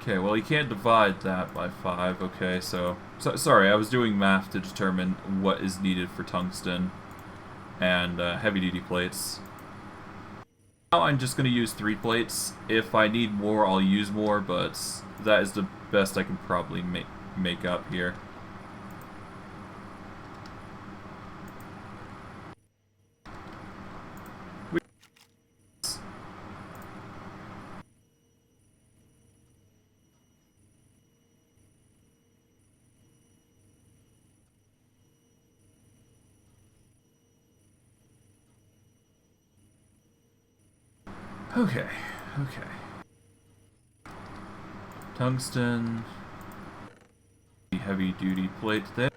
Speaker 1: Okay, well you can't divide that by 5, okay, so sorry, I was doing math to determine what is needed for tungsten and heavy-duty plates. Now I'm just going to use 3 plates. If I need more, I'll use more, but that is the best I can probably make up here. Okay. Tungsten. Heavy duty plate there.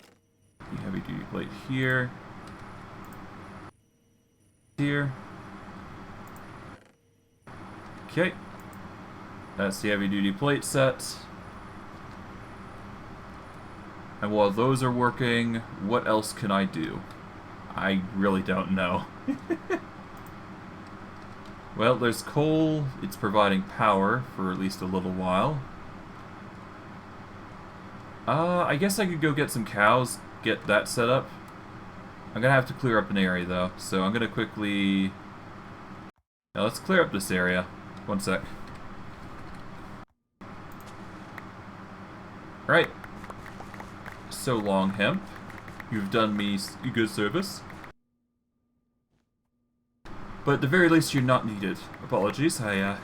Speaker 1: Heavy duty plate here. Here. Okay. That's the heavy duty plate set. And while those are working, what else can I do? I really don't know. Well, there's coal. It's providing power for at least a little while. I guess I could go get some cows, get that set up. I'm gonna have to clear up an area though, so I'm gonna quickly... Now let's clear up this area. One sec. Alright. So long, hemp. You've done me a good service. But at the very least, you're not needed. Apologies, I'm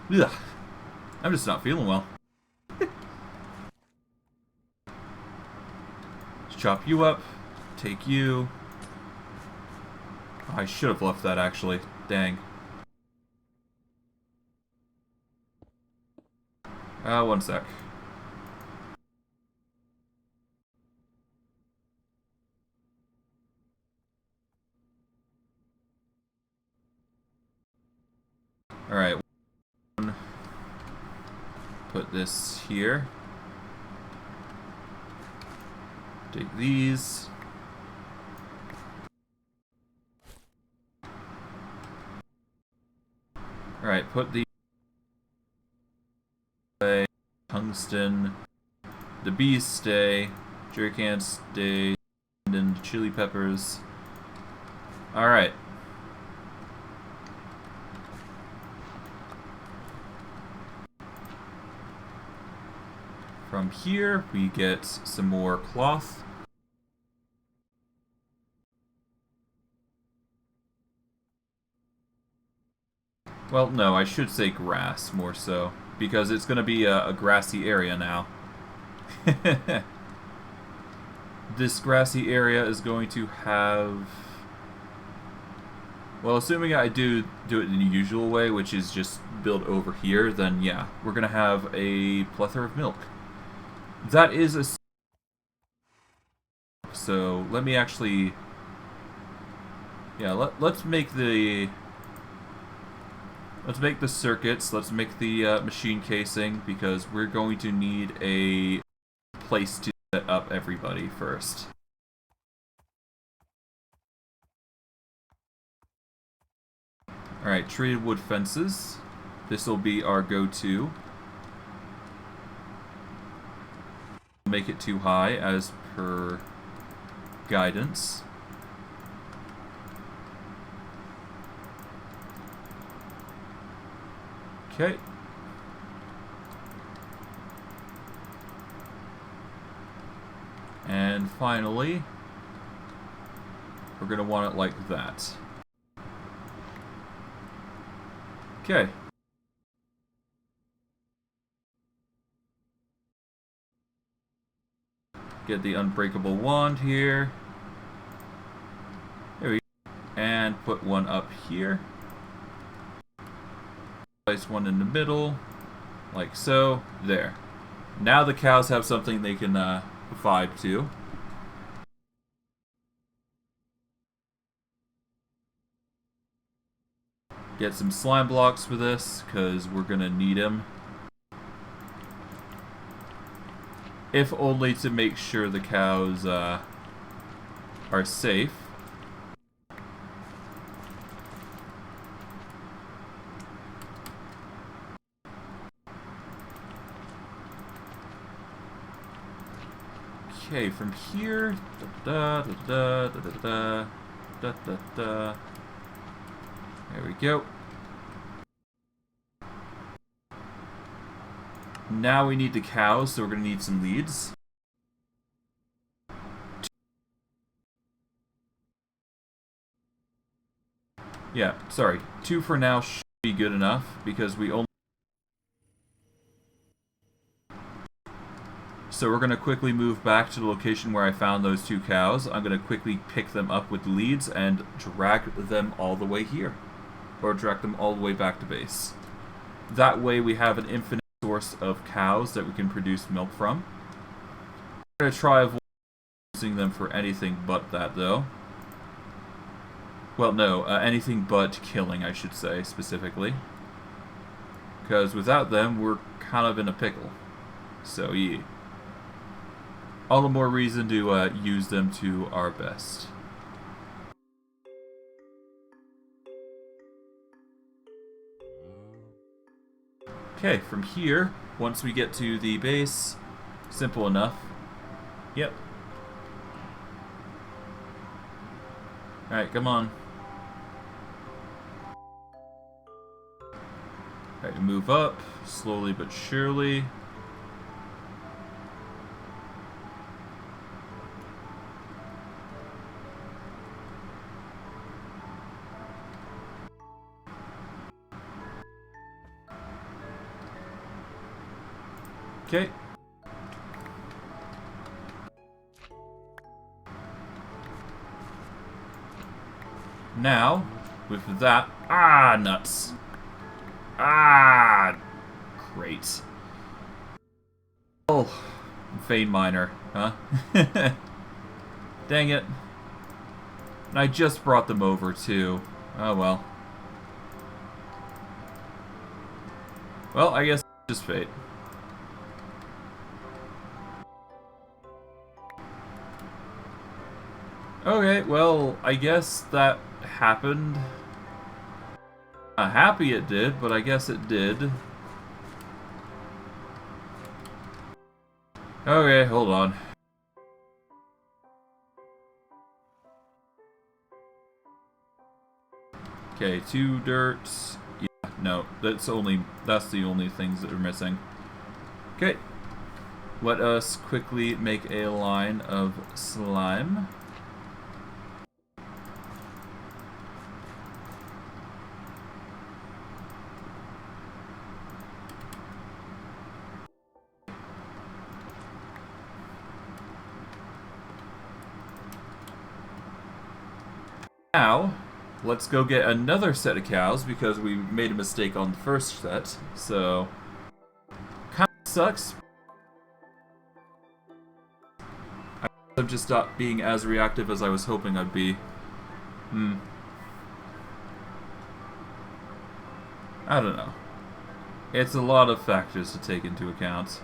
Speaker 1: just not feeling well. Let's chop you up. Take you. Oh, I should have left that, actually. Dang. One sec. Alright. Put this here. Take these. Alright, put the tungsten. The bees stay. Jerry cans stay. And then the chili peppers. Alright. From here, we get some more cloth. Well, no, I should say grass, more so, because it's going to be a grassy area now. This grassy area is going to have... Well, assuming I do it in the usual way, which is just build over here, then yeah, we're going to have a plethora of milk. That is a... So, let me actually... Yeah, let's make the... Let's make the circuits, let's make the machine casing, because we're going to need a place to set up everybody first. Alright, treated wood fences. This will be our go-to. Make it too high as per guidance. Okay. And finally, we're going to want it like that. Okay. Get the unbreakable wand here. There we go. And put one up here. Place one in the middle. Like so. There. Now the cows have something they can vibe to. Get some slime blocks for this, because we're going to need them. If only to make sure the cows are safe. Okay, from here, da da da da da da da da. There we go. Now we need the cows, so we're gonna need some leads. Yeah, sorry. 2 for now should be good enough because we only. So we're going to quickly move back to the location where I found those 2 cows. I'm going to quickly pick them up with leads and drag them all the way here. Or drag them all the way back to base. That way we have an infinite source of cows that we can produce milk from. I'm going to try avoiding using them for anything but that though. Well, no, anything but killing, I should say, specifically. Because without them, we're kind of in a pickle. So, yeah. All the more reason to use them to our best. Okay, from here, once we get to the base, simple enough. Yep. Alright, come on. Alright, move up, slowly but surely. Okay. Now, with that... Ah, nuts. Ah, great. Oh, vein miner, huh? Dang it. And I just brought them over, too. Oh, well. Well, I guess it's just fate. Okay, well, I guess that happened. Not happy it did, but I guess it did. Okay, hold on. Okay, 2 dirts. Yeah, no, that's the only things that are missing. Okay. Let us quickly make a line of slime. Now, let's go get another set of cows because we made a mistake on the first set, so kind of sucks. I'm just not being as reactive as I was hoping I'd be. I don't know. It's a lot of factors to take into account.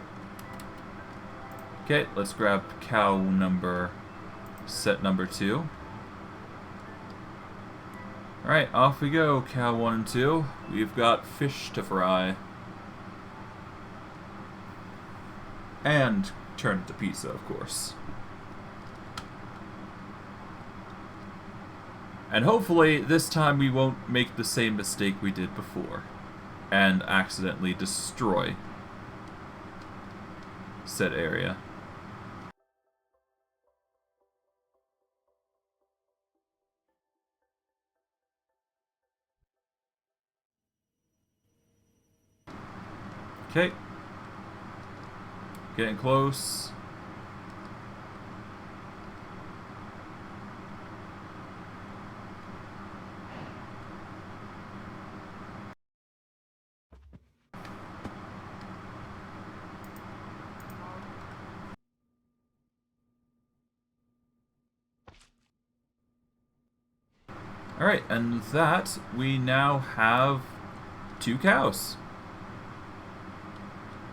Speaker 1: Okay, let's grab set number 2. Alright, off we go, cow 1 and 2. We've got fish to fry. And turn it to pizza, of course. And hopefully, this time we won't make the same mistake we did before. And accidentally destroy said area. Okay. Getting close. Alright, and that, we now have 2 cows.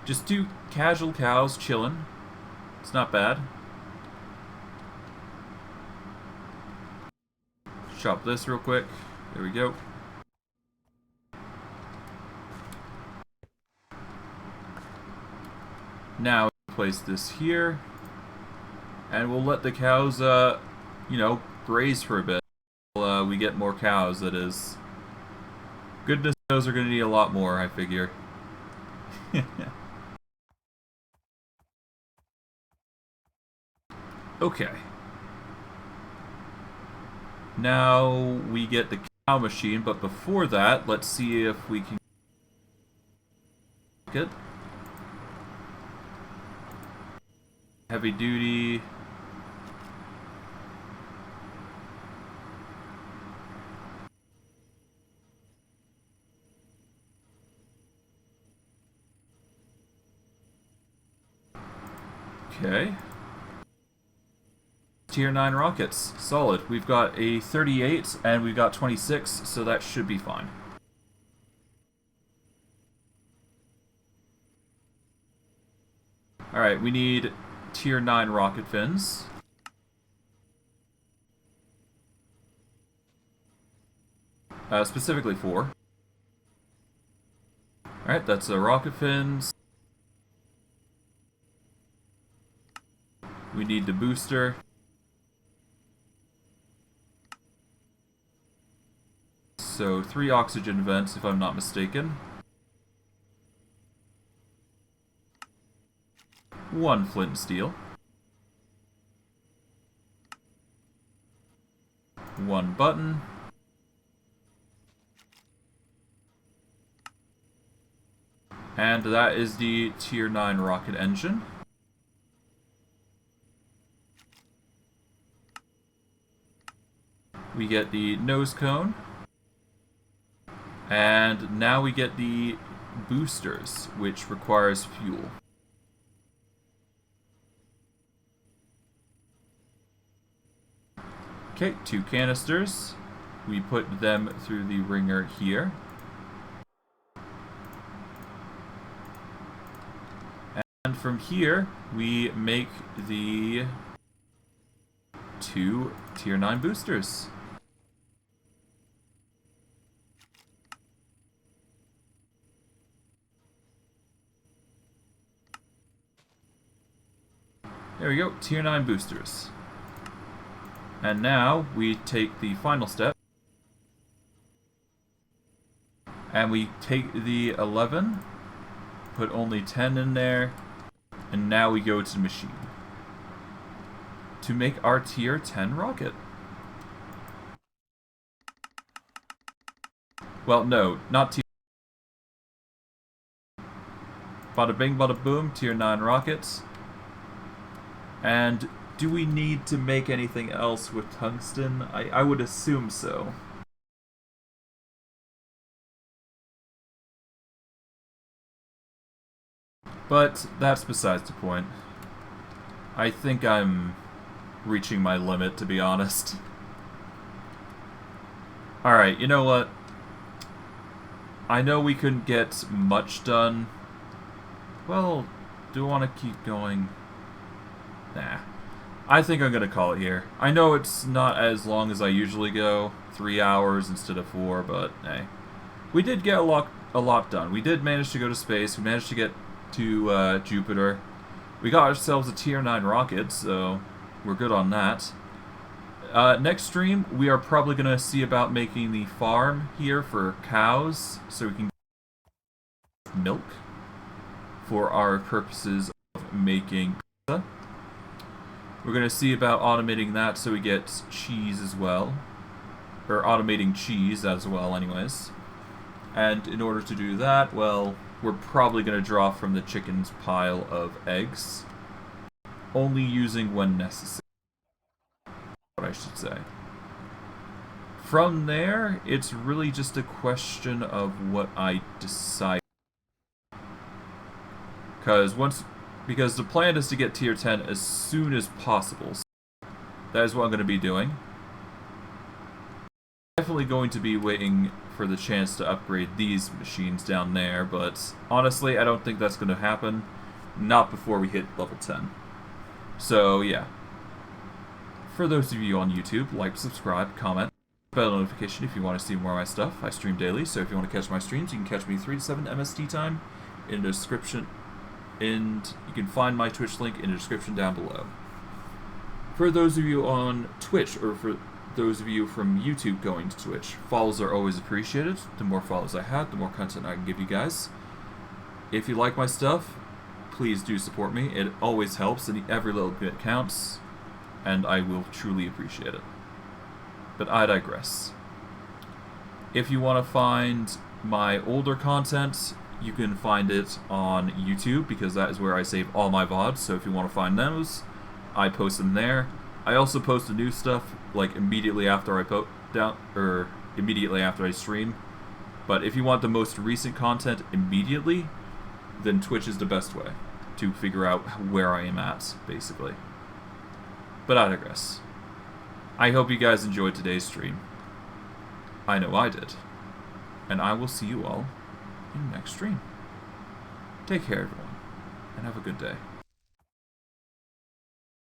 Speaker 1: Just 2 casual cows chilling. It's not bad. Chop this real quick. There we go. Now, place this here. And we'll let the cows, you know, graze for a bit. We get more cows, that is. Goodness knows we're going to need a lot more, I figure. Okay. Now we get the cow machine, but before that, let's see if we can get heavy duty. Okay. Tier 9 rockets. Solid. We've got a 38 and we've got 26, so that should be fine. Alright, we need Tier 9 rocket fins. Specifically 4. Alright, that's the rocket fins. We need the booster. So 3 oxygen vents, if I'm not mistaken. 1 flint and steel. 1 button. And that is the Tier 9 rocket engine. We get the nose cone. And now we get the boosters, which requires fuel. Okay, 2 canisters. We put them through the ringer here. And from here, we make the 2 Tier 9 boosters. There we go, Tier 9 boosters. And now we take the final step. And we take the 11, put only 10 in there, and now we go to the machine to make our Tier 10 rocket. Well, no, not Tier. Bada bing, bada boom, Tier 9 rockets. And do we need to make anything else with tungsten? I would assume so. But that's besides the point. I think I'm reaching my limit, to be honest. Alright, you know what? I know we couldn't get much done. Well, do I want to keep going? Nah. I think I'm going to call it here. I know it's not as long as I usually go, 3 hours instead of 4, but hey. We did get a lot done. We did manage to go to space. We managed to get to Jupiter. We got ourselves a Tier 9 rocket, so we're good on that. Next stream, we are probably going to see about making the farm here for cows, so we can get milk for our purposes of making pizza. We're going to see about automating that so we get cheese as well. Or automating cheese as well, anyways. And in order to do that, well, we're probably going to draw from the chicken's pile of eggs. Only using when necessary, what I should say. From there, it's really just a question of what I decide. Because the plan is to get tier 10 as soon as possible. So that is what I'm going to be doing. Definitely going to be waiting for the chance to upgrade these machines down there, but honestly, I don't think that's going to happen. Not before we hit level 10. So, yeah. For those of you on YouTube, like, subscribe, comment, bell notification if you want to see more of my stuff. I stream daily, so if you want to catch my streams, you can catch me 3 to 7 MST time in the description, and you can find my Twitch link in the description down below. For those of you on Twitch, or for those of you from YouTube going to Twitch, follows are always appreciated. The more follows I have, the more content I can give you guys. If you like my stuff, please do support me. It always helps, and every little bit counts, and I will truly appreciate it. But I digress. If you want to find my older content, you can find it on YouTube, because that is where I save all my VODs, so if you want to find those, I post them there. I also post the new stuff like immediately after I immediately after I stream. But if you want the most recent content immediately, then Twitch is the best way to figure out where I am at, basically. But I digress. I hope you guys enjoyed today's stream. I know I did. And I will see you all in the next stream. Take care, everyone, and have a good day.